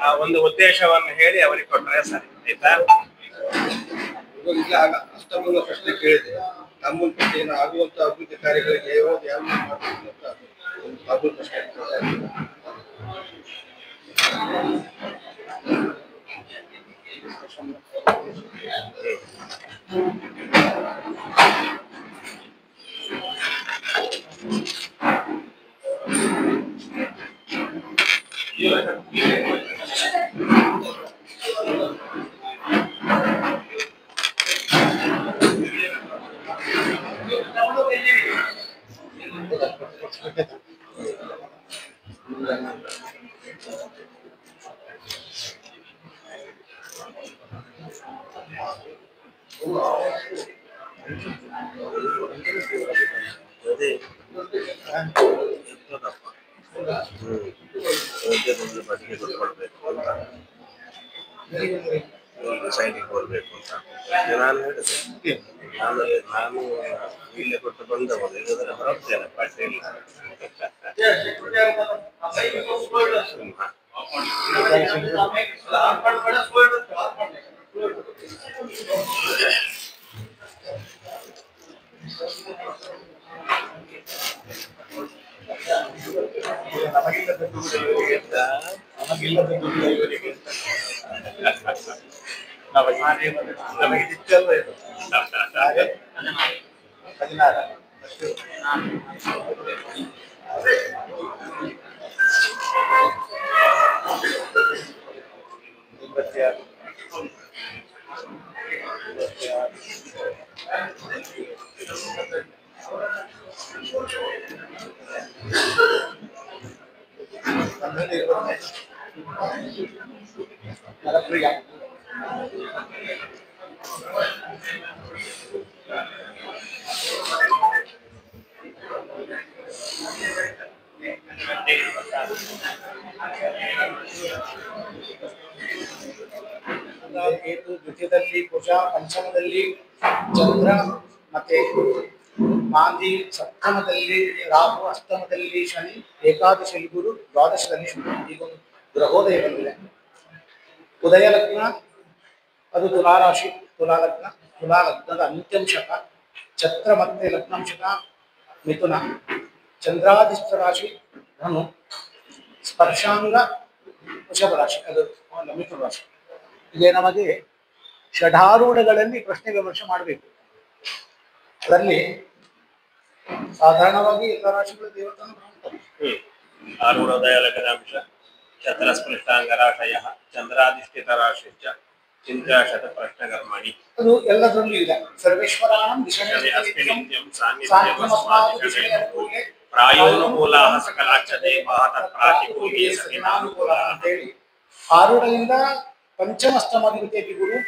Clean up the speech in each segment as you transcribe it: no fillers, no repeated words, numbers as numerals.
ಆ ಒಂದು ಉದ್ದೇಶವನ್ನು ಹೇಳಿ ಅವರಿಗೆ ಕೊಟ್ಟರೆ ಸರಿ ಆಯ್ತಾ. ಅಷ್ಟಮೂಲ ಪ್ರಶ್ನೆ ಕೇಳಿದೆ. ನಮ್ಮ ಏನು ಆಗುವಂತ ಅಭಿವೃದ್ಧಿ ಕಾರ್ಯಗಳಿಗೆ ಯಾವ ಮಾಡಬೇಕು ಅಂತ ಒಂದು ಪ್ರಶ್ನೆ. ಸೈನಿಗೆ ಬರಬೇಕು ಅಂತ ನಾನು ಹೇಳಿದೆ. ನಾನು ಇಲ್ಲೇ ಕೊಟ್ಟು ಬಂದವರು ಇಲ್ಲದ್ರೆ ಹೊರಡ್ತೇನೆ ಪಾಟೀಲ್. ದ್ವಿತೀಯದಲ್ಲಿ ಕುಜ, ಪಂಚಮದಲ್ಲಿ ಚಂದ್ರ, ಮತ್ತೆ ಮಾಂದಿ, ಸಪ್ತಮದಲ್ಲಿ ರಾಹು, ಅಷ್ಟಮದಲ್ಲಿ ಶನಿ, ಏಕಾದಶದಲ್ಲಿ ಗುರು, ದ್ವಾದಶದಲ್ಲಿ ಶುಕ್ರ. ಈಗ ಗ್ರಹೋದಯ ಬಂದಿದೆ. ಉದಯ ಲಗ್ನ ಅದು ತುಲಾರಾಶಿ, ತುಲಾಲಗ್ನ, ತುಲಾಲಗ್ನದ ಅಂತ್ಯಂಶಕ. ಛತ್ರ ಮತ್ತೆ ಲಗ್ನಾಂಶಕ ಮಿಥುನ. ಚಂದ್ರಾಧಿಷ್ಠ ರಾಶಿ ಧನು. ಸ್ಪರ್ಶಾಂಗ ವೃಷಭ ರಾಶಿ, ಅದು ಮಿಥುನ ರಾಶಿ. ಈಗ ನಮಗೆ ಷಡಾರೂಢಗಳಲ್ಲಿ ಪ್ರಶ್ನೆ ವಿಮರ್ಶೆ ಮಾಡಬೇಕು. ಅದರಲ್ಲಿ ಸಾಧಾರಣವಾಗಿ ಎಲ್ಲ ರಾಶಿಗಳ ದೇವತಾನು ಕಾಣ್ತವೆ. ಆರೂಢೋದಯ ಲಗ್ನಾಂಶ, ಛತ್ರಸ್ಪೃಷ್ಟಾಂಗರಾಶಯ, ಚಂದ್ರಾಧಿಷ್ಠಿತ ರಾಶಿಶ್ಚ ಚಿಂತಾಶತ ಪ್ರಶ್ನಕರ್ಮಣಿ. ಅದು ಎಲ್ಲದರಲ್ಲೂ ಇದೆ. ಸರ್ವೇಶ್ವರಾಣಂ ಪ್ರಾಯೋನುಕೂಲಾಃ ಸಕಲಾಚ್ಯತೆ ಭಾತ ಪ್ರಾತಿಕೂಲ್ಯೇ ಸಕಿನಾನುಕೂಲಃ ಅಂತೇಳಿ ಆರೂಢದಿಂದ ಪಂಚಮಸ್ತಮಾಧಿಪತಿ ಗುರು,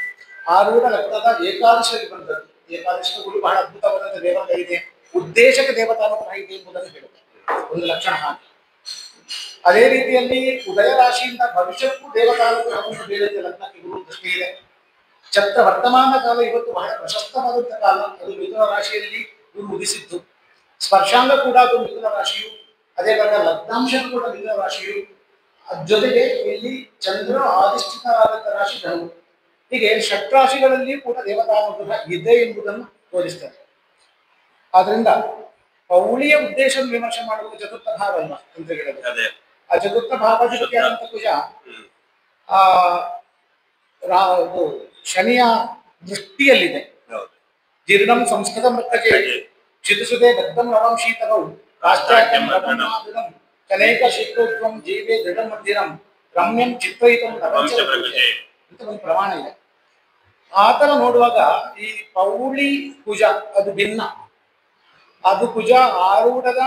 ಆರೂಢ ಲಗ್ನದ ಏಕಾದಶಿಯಲ್ಲಿ ಬಂದದ್ದು. ಏಕಾದಶಿ ಗುರು ಬಹಳ ಅದ್ಭುತವಾದಂಥ ದೇವತೆ ಇದೆ, ಉದ್ದೇಶಕ ದೇವತಾನುಗ್ರಹ ಇದೆ ಎಂಬುದನ್ನು ಹೇಳುತ್ತೆ. ಒಂದು ಲಕ್ಷಣ ಹಾಗೆ. ಅದೇ ರೀತಿಯಲ್ಲಿ ಉದಯ ರಾಶಿಯಿಂದ ಭವಿಷ್ಯಕ್ಕೂ ದೇವತಾನುಗ್ರಹವನ್ನು ಬೇಡುತ್ತೆ. ಲಗ್ನಕ್ಕೆ ಗುರು ದೃಷ್ಟಿ ಇದೆ. ಛತ್ರ ವರ್ತಮಾನ ಕಾಲ ಇವತ್ತು ಬಹಳ ಪ್ರಶಸ್ತವಾದಂಥ ಕಾಲ. ಅದು ಮಿಥುನ ರಾಶಿಯಲ್ಲಿ ಗುರು ಉದಿಸಿದ್ದು. ಸ್ಪರ್ಶಾಂಗ ಕೂಡ ಅದು ಮಿಥುನ ರಾಶಿಯು, ಅದೇ ಕಾರಣ ಲಗ್ನಾಂಶ ಕೂಡ ಮಿಥುನ ರಾಶಿಯು. ಜೊತೆಗೆ ಇಲ್ಲಿ ಚಂದ್ರ ಆಧಿಷ್ಠಿತರಾದಂಥ ರಾಶಿ ಧನು. ಹೀಗೆ ಷಟ್ರಾಶಿಗಳಲ್ಲಿ ಕೂಡ ದೇವತಾನುಗ್ರಹ ಇದೆ ಎಂಬುದನ್ನು ತೋರಿಸ್ತಾರೆ. ಆದ್ರಿಂದ ಪೌಳಿಯ ಉದ್ದೇಶ ವಿಮರ್ಶೆ ಮಾಡುವುದು ಚತುರ್ಥ ಭಾವ ಅಲ್ವಾ ಅಂತ ಹೇಳಿದ್ರೆ, ಆ ಚತುರ್ಥ ಭಾವಾಧಿಪತಿಯಾದಂಥ ಕುಜ ಶನಿಯ ದೃಷ್ಟಿಯಲ್ಲಿದೆ. ಜೀರ್ಣಂ ಸಂಸ್ಕೃತ ಮೃತಕ್ಕೆ ಕ್ಷಿತಿಸುದೇ ದಗ್ಧಂ ನವಂ ಶೀತಲವು ಪಾಶ್ಚಾತ್ಯಂ ಅನೇಕ ಶಿಖರೋತ್ವಂ ಜೀವೇ ದೃಢ ಮಂದಿರಂ ರಮ್ಯಂ ಚಿತ್ರಯಿತಂ ವಂಶ ಪ್ರಭುಜೆ. ಅಂತ ಒಂದು ಪ್ರಮಾಣ ಇದೆ. ಆ ತರ ನೋಡುವಾಗ ಈ ಪೌಳಿ ಕುಜ ಅದು ಭಿನ್ನ. ಅದು ಕುಜ ಆರೂಢದ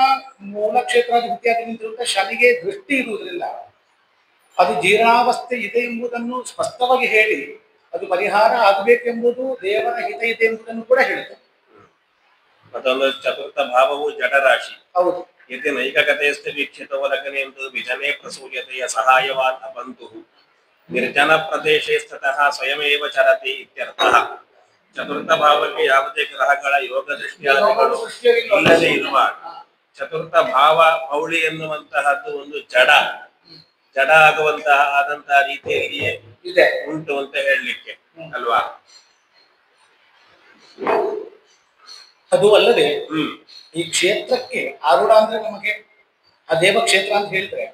ಮೂಲ ಕ್ಷೇತ್ರಾಧಿಪತಿಯಾಗಿ ನಿಂತಿರುವಂತ ಶನಿಗೆ ದೃಷ್ಟಿ ಇರುವುದರಿಂದ ಅದು ಜೀರ್ಣಾವಸ್ಥೆ ಇದೆ ಎಂಬುದನ್ನು ಸ್ಪಷ್ಟವಾಗಿ ಹೇಳಿ ಅದು ಪರಿಹಾರ ಆಗಬೇಕೆಂಬುದು ದೇವರ ಹಿತ ಇದೆ ಎಂಬುದನ್ನು ಕೂಡ ಹೇಳುತ್ತೆ. ಮತ್ತೊಂದು ಚತುರ್ಥ ಭಾವವು ಜಡರಾಶಿ. ಹೌದು. ಯತಿ ನೈಕಗತೆಯಸ್ಥ ವೀಕ್ಷಿತೋ ಲಗ್ನೆ ಎಂದು ವಿಜನೆ ಪ್ರಸೂಯತೆಯ ಸಹಾಯವಾದ ಬಂತು ನಿರ್ಜನ ಪ್ರದೇಶೇ ಸ್ಥತಃ ಸ್ವಯಮೇವ ಚರತಿ ಇತ್ಯರ್ಥಃ. ಚತುರ್ಥ ಭಾವಕ್ಕೆ ಯಾವುದೇ ಗ್ರಹಗಳ ಯೋಗ ದೃಷ್ಟಿಯಾದಿಗಳು ಇಲ್ಲದೆ ಇರುವಾಗ ಚತುರ್ಥ ಭಾವ ಪೌಳಿ ಎನ್ನುವಂತಹದ್ದು ಒಂದು ಜಡ ಆದಂತಹ ರೀತಿಯಲ್ಲಿಯೇ ಇದೆ ಉಂಟು ಅಂತ ಹೇಳಲಿಕ್ಕೆ ಅಲ್ವಾ? ಅದು ಅಲ್ಲದೆ ಈ ಕ್ಷೇತ್ರಕ್ಕೆ ಆರೂಢ ಅಂದ್ರೆ ನಮಗೆ ಆ ದೇವ ಕ್ಷೇತ್ರ ಅಂತ ಹೇಳ್ತಾರೆ.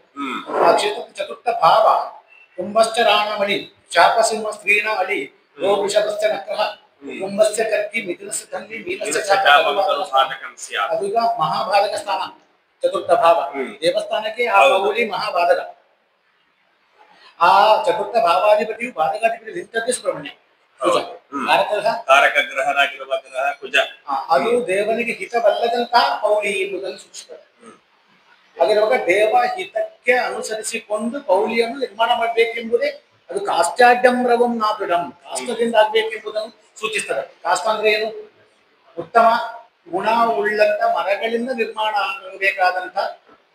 ಆ ಕ್ಷೇತ್ರಕ್ಕೆ ಚತುರ್ಥ ಭಾವ ಕುಂಭಶ್ಚ ರಾಣಮಳಿ ಚಾಪಸಿಂಹ ಸ್ತ್ರೀಣ ಅಳಿ ಗೋ ವೃಷಭಶ್ಚ ನಕ್ರಃ ಕುಂಭಸ್ಯ ಕರ್ಕಿ ಮಿಥುನಸ್ಯ ತನ್ವಿ ಮೀನಸ್ಯ ಅದೀಗ ಮಹಾಭಾರತ ಸ್ಥಾನ ಚತುರ್ಥ ಭಾವ ದೇವಸ್ಥಾನಕ್ಕೆ ಆ ಪೌಳಿ ಮಹಾಭಾರತ. ಆ ಚತುರ್ಥ ಭಾವಾಧಿಪತಿಯು ಭಾರತಾಧಿಪತಿ ನಿಂತದ್ದೇ ಸುಬ್ರಹ್ಮಣ್ಯ ತಾರಕ ಗ್ರಹರಾಗಿರುವ ಗ್ರಹ ಕುಜ. ಅದು ದೇವನಿಗೆ ಹಿತವಲ್ಲದಂತಹ ಪೌಳಿ ಎಂಬುದನ್ನು ಸೂಚಿಸುತ್ತದೆ. ಹಾಗಿರುವಾಗ ದೇವ ಹಿತಕ್ಕೆ ಅನುಸರಿಸಿಕೊಂಡು ಪೌಳಿಯನ್ನು ನಿರ್ಮಾಣ ಮಾಡಬೇಕೆಂಬುದೇ ಅದು ಕಾಷ್ಟಾಢ್ಯಂರವಂ ನಾದೃಢಂ ಕಾಷ್ಟದಿಂದ ಆಗ್ಬೇಕೆಂಬುದನ್ನು ಸೂಚಿಸ್ತದೆ. ಕಾಷ್ಟ ಅಂದ್ರೆ ಏನು? ಉತ್ತಮ ಗುಣ ಉಳ್ಳಂತ ಮರಗಳಿಂದ ನಿರ್ಮಾಣ ಆಗಬೇಕಾದಂತ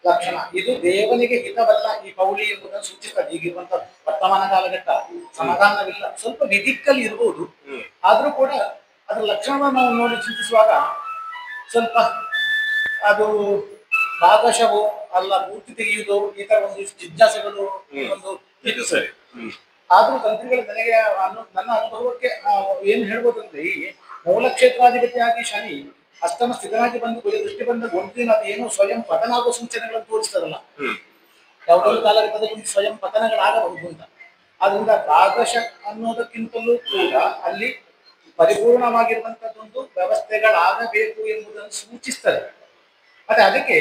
ಲಕ್ಷಣ. ಇದು ದೇವನಿಗೆ ಹಿತವಲ್ಲ ಈ ಪೌಳಿ ಎಂಬುದನ್ನು ಸೂಚಿಸ್ತದೆ. ಈಗಿರುವಂತ ವರ್ತಮಾನ ಕಾಲಘಟ್ಟ ಸಮಾಧಾನವಿಲ್ಲ, ಸ್ವಲ್ಪ ವಿಧಿಕ್ಕಲ್ಲಿ ಇರ್ಬೋದು. ಆದ್ರೂ ಕೂಡ ಅದರ ಲಕ್ಷಣವನ್ನು ನಾವು ನೋಡಿ ಚಿಂತಿಸುವಾಗ ಸ್ವಲ್ಪ ಅದು ಭಾಗಶವು ಅಲ್ಲ ಮೂರ್ತಿ ತೆಗೆಯುವುದು ಈ ತರ ಒಂದು ಜಿಜ್ಞಾಸೆಗಳು ಒಂದು ಇದು ಸರಿ. ಆದ್ರೂ ತಂತ್ರಿಗಳು ನನಗೆ ನನ್ನ ಅನುಭವಕ್ಕೆ ಏನು ಹೇಳ್ಬೋದು ಅಂದ್ರೆ ಈ ಮೂಲ ಕ್ಷೇತ್ರಾಧಿಪತಿಯಾಗಿ ಶನಿ ಅಷ್ಟಮ ಸ್ಥಿತನಾಗಿ ಬಂದು ದೃಷ್ಟಿ ಬಂದ ಒಂದಿನ ಅದು ಏನೋ ಸ್ವಯಂ ಪತನ ಆಗುವ ಸೂಚನೆಗಳನ್ನು ತೋರಿಸ್ತದಲ್ಲ. ಯಾವುದೊಂದು ಕಾಲಘಟ್ಟದಲ್ಲಿ ಸ್ವಯಂ ಪತನಗಳಾಗಬಹುದು ಅಂತ. ಆದ್ರಿಂದ ಭಾಗಶ ಅನ್ನೋದಕ್ಕಿಂತಲೂ ಕೂಡ ಅಲ್ಲಿ ಪರಿಪೂರ್ಣವಾಗಿರುವಂತದ್ದೊಂದು ವ್ಯವಸ್ಥೆಗಳಾಗಬೇಕು ಎಂಬುದನ್ನು ಸೂಚಿಸ್ತದೆ. ಮತ್ತೆ ಅದಕ್ಕೆ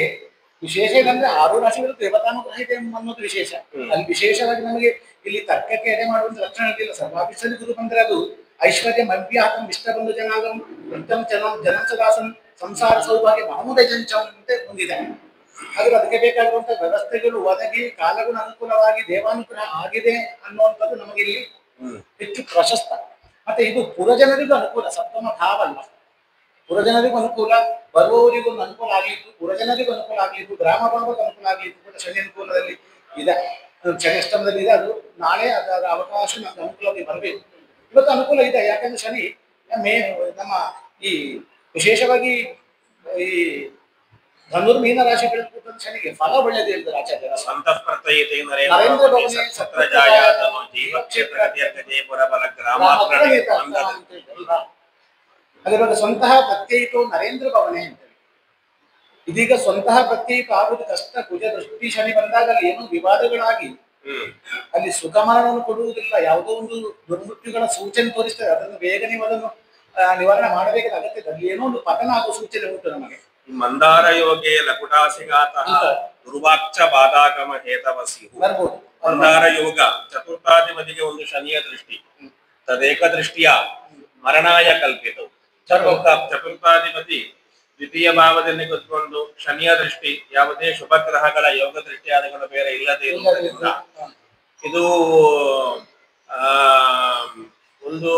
ವಿಶೇಷ ಏನಂದ್ರೆ 6 ರಾಶಿಗಳು ದೇವತಾನುಗ್ರಹ ಇದೆ ಅನ್ನೋದು ವಿಶೇಷ. ಅಲ್ಲಿ ವಿಶೇಷವಾಗಿ ನಮಗೆ ಇಲ್ಲಿ ತರ್ಕಕ್ಕೆ ಎಡೆ ಮಾಡುವಂತ ಲಕ್ಷಣಗಳಿಲ್ಲ. ಸರ್ವಾಭಿಸಲಿ ಗುರು ಬಂದ್ರೆ ಅದು ಐಶ್ವರ್ಯ ಮವ್ಯಾಹಂ ಇಷ್ಟಬಂಧು ಜನಾಗಂ ವೃತ್ತಂ ಜನಸದಾಸನ್ ಸಂಸಾರ ಸೌಭಾಗ್ಯ ಮಹಮೂದಜಂಚಂ ಅಂತ ಹೊಂದಿದೆ. ಹಾಗೆ ಅದಕ್ಕೆ ಬೇಕಾಗಿರುವಂತ ವ್ಯವಸ್ಥೆಗಳು ಒದಗಿ ಕಾಲಗುಣ ಅನುಕೂಲವಾಗಿ ದೇವಾನುಗ್ರಹ ಆಗಿದೆ ಅನ್ನುವಂಥದ್ದು ನಮಗೆ ಇಲ್ಲಿ ಹೆಚ್ಚು ಪ್ರಶಸ್ತ. ಮತ್ತೆ ಇದು ಪುರಜನರಿಗೂ ಅನುಕೂಲ, ಸಪ್ತಮ ಭಾವ ಅಲ್ಲ. ಪುರಜನರಿಗೂ ಅನುಕೂಲ, ಬರುವವರಿಗೂ ಒಂದು ಅನುಕೂಲ ಆಗಲಿದ್ದು, ಪುರಜನರಿಗೂ ಅನುಕೂಲ ಆಗಲಿದ್ದು, ಗ್ರಾಮ ಭಾಗಕ್ಕೆ ಅನುಕೂಲ ಆಗಲಿದ್ದು ಕೂಡ ಶನಿ ಅನುಕೂಲದಲ್ಲಿ ಇದೆ, ಶನಿ ಅಷ್ಟಮದಲ್ಲಿ ಇದೆ. ಅದು ನಾಳೆ ಅದರ ಅವಕಾಶ ನಮ್ಗೆ ಅನುಕೂಲವಾಗಿ ಬರಬೇಕು. ಇವತ್ತು ಅನುಕೂಲ ಇದೆ, ಯಾಕಂದ್ರೆ ಶನಿ ನಮ್ಮ ಈ ವಿಶೇಷವಾಗಿ ಈ ಧನುರ್ಮೀನ ರಾಶಿ ಬೆಳೆದ ಶನಿಗೆ ಫಲ ಒಳ್ಳೆಯದು ಹೇಳ್ತಾರೆ ಆಚಾರ್ಯರ. ನರೇಂದ್ರ ಅದರ ಸ್ವಂತಹ ಪ್ರತ್ಯಯಿತೋ ನರೇಂದ್ರ ಭವನೇ ಅಂತೇಳಿ. ಇದೀಗ ಸ್ವಂತಹ ಪ್ರತ್ಯೇಕ ಆಗುವುದು ಕಷ್ಟ. ಕುಜ ದೃಷ್ಟಿ ಶನಿ ಬಂದಾಗ ಅಲ್ಲಿ ಏನೋ ವಿವಾದಗಳಾಗಿ ಅಲ್ಲಿ ಸುಖಮರಣವನ್ನು ಕೊಡುವುದಿಲ್ಲ, ಯಾವುದೋ ಒಂದು ದುರ್ಮೃತ್ಯುಗಳ ಸೂಚನೆ ತೋರಿಸ್ತದೆ. ಅದನ್ನು ಬೇಗ ನೀವು ಅದನ್ನು ನಿವಾರಣೆ ಮಾಡಬೇಕಾದ ಅಗತ್ಯ. ಅಲ್ಲಿ ಏನೋ ಒಂದು ಪತನ ಆಗುವ ಸೂಚನೆ ಉಂಟು ನಮಗೆ. ಮಂದಾರ ಯೋಗೆ ಲಕುಟಾಸಿಗಾತಃ ದುರ್ವಾಕ್ಚ ಬಾಧಾಗಮ ಹೇತವಸಿ. ಮಂದಾರ ಯೋಗ ಚತುರ್ಥಾಧಿಪತಿಗೆ ಒಂದು ಶನಿಯ ದೃಷ್ಟಿ, ತದೇಕ ದೃಷ್ಟಿಯ ಮರಣಾಯ ಕಲ್ಪಿತವು. ಚತುರ್ಥಾಧಿಪತಿ ದ್ವಿತೀಯ ಭಾವದಲ್ಲಿ ಕೂತ್ಕೊಂಡು ಶನಿಯ ದೃಷ್ಟಿ, ಯಾವುದೇ ಶುಭ ಗ್ರಹಗಳ ಯೋಗ ದೃಷ್ಟಿಯಾದಗಳು ಬೇರೆ ಇಲ್ಲದೆ ಇರುವುದರಿಂದ ಇದು ಒಂದು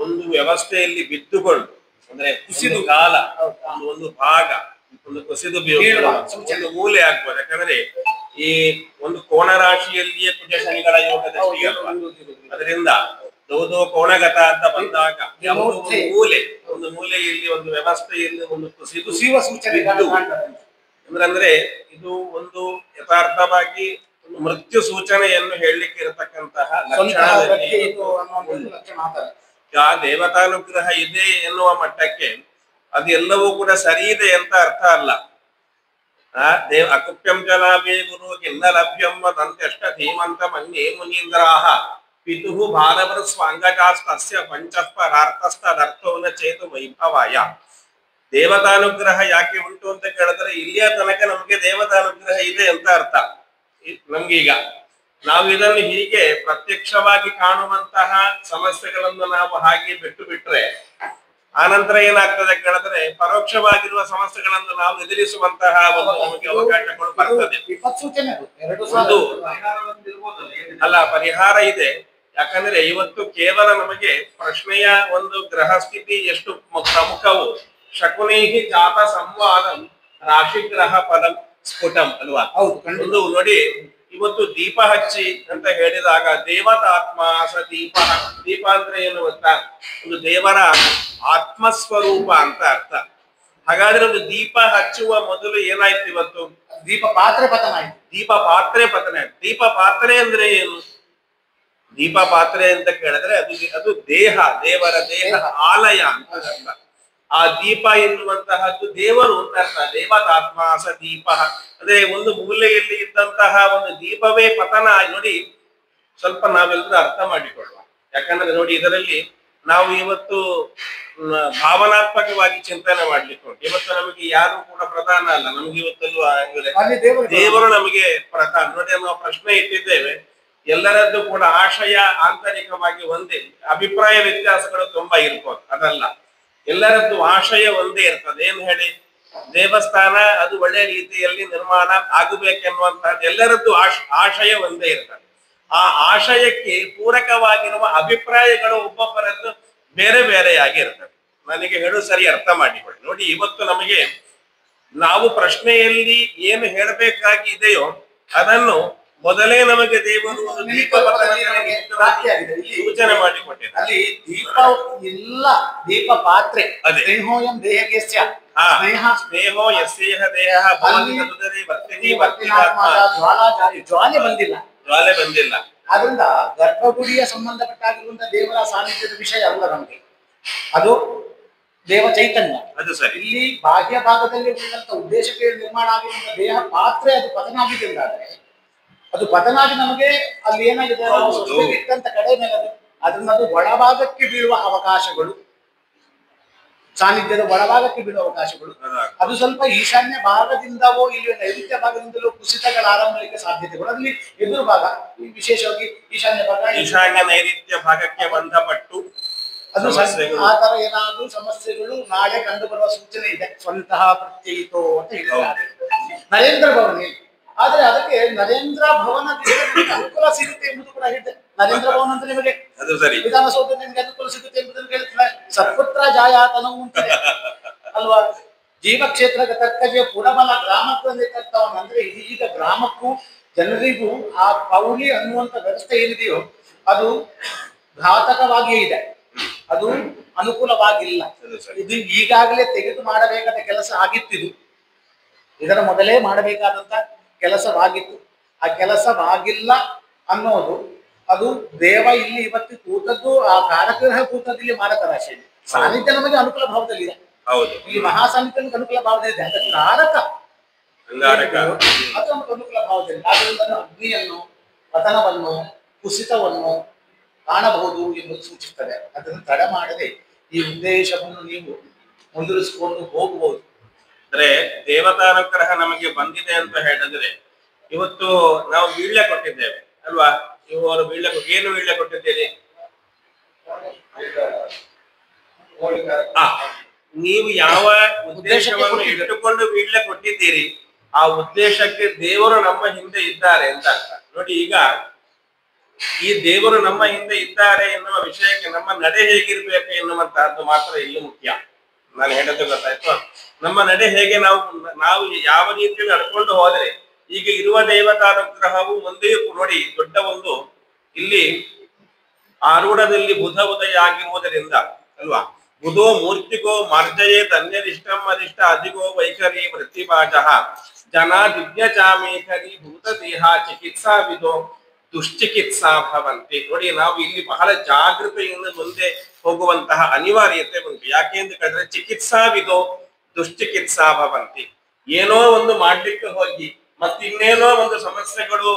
ಒಂದು ವ್ಯವಸ್ಥೆಯಲ್ಲಿ ಬಿದ್ದುಕೊಂಡು ಅಂದ್ರೆ ಕುಸಿದು ಕಾಲ ಒಂದು ಭಾಗ ಒಂದು ಕುಸಿದು ಒಂದು ಮೂಲೆ ಆಗ್ಬೋದು. ಯಾಕಂದ್ರೆ ಈ ಒಂದು ಕೋಣ ರಾಶಿಯಲ್ಲಿಯೇ ಕುಜ ಶನಿಗಳ ಯೋಗ ದೃಷ್ಟಿ ಅಲ್ವಾ, ಅದರಿಂದ ದೌದೋ ಕೋಣಗತ ಅಂತ ಬಂದಾಗ ಒಂದು ಮೂಲೆಯಲ್ಲಿ ಒಂದು ವ್ಯವಸ್ಥೆಯಲ್ಲಿ ಒಂದು ಕುಸಿಯುವ ಸೂಚನೆ ಅಂದ್ರೆ ಇದು ಒಂದು ಯಥಾರ್ಥವಾಗಿ ಒಂದು ಮೃತ್ಯು ಸೂಚನೆಯನ್ನು ಹೇಳಲಿಕ್ಕೆ ಇರತಕ್ಕಂತಹ ಲಕ್ಷಣದಲ್ಲಿ ದೇವತಾನುಗ್ರಹ ಇದೆ ಎನ್ನುವ ಮಟ್ಟಕ್ಕೆ ಅದೆಲ್ಲವೂ ಕೂಡ ಸರಿ ಇದೆ ಅಂತ ಅರ್ಥ ಅಲ್ಲ. ಅಕುಪ್ಯಂ ಜಲಾಭೇ ಗುರು ಕಿನ್ನ ಲಭ್ಯಂ ವದಂತ್ಯಷ್ಟ ಧೀಮಂತ ಮನ್ಯೇ ಮುನೀಂದ್ರಾಹ ಪಿತುಃ ಭಾರವರ ಸ್ವಾಂಗಜಾಸ್ತಸ್ಯ ಪಂಚಃ ಪರಾರ್ಥಸ್ತದರ್ಥೋ ನ ಚೇತು ವೈಭವಾಯ. ದೇವತಾನುಗ್ರಹ ಯಾಕೆ ಉಂಟು ಅಂತ ಕೇಳಿದ್ರೆ ಇಲ್ಲಿಯ ತನಕ ನಮಗೆ ದೇವತಾನುಗ್ರಹ ಇದೆ ಅಂತ ಅರ್ಥ. ನಮ್ಗೀಗ ನಾವು ಇದನ್ನು ಹೀಗೆ ಪ್ರತ್ಯಕ್ಷವಾಗಿ ಕಾಣುವಂತಹ ಸಮಸ್ಯೆಗಳನ್ನು ನಾವು ಹಾಗೆ ಬಿಟ್ಟು ಬಿಟ್ರೆ ಆನಂತರ ಏನಾಗ್ತದೆ ಕೇಳಿದ್ರೆ ಪರೋಕ್ಷವಾಗಿರುವ ಸಮಸ್ಯೆಗಳನ್ನು ನಾವು ಎದುರಿಸುವಂತಹ ಒಂದು ನಮಗೆ ಅವಕಾಶಗಳು ಬರ್ತದೆ. ಒಂದು ಅಲ್ಲ ಪರಿಹಾರ ಇದೆ. ಯಾಕಂದ್ರೆ ಇವತ್ತು ಕೇವಲ ನಮಗೆ ಪ್ರಶ್ನೆಯ ಒಂದು ಗ್ರಹ ಸ್ಥಿತಿ ಎಷ್ಟು ಪ್ರಮುಖವು. ಶಕುನೈಹಿ ಜಾತ ಸಂವಾದಂ ರಾಶಿಗ್ರಹ ಫಲಂ ಸ್ಫುಟಂ ಅಲ್ವಾ? ಒಂದು ನೋಡಿ, ಇವತ್ತು ದೀಪ ಹಚ್ಚಿ ಅಂತ ಹೇಳಿದಾಗ ದೇವತಾತ್ಮ ಸ ದೀಪ. ದೀಪ ಅಂದ್ರೆ ಏನು ಗೊತ್ತಾ? ಒಂದು ದೇವರ ಆತ್ಮಸ್ವರೂಪ ಅಂತ ಅರ್ಥ. ಹಾಗಾದ್ರೆ ಒಂದು ದೀಪ ಹಚ್ಚುವ ಮೊದಲು ಏನಾಯ್ತು? ಇವತ್ತು ದೀಪ ಪಾತ್ರೆ ಪತನ ಆಯ್ತು. ದೀಪ ಪಾತ್ರೆ ಪತನ ಆಯ್ತು. ದೀಪ ಪಾತ್ರೆ ಅಂದ್ರೆ ಏನು? ದೀಪ ಪಾತ್ರೆ ಅಂತ ಕೇಳಿದ್ರೆ ಅದು ದೇಹ, ದೇವರ ದೇಹ ಆಲಯ ಅಂತ ಅರ್ಥ. ಆ ದೀಪ ಎನ್ನುವಂತಹದ್ದು ದೇವರು ಅಂತ ಅರ್ಥ. ದೇವತಾತ್ಮ ಸ ದೀಪ ಅಂದ್ರೆ ಒಂದು ಮೂಲೆಯಲ್ಲಿ ಇದ್ದಂತಹ ಒಂದು ದೀಪವೇ ಪತನ. ನೋಡಿ, ಸ್ವಲ್ಪ ನಾವೆಲ್ಲರೂ ಅರ್ಥ ಮಾಡಿಕೊಳ್ಳುವ. ಯಾಕಂದ್ರೆ ನೋಡಿ, ಇದರಲ್ಲಿ ನಾವು ಇವತ್ತು ಭಾವನಾತ್ಮಕವಾಗಿ ಚಿಂತನೆ ಮಾಡ್ಲಿಕ್ಕೆ ಉಂಟು. ಇವತ್ತು ನಮಗೆ ಯಾರು ಕೂಡ ಪ್ರಧಾನ ಅಲ್ಲ. ನಮ್ಗೆ ಇವತ್ತಲ್ವಾ ದೇವರು ನಮಗೆ ಪ್ರಧಾನ. ನೋಡಿ, ನಾವು ಪ್ರಶ್ನೆ ಇಟ್ಟಿದ್ದೇವೆ, ಎಲ್ಲರದ್ದು ಕೂಡ ಆಶಯ ಆಂತರಿಕವಾಗಿ ಒಂದೇ. ಅಭಿಪ್ರಾಯ ವ್ಯತ್ಯಾಸಗಳು ತುಂಬಾ ಇರ್ಬೋದು, ಅದಲ್ಲ. ಎಲ್ಲರದ್ದು ಆಶಯ ಒಂದೇ ಇರ್ತದೆ. ಏನ್ ಹೇಳಿ? ದೇವಸ್ಥಾನ ಅದು ಒಳ್ಳೆ ರೀತಿಯಲ್ಲಿ ನಿರ್ಮಾಣ ಆಗಬೇಕೆನ್ನುವಂತಹದ್ದು ಎಲ್ಲರದ್ದು ಆಶಯ ಒಂದೇ ಇರ್ತದೆ. ಆ ಆಶಯಕ್ಕೆ ಪೂರಕವಾಗಿರುವ ಅಭಿಪ್ರಾಯಗಳು ಒಬ್ಬೊಬ್ಬರದ್ದು ಬೇರೆ ಬೇರೆಯಾಗಿ ಇರ್ತದೆ. ನನಗೆ ಹೇಳು ಸರಿ ಅರ್ಥ ಮಾಡಿಕೊಳ್ಳಿ. ನೋಡಿ, ಇವತ್ತು ನಮಗೆ ನಾವು ಪ್ರಶ್ನೆಯಲ್ಲಿ ಏನು ಹೇಳಬೇಕಾಗಿ ಇದೆಯೋ ಅದನ್ನು ಮೊದಲೇ ನಮಗೆ ದೇವರು ಸೂಚನೆ ಮಾಡಿಕೊಟ್ಟಿದ್ದಾರೆ. ಅಲ್ಲಿ ದೀಪ ಇಲ್ಲ, ದೀಪ ಪಾತ್ರೆ. ಸ್ನೇಹೋಯಂ ದೇಹಕ್ಕೆ ಸ್ನೇಹೋ ಯಸ್ಯೇಹ ದೇಹ ಜ್ವಾಲೆ ಬಂದಿಲ್ಲ, ಜ್ವಾಲೆ ಬಂದಿಲ್ಲ. ಆದ್ರಿಂದ ಗರ್ಭಗುಡಿಯ ಸಂಬಂಧಪಟ್ಟಾಗಿರುವಂತಹ ದೇವರ ಸಾನ್ನಿಧ್ಯದ ವಿಷಯ ಅಲ್ಲ ನಮಗೆ, ಅದು ದೇವ ಚೈತನ್ಯ. ಅದು ಸರಿ. ಇಲ್ಲಿ ಬಾಹ್ಯ ಭಾಗದಲ್ಲಿ ಉಳ್ಳಂತ ಉದ್ದೇಶಕ್ಕೆ ನಿರ್ಮಾಣ ಆಗಿರುವಂತಹ ದೇಹ ಪಾತ್ರೆ ಅದು ಪತನ ಆಗಿದೆ ಅಂತಾದ್ರೆ, ಅದು ಪತನಾಗಿ ನಮಗೆ ಅಲ್ಲಿ ಏನಾಗಿದೆ ಇಟ್ಟಂತ ಕಡೆ ಮೇಲೆ ಅದನ್ನ ಅದು ಒಳಭಾಗಕ್ಕೆ ಬೀಳುವ ಅವಕಾಶಗಳು, ಸಾನ್ನಿಧ್ಯದ ಒಳಭಾಗಕ್ಕೆ ಬೀಳುವ ಅವಕಾಶಗಳು, ಅದು ಸ್ವಲ್ಪ ಈಶಾನ್ಯ ಭಾಗದಿಂದವೋ ಇಲ್ಲಿ ನೈಋತ್ಯ ಭಾಗದಿಂದಲೋ ಕುಸಿತಗಳ ಆರಂಭಕ್ಕೆ ಸಾಧ್ಯತೆಗಳು. ಅಲ್ಲಿ ಎದುರು ಭಾಗ, ವಿಶೇಷವಾಗಿ ಈಶಾನ್ಯ ಭಾಗ, ಈಶಾನ್ಯ ನೈಋತ್ಯ ಭಾಗಕ್ಕೆ ಬಂಧಪಟ್ಟು ಅದು ಆ ತರ ಏನಾದ್ರೂ ಸಮಸ್ಯೆಗಳು ನಾಳೆ ಕಂಡು ಬರುವ ಸೂಚನೆ ಇದೆ. ಸ್ವಂತಹ ಪ್ರತ್ಯಯಿತೋ ಅಂತ ಹೇಳಿದ್ದಾರೆ ನರೇಂದ್ರ ಭವನ. ಆದ್ರೆ ಅದಕ್ಕೆ ನರೇಂದ್ರ ಭವನ ಅನುಕೂಲ ಸಿಗುತ್ತೆ ಎಂಬುದು ಕೂಡ ಹೇಳಿದೆ. ನರೇಂದ್ರ ಭವನ ಅಂತ ನಿಮಗೆ ವಿಧಾನಸೌಧ ನಿಮಗೆ ಅನುಕೂಲ ಸಿಗುತ್ತೆ ಎಂಬುದನ್ನು ಹೇಳ್ತಾರೆ. ಸತ್ಪುತ್ರ ಜಾಯಾತನವು ಅಂತಿದೆ ಅಲ್ವಾ? ಜೀವಕ್ಷೇತ್ರಕ್ಕೆ ತಕ್ಕಗೆ ಪುರಬಲ ಗ್ರಾಮಕ್ಕೆ ನಿಕಟವನ್ನ ಅಂದ್ರೆ ಈಗ ಗ್ರಾಮಕ್ಕೂ ಜನರಿಗೂ ಆ ಪೌಳಿ ಅನ್ನುವಂತ ವ್ಯವಸ್ಥೆ ಏನಿದೆಯೋ ಅದು ಘಾತಕವಾಗಿಯೇ ಇದೆ, ಅದು ಅನುಕೂಲವಾಗಿಲ್ಲ. ಇದು ಈಗಾಗಲೇ ತೆಗೆದು ಮಾಡಬೇಕಾದ ಕೆಲಸ ಆಗಿತ್ತು. ಇದರ ಮೊದಲೇ ಮಾಡಬೇಕಾದಂತ ಕೆಲಸವಾಗಿತ್ತು. ಆ ಕೆಲಸವಾಗಿಲ್ಲ ಅನ್ನೋದು ಅದು ದೇವ ಇಲ್ಲಿ ಇವತ್ತು ಕೂತದ್ದು, ಆ ಕಾರಕಗ್ರಹ ಕೂತದ್ದು ಇಲ್ಲಿ ಮಾರಕ ರಾಶಿಯಲ್ಲಿ. ಸಾನ್ನಿಧ್ಯ ನಮಗೆ ಅನುಕೂಲ ಭಾವದಲ್ಲಿ ಇದೆ, ಈ ಮಹಾ ಸಾನ್ನಿಧ್ಯ ಅನುಕೂಲ ಭಾವದಲ್ಲಿ ಇದೆ. ಅದಕ್ಕೆ ಕಾರಕ ಅದು ಅನುಕೂಲ ಭಾವದಲ್ಲಿ. ಆದ್ದರಿಂದ ಅಗ್ನಿಯನ್ನು, ಪತನವನ್ನು, ಕುಸಿತವನ್ನು ಕಾಣಬಹುದು ಎಂಬುದು ಸೂಚಿಸುತ್ತದೆ. ಅದನ್ನು ತಡೆ ಮಾಡದೆ ಈ ಉದ್ದೇಶವನ್ನು ನೀವು ಮುಂದುವರಿಸಿಕೊಂಡು ಹೋಗಬಹುದು. ಅಂದ್ರೆ ದೇವತಾನುಗ್ರಹ ನಮಗೆ ಬಂದಿದೆ ಅಂತ ಹೇಳಿದ್ರೆ, ಇವತ್ತು ನಾವು ವೀಳ್ಯ ಕೊಟ್ಟಿದ್ದೇವೆ ಅಲ್ವಾ? ಇವರು ವೀಳ್ಯ ಏನು ವೀಳ್ಯ ಕೊಟ್ಟಿದ್ದೀರಿ? ನೀವು ಯಾವ ಉದ್ದೇಶವನ್ನು ಇಟ್ಟುಕೊಂಡು ವೀಳ್ಯ ಕೊಟ್ಟಿದ್ದೀರಿ, ಆ ಉದ್ದೇಶಕ್ಕೆ ದೇವರು ನಮ್ಮ ಹಿಂದೆ ಇದ್ದಾರೆ ಅಂತ ಅರ್ಥ. ನೋಡಿ, ಈಗ ಈ ದೇವರು ನಮ್ಮ ಹಿಂದೆ ಇದ್ದಾರೆ ಎನ್ನುವ ವಿಷಯಕ್ಕೆ ನಮ್ಮ ನಡೆ ಹೇಗಿರ್ಬೇಕು ಎನ್ನುವಂತಹದ್ದು ಮಾತ್ರ ಇಲ್ಲಿ ಮುಖ್ಯ. ನಾನು ಹೇಳೋದು ಗೊತ್ತಾಯ್ತು? ನಮ್ಮ ನಡೆ ಹೇಗೆ, ನಾವು ಯಾವ ರೀತಿಯಲ್ಲಿ ನಡ್ಕೊಂಡು ಹೋದ್ರೆ ಈಗ ಇರುವ ದೇವತಾನುಗ್ರಹವು ಒಂದೇ. ನೋಡಿ, ದೊಡ್ಡ ಒಂದು ಇಲ್ಲಿ ಆರೂಢದಲ್ಲಿ ಬುಧ ಉದಯ ಆಗಿರುವುದರಿಂದ ಅಲ್ವಾ? ಬುಧೋ ಮೂರ್ತಿಗೋ ಮಾರ್ಜಯೇ ಧನ್ಯರಿಷ್ಟಂ ಅರಿಷ್ಟ ಅಧಿಗೋ ವೈಖರಿ ವೃತ್ತಿಭಾಜ ಜನ ದಿವ್ಯಚಾಮೇಖರಿ ಭೂತ ದೇಹ ಚಿಕಿತ್ಸಾ ವಿಧೋ ದುಶ್ಚಿಕಿತ್ಸಾ ಭವಂತಿ. ನೋಡಿ, ನಾವು ಇಲ್ಲಿ ಬಹಳ ಜಾಗೃತೆಯಿಂದ ಮುಂದೆ ಹೋಗುವಂತಹ ಅನಿವಾರ್ಯತೆ ಉಂಟು. ಯಾಕೆ ಅಂತ ಹೇಳಿದ್ರೆ ಚಿಕಿತ್ಸಾ ವಿಧೋ ದುಶ್ಚಿಕಿತ್ಸಾ ಭವಂತಿ. ಏನೋ ಒಂದು ಮಾಡ್ಲಿಕ್ಕೆ ಹೋಗಿ ಮತ್ತಿನ್ನೇನೋ ಒಂದು ಸಮಸ್ಯೆಗಳು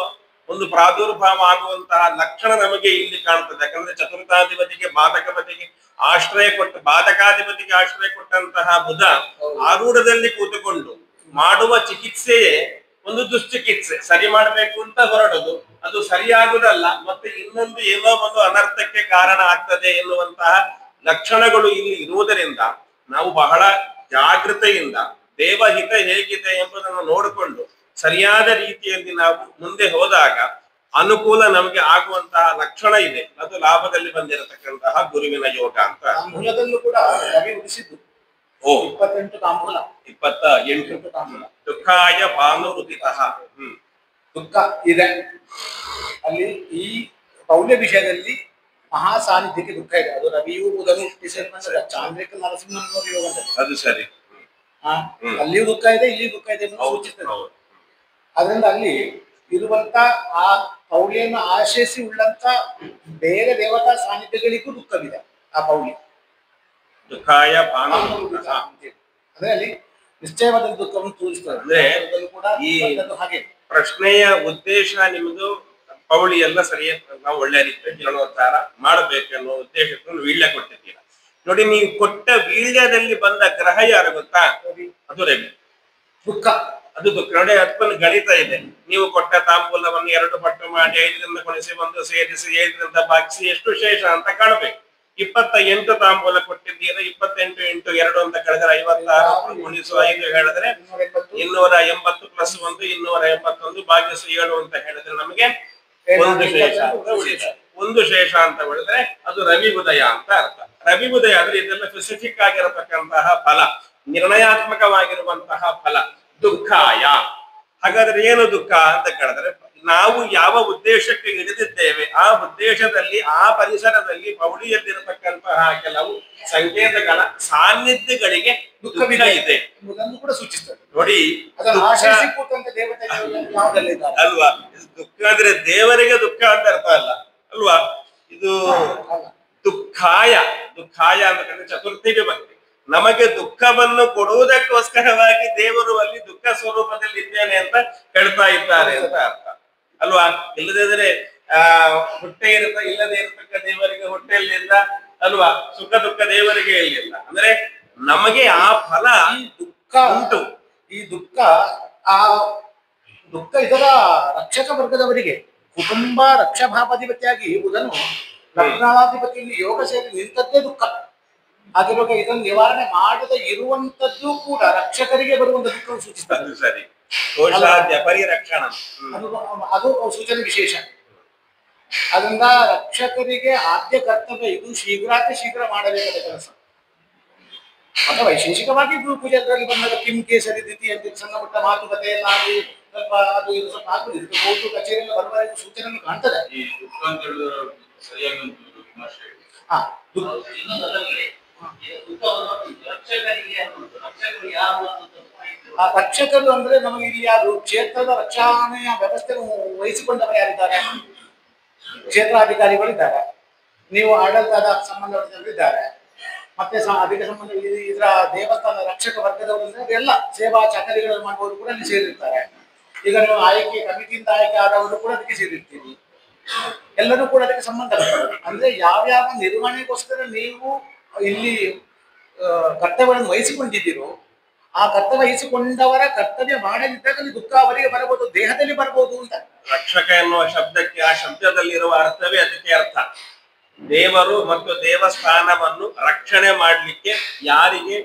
ಒಂದು ಪ್ರಾದುರ್ಭಾವ ಆಗುವಂತಹ ಲಕ್ಷಣ ನಮಗೆ ಇಲ್ಲಿ ಕಾಣ್ತದೆ. ಯಾಕಂದ್ರೆ ಚತುರ್ಥಾಧಿಪತಿಗೆ ಬಾಧಕಪತಿಗೆ ಆಶ್ರಯ ಕೊಟ್ಟು ಬಾಧಕಾಧಿಪತಿಗೆ ಆಶ್ರಯ ಕೊಟ್ಟಂತಹ ಬುಧ ಆರೂಢದಲ್ಲಿ ಕೂತುಕೊಂಡು ಮಾಡುವ ಚಿಕಿತ್ಸೆಯೇ ಒಂದು ದುಶ್ಚಿಕಿತ್ಸೆ. ಸರಿ ಮಾಡಬೇಕು ಅಂತ ಹೊರಡುದು, ಅದು ಸರಿಯಾಗುವುದಲ್ಲ, ಮತ್ತೆ ಇನ್ನೊಂದು ಏನೋ ಒಂದು ಅನರ್ಥಕ್ಕೆ ಕಾರಣ ಆಗ್ತದೆ ಎನ್ನುವಂತಹ ಲಕ್ಷಣಗಳು ಇಲ್ಲಿ ಇರುವುದರಿಂದ ನಾವು ಬಹಳ ಜಾಗೃತೆಯಿಂದ ದೇವಹಿತ ಹೇಗಿದೆ ಎಂಬುದನ್ನು ನೋಡಿಕೊಂಡು ಸರಿಯಾದ ರೀತಿಯಲ್ಲಿ ನಾವು ಮುಂದೆ ಹೋದಾಗ ಅನುಕೂಲ ನಮಗೆ ಆಗುವಂತಹ ಲಕ್ಷಣ ಇದೆ. ಅದು ಲಾಭದಲ್ಲಿ ಬಂದಿರತಕ್ಕಂತಹ ಗುರುವಿನ ಯೋಗ ಅಂತ. ಮೂಲದಲ್ಲೂ ಕೂಡ ರವಿ ಉದಿಸಿದ್ದು 28 ತಾಂಬೂಲ 28 ತಾಂಬೂಲ. ದುಃಖಾಯ ಭಾನು ಉದಿತಃ. ದುಃಖ ಇದೆ ಅಲ್ಲಿ. ಈ ಪೌಲ್ಯ ವಿಷಯದಲ್ಲಿ ಮಹಾ ಸಾನ್ನಿಧ್ಯಕ್ಕೆ ದುಃಖ ಇದೆ. ಅದು ರವಿಯು ಬುಧನು ಚಾಂದ್ರಿಕ ನರಸಿಂಹನ ಯೋಗದಲ್ಲಿ ಅದು ಸರಿ. ಅಲ್ಲಿಯೂ ದುಃಖ ಇದೆ, ಇಲ್ಲಿಯೂ ದುಃಖ ಇದೆ ಸೂಚಿಸ್ತದೆ. ಅದರಿಂದ ಅಲ್ಲಿ ಇರುವಂತ ಆ ಪೌಳಿಯನ್ನು ಆಶ್ರಯಿಸಿ ಉಳ್ಳಂತ ಬೇರೆ ದೇವತಾ ಸಾನ್ನಿಧ್ಯಗಳಿಗೂ ದುಃಖವಿದೆ. ಆ ಪೌಳಿ ದುಃಖಾಯ ಭಾನು ಅಂದ್ರೆ ಅಲ್ಲಿ ನಿಶ್ಚಯವಾದ ದುಃಖವನ್ನು ತೋರಿಸ್ತದೆ. ಅಂದ್ರೆ ಕೂಡ ಈ ಹಾಗೆ ಪ್ರಶ್ನೆಯ ಉದ್ದೇಶ ನಿಮ್ದು ಪೌಳಿ ಎಲ್ಲ ಸರಿಯ ನಾವು ಒಳ್ಳೆ ರೀತಿಯಲ್ಲಿ ಹೇಳುವಂತಾರ ಮಾಡಬೇಕನ್ನೋ ಉದ್ದೇಶಕ್ಕೆ ವೀಳ್ಯ ಕೊಟ್ಟಿದ್ದೀರಾ. ನೋಡಿ, ನೀವು ಕೊಟ್ಟ ವೀಳ್ಯದಲ್ಲಿ ಬಂದ ಗ್ರಹ ಯಾರು ಗೊತ್ತಾ? ಅದು ರವಿ. ದುಃಖ ಅದು ದುಃಖ. ನೋಡಿ, ಅದಕ್ಕೊಂದು ಗಣಿತ ಇದೆ. ನೀವು ಕೊಟ್ಟ ತಾಂಬೂಲವನ್ನು 2 ಪಟ್ಟು ಮಾಡಿ 5ರಿಂದ ಗುಣಿಸಿ 1 ಸೇರಿಸಿ 7ರಿಂದ ಭಾಗಿಸಿ ಎಷ್ಟು ಶೇಷ ಅಂತ ಕಾಣಬೇಕು. 28 ತಾಂಬೂಲ ಕೊಟ್ಟಿದ್ದೀರಾ. 28 × 2 ಅಂತ ಕಳೆದ್ರೆ 56 ಗುಣಿಸು 5 ಹೇಳಿದ್ರೆ 280 ಪ್ಲಸ್ 1 281 ಭಾಗಿಸು 7 ಅಂತ ಹೇಳಿದ್ರೆ ನಮಗೆ ಒಂದು ಶೇಷ ಅಂತ ಉಳಿದ. ಒಂದು ಶೇಷ ಅಂತ ಉಳಿದ್ರೆ ಅದು ರವಿ ಉದಯ ಅಂತ ಅರ್ಥ. ರವಿ ಉದಯ ಅಂದ್ರೆ ಇದೆಲ್ಲ ಸ್ಪೆಸಿಫಿಕ್ ಆಗಿರತಕ್ಕಂತಹ ಫಲ, ನಿರ್ಣಯಾತ್ಮಕವಾಗಿರುವಂತಹ ಫಲ. ದುಃಖಾಯ. ಹಾಗಾದ್ರೆ ಏನು ದುಃಖ ಅಂತ ಕೇಳಿದ್ರೆ, ನಾವು ಯಾವ ಉದ್ದೇಶಕ್ಕೆ ಇಳಿದಿದ್ದೇವೆ ಆ ಉದ್ದೇಶದಲ್ಲಿ ಆ ಪರಿಸರದಲ್ಲಿ ಪೌಳಿಯಲ್ಲಿರತಕ್ಕಂತಹ ಕೆಲವು ಸಂಕೇತಗಳ ಸಾನ್ನಿಧ್ಯಗಳಿಗೆ ದುಃಖವಿದೆ ಇದೆ ಕೂಡ ಸೂಚಿಸ್ತದೆ. ನೋಡಿ, ಅಲ್ವಾ? ದುಃಖ ಅಂದ್ರೆ ದೇವರಿಗೆ ದುಃಖ ಅಂತ ಅರ್ಥ ಅಲ್ಲ ಅಲ್ವಾ? ಇದು ದುಃಖಾಯ. ದುಃಖಾಯ ಅಂತ ಚತುರ್ಥಿಗೆ ಬಂದಿದೆ. ನಮಗೆ ದುಃಖವನ್ನು ಕೊಡುವುದಕ್ಕೋಸ್ಕರವಾಗಿ ದೇವರು ಅಲ್ಲಿ ದುಃಖ ಸ್ವರೂಪದಲ್ಲಿ ಇದ್ದೇನೆ ಅಂತ ಹೇಳ್ತಾ ಇದ್ದಾರೆ ಅಂತ ಅರ್ಥ ಅಲ್ವಾ? ಇಲ್ಲದಿದ್ರೆ ಹೊಟ್ಟೆ ಇಲ್ಲದೆ ಇರತಕ್ಕ ದೇವರಿಗೆ ಹೊಟ್ಟೆಯಲ್ಲಿಲ್ಲ ಅಲ್ವಾ? ಸುಖ ದುಃಖ ದೇವರಿಗೆ ಇಲ್ಲಿಲ್ಲ. ಅಂದ್ರೆ ನಮಗೆ ಆ ಫಲ ದುಃಖ ಉಂಟು. ಈ ದುಃಖ ಆ ದುಃಖ ಇದರ ರಕ್ಷಕ ವರ್ಗದವರಿಗೆ ಕುಟುಂಬ ರಕ್ಷಾಭಾವಾಧಿಪತಿಯಾಗಿ ಬುಧನು ಲಗ್ನಾಧಿಪತಿಯಲ್ಲಿ ಯೋಗ ಸೇರಿ ನಿಂತದ್ದೇ ದುಃಖ ಆಗಿರುವಾಗ ಇದನ್ನು ನಿವಾರಣೆ ಮಾಡದೆ ಇರುವಂತದ್ದು ಕೂಡ ರಕ್ಷಕರಿಗೆ ಬರುವಂತ ದುಃಖವನ್ನು ಸೂಚಿಸ್ತದೆ. ಸರಿ. ಪರಿರಕ್ಷಣ ಅದು ಸೂಚನೆ ವಿಶೇಷ. ಅದರಿಂದ ರಕ್ಷಕರಿಗೆ ಆದ್ಯ ಕರ್ತವ್ಯ ಇದು. ಶೀಘ್ರ ಮಾಡಬೇಕಾದ ಕೆಲಸ. ಮತ್ತೆ ವೈಶೇಷಿಕವಾಗಿ ಗುರು ಪೂಜೆಗಳಲ್ಲಿ ಬಂದಾಗ ಕಿಂ ಕೇಸರಿ ದಿತಿ ಅಂತ ಸಣ್ಣ ಪುಟ್ಟ ಮಾತುಕತೆಯಲ್ಲಾಗಿ ಸ್ವಲ್ಪ ಅದು ಇದು ಸ್ವಲ್ಪ ಹಾಕುದಿಲ್ಲ. ಕೋರ್ಟು ಕಚೇರಿಯಲ್ಲಿ ಬರುವವರೆಗೂ ಸೂಚನೆಯನ್ನು ಕಾಣ್ತದೆ. ರಕ್ಷಕರು ಅಂದ್ರೆ ನಮಗೆ ಇಲ್ಲಿ ಯಾರು ಕ್ಷೇತ್ರದ ರಕ್ಷಣೆಯ ವ್ಯವಸ್ಥೆಯನ್ನು ವಹಿಸಿಕೊಂಡವರು ಯಾರಿದ್ದಾರೆ? ಕ್ಷೇತ್ರಾಧಿಕಾರಿಗಳಿದ್ದಾರೆ, ನೀವು ಆಡಳಿತದ ಸಂಬಂಧಪಟ್ಟವರಿದ್ದಾರೆ, ಮತ್ತೆ ಅದಕ್ಕೆ ಸಂಬಂಧ ಇದರ ದೇವಸ್ಥಾನ ರಕ್ಷಕ ವರ್ಗದವರು ಎಲ್ಲ ಸೇವಾ ಚಾಕರಿಗಳನ್ನು ಮಾಡುವವರು ಕೂಡ ಅಲ್ಲಿ ಸೇರಿರ್ತಾರೆ. ಈಗ ನೀವು ಆಯ್ಕೆ ಕಮಿಟಿಯಿಂದ ಆಯ್ಕೆ ಆದವರು ಕೂಡ ಅದಕ್ಕೆ ಸೇರಿರ್ತೀರಿ. ಎಲ್ಲರೂ ಕೂಡ ಅದಕ್ಕೆ ಸಂಬಂಧಪಟ್ಟವರು. ಅಂದ್ರೆ ಯಾವ್ಯಾವ ನಿರ್ವಹಣೆಗೋಸ್ಕರ ನೀವು ಇಲ್ಲಿ ಕರ್ತವ್ಯವನ್ನು ವಹಿಸಿಕೊಂಡಿದ್ದೀರೋ ಆ ಕರ್ತವ್ಯ ವಹಿಸಿಕೊಂಡವರ ಕರ್ತವ್ಯ ಮಾಡಲಿದ್ದಾಗ ದುಃಖ ಅವರಿಗೆ ಬರಬಹುದು, ದೇಹದಲ್ಲಿ ಬರಬಹುದು ಅಂತ. ರಕ್ಷಕ ಎನ್ನುವ ಶಬ್ದಕ್ಕೆ ಆ ಶಬ್ದದಲ್ಲಿರುವ ಅರ್ಥವೇ ಅದಕ್ಕೆ ಅರ್ಥ. ದೇವರು ಮತ್ತು ದೇವಸ್ಥಾನವನ್ನು ರಕ್ಷಣೆ ಮಾಡಲಿಕ್ಕೆ ಯಾರಿಗೆ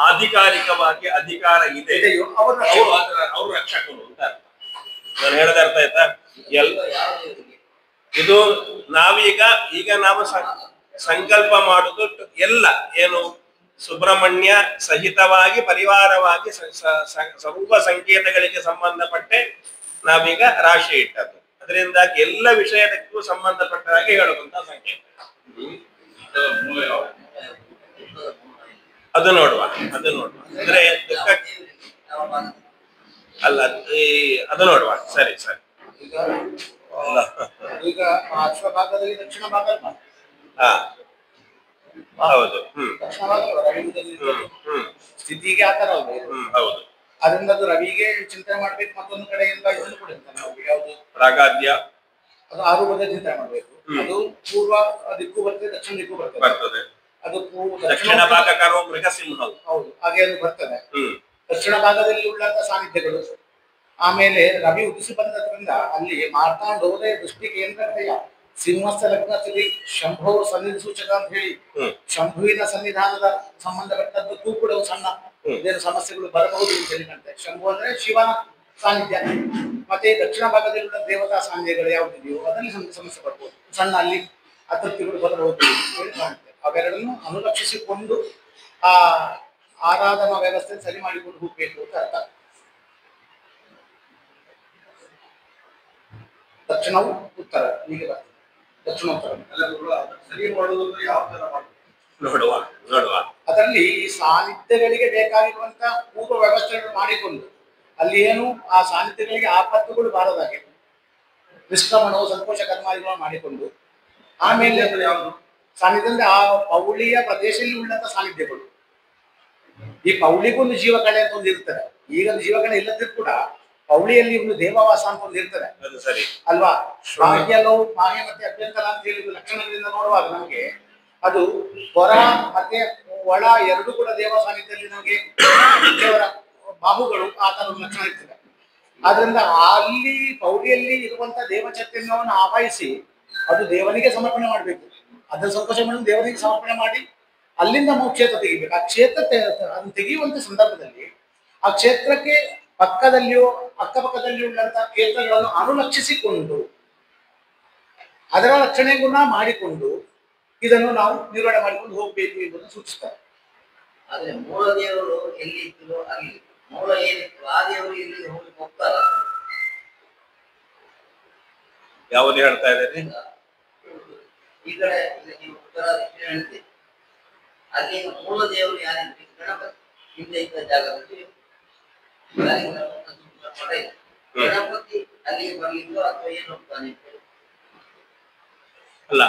ಆಧಿಕಾರಿಕವಾಗಿ ಅಧಿಕಾರ ಇದೆಯೋ ಅವರು ರಕ್ಷಕರು ಅಂತ ಅರ್ಥ. ನಾನು ಹೇಳದ ಅರ್ಥ ಆಯ್ತಾ? ಇದು ನಾವೀಗ ನಾವು ಸಂಕಲ್ಪ ಮಾಡುದು ಎಲ್ಲ ಏನು ಸುಬ್ರಹ್ಮಣ್ಯ ಸಹಿತವಾಗಿ ಪರಿವಾರವಾಗಿ ಸ್ವರೂಪ ಸಂಕೇತಗಳಿಗೆ ಸಂಬಂಧಪಟ್ಟೆ ನಾವೀಗ ರಾಶಿ ಇಟ್ಟದ್ದು. ಅದರಿಂದಾಗಿ ಎಲ್ಲ ವಿಷಯಕ್ಕೂ ಸಂಬಂಧಪಟ್ಟ ಹಾಗೆ ಹೇಳುವಂತ ಸಂಕೇತ. ಅದು ನೋಡುವ ಅಂದ್ರೆ ದುಃಖ ಅಲ್ಲ, ಅದು ನೋಡುವ. ಸರಿ. ಈಗ ಅಶ್ವ ಭಾಗದಲ್ಲಿ ದಕ್ಷಿಣ ಭಾಗ ಹೌದು. ದಕ್ಷಿಣ ಭಾಗ ಸ್ಥಿತಿಗೆ ಆತರ ಹೌದು. ಅದರಿಂದ ಅದು ರವಿಗೆ ಚಿಂತನೆ ಮಾಡ್ಬೇಕು. ಮತ್ತೊಂದು ಕಡೆಯಿಂದ ಇದನ್ನು ಕೂಡ ಯಾವುದು ರಾಗಾದ್ಯ ಅದು ಆರೂಪದ ಚಿಂತನೆ ಮಾಡಬೇಕು. ಅದು ಪೂರ್ವ ದಿಕ್ಕು ಬರ್ತದೆ, ದಕ್ಷಿಣ ದಿಕ್ಕು ಬರ್ತದೆ. ಅದು ದಕ್ಷಿಣ ಭಾಗ ಕಾಣುವ ಮೃಗಸಿಂಹ. ಹೌದು, ಹಾಗೆ ಅದು ಬರ್ತದೆ. ದಕ್ಷಿಣ ಭಾಗದಲ್ಲಿ ಉಳ್ಳಂತ ಸಾನ್ನಿಧ್ಯಗಳು. ಆಮೇಲೆ ರವಿ ಉದಿಸಿ ಬಂದದ್ರಿಂದ ಅಲ್ಲಿ ಮಾರ್ತಾಂಡೋದಯ ದೃಷ್ಟಿ ಕೇಂದ್ರತೆಯ ಸಿಂಹಸ್ಥ ಲಗ್ನದಲ್ಲಿ ಶಂಭು ಸನ್ನಿಧಿ ಸೂಚಕ ಅಂತ ಹೇಳಿ ಶಂಭುವಿನ ಸನ್ನಿಧಾನದ ಸಂಬಂಧಪಟ್ಟದ್ದಕ್ಕೂ ಕೂಡ ಸಣ್ಣ ಇದೇನು ಸಮಸ್ಯೆಗಳು ಬರಬಹುದು ಅಂತ ಹೇಳಿದಂತೆ. ಶಂಭು ಅಂದ್ರೆ ಶಿವನ ಸಾನ್ನಿಧ್ಯ. ಮತ್ತೆ ದಕ್ಷಿಣ ಭಾಗದಲ್ಲಿರುವ ದೇವತಾ ಸಾನ್ನಿಧ್ಯಗಳು ಯಾವುದಿದೆಯೋ ಅದರಲ್ಲಿ ಸಮಸ್ಯೆ ಬರ್ಬೋದು, ಸಣ್ಣ ಅಲ್ಲಿ ಅತೃಪ್ತಿಗಳು ಬರಬಹುದು ಹೇಳಿ ಕಾಣುತ್ತೆ. ಅವೆರಡನ್ನು ಅನುರಕ್ಷಿಸಿಕೊಂಡು ಆ ಆರಾಧನಾ ವ್ಯವಸ್ಥೆ ಸರಿ ಮಾಡಿಕೊಂಡು ಹೋಗ್ಬೇಕು ಅಂತ ಅರ್ಥ. ದಕ್ಷಿಣವು ಉತ್ತರ, ಹೀಗೆ ಬರ್ತದೆ. ದಕ್ಷಿಣೋತ್ತರ ಸರಿ ಮಾಡುವುದು ಯಾವ ತರ ನೋಡುವ. ಅದರಲ್ಲಿ ಈ ಸಾನ್ನಿಧ್ಯಗಳಿಗೆ ಬೇಕಾಗಿರುವಂತ ಪೂರ್ವ ವ್ಯವಸ್ಥೆಗಳನ್ನು ಮಾಡಿಕೊಂಡು ಅಲ್ಲಿ ಏನು ಆ ಸಾನ್ನಿಧ್ಯಗಳಿಗೆ ಆಪತ್ತುಗಳು ಬಾರದಾಗೆ ನಿಷ್ಕ್ರಮಣವು ಸಂಕೋಚ ಕರ್ಮಾದಿಗಳನ್ನು ಮಾಡಿಕೊಂಡು ಆಮೇಲೆ ಸಾನ್ನಿಧ್ಯ ಅಂದ್ರೆ ಆ ಪೌಳಿಯ ಪ್ರದೇಶದಲ್ಲಿ ಉಳ್ಳಂತ ಸಾನ್ನಿಧ್ಯಗಳು. ಈ ಪೌಳಿಗೂ ಒಂದು ಜೀವಕಳೆ ಅಂತ ಒಂದು ಇರ್ತದೆ. ಈಗ ಜೀವಕಳೆ ಇಲ್ಲದಿದ್ರು ಕೂಡ ಪೌಳಿಯಲ್ಲಿ ಒಂದು ದೇವವಾಸ ಅಂತ ಒಂದು ಇರ್ತದೆ ಅಲ್ವಾ. ಬಾಹ್ಯಲವು ಬಾಹ್ಯ ಮತ್ತೆ ಅಭ್ಯಂತರ ಅಂತ ಹೇಳಿ ಲಕ್ಷಣಗಳಿಂದ ನೋಡುವಾಗ ನಮಗೆ ಅದು ಹೊರ ಮತ್ತೆ ಒಳ ಎರಡು ಕೂಡ ದೇವ ಸಾನ್ನಿಧ್ಯದಲ್ಲಿ ನಮಗೆ ದೇವರ ಬಾಹುಗಳು ಆ ತರ ಲಕ್ಷಣ ಇರ್ತದೆ. ಆದ್ರಿಂದ ಅಲ್ಲಿ ಪೌಳಿಯಲ್ಲಿ ಇರುವಂತ ದೇವಚೈತನ್ಯವನ್ನು ಆವಾಹಿಸಿ ಅದು ದೇವನಿಗೆ ಸಮರ್ಪಣೆ ಮಾಡಬೇಕು. ಅದರ ಸಂಕೋಚ ಮಾಡಿ ದೇವನಿಗೆ ಸಮರ್ಪಣೆ ಮಾಡಿ ಅಲ್ಲಿಂದ ಕ್ಷೇತ್ರ ತೆಗಿಬೇಕು. ಆ ಕ್ಷೇತ್ರ ಅದನ್ನು ತೆಗೆಯುವಂತ ಸಂದರ್ಭದಲ್ಲಿ ಆ ಕ್ಷೇತ್ರಕ್ಕೆ ಪಕ್ಕದಲ್ಲಿಯೋ ಅಕ್ಕಪಕ್ಕದಲ್ಲಿಯೂ ಉಳ್ಳಂತಹ ಕ್ಷೇತ್ರಗಳನ್ನು ಅನುಲಕ್ಷಿಸಿಕೊಂಡು ಅದರ ರಕ್ಷಣೆ ಗುಣ ಮಾಡಿಕೊಂಡು ಇದನ್ನು ನಾವು ನಿರ್ವಹಣೆ ಮಾಡಿಕೊಂಡು ಹೋಗಬೇಕು ಎಂಬುದನ್ನು ಸೂಚಿಸ್ತಾರೆ. ಆದ್ರೆ ಮೂಲ ದೇವರು ಎಲ್ಲಿ ಇತ್ತು ಅಲ್ಲಿ ಮೂಲ ಏನಿತ್ತು ಆ ದೇವರು ಎಲ್ಲಿ ಹೋಗಿ ಹೋಗ್ತಾರ. ಯಾವುದು ಹೇಳ್ತಾ ಇದ್ದಾರೆ? ಈ ಕಡೆ ನೀವು ಉತ್ತರ ದಕ್ಷಿಣ ಹೇಳ್ತೀವಿ, ಅಲ್ಲಿ ಮೂಲ ದೇವರು ಯಾರಿತ್ತು? ಗಣಪತಿ. ಹಿಂದೆ ಇದ್ದ ಜಾಗದಲ್ಲಿ ಗಣಪತಿ ಅಲ್ಲಿಗೆ ಬರ್ಲಿದ್ದು ಅಥವಾ ಏನು ಹೋಗ್ತಾನೆ ಅಲ್ಲ,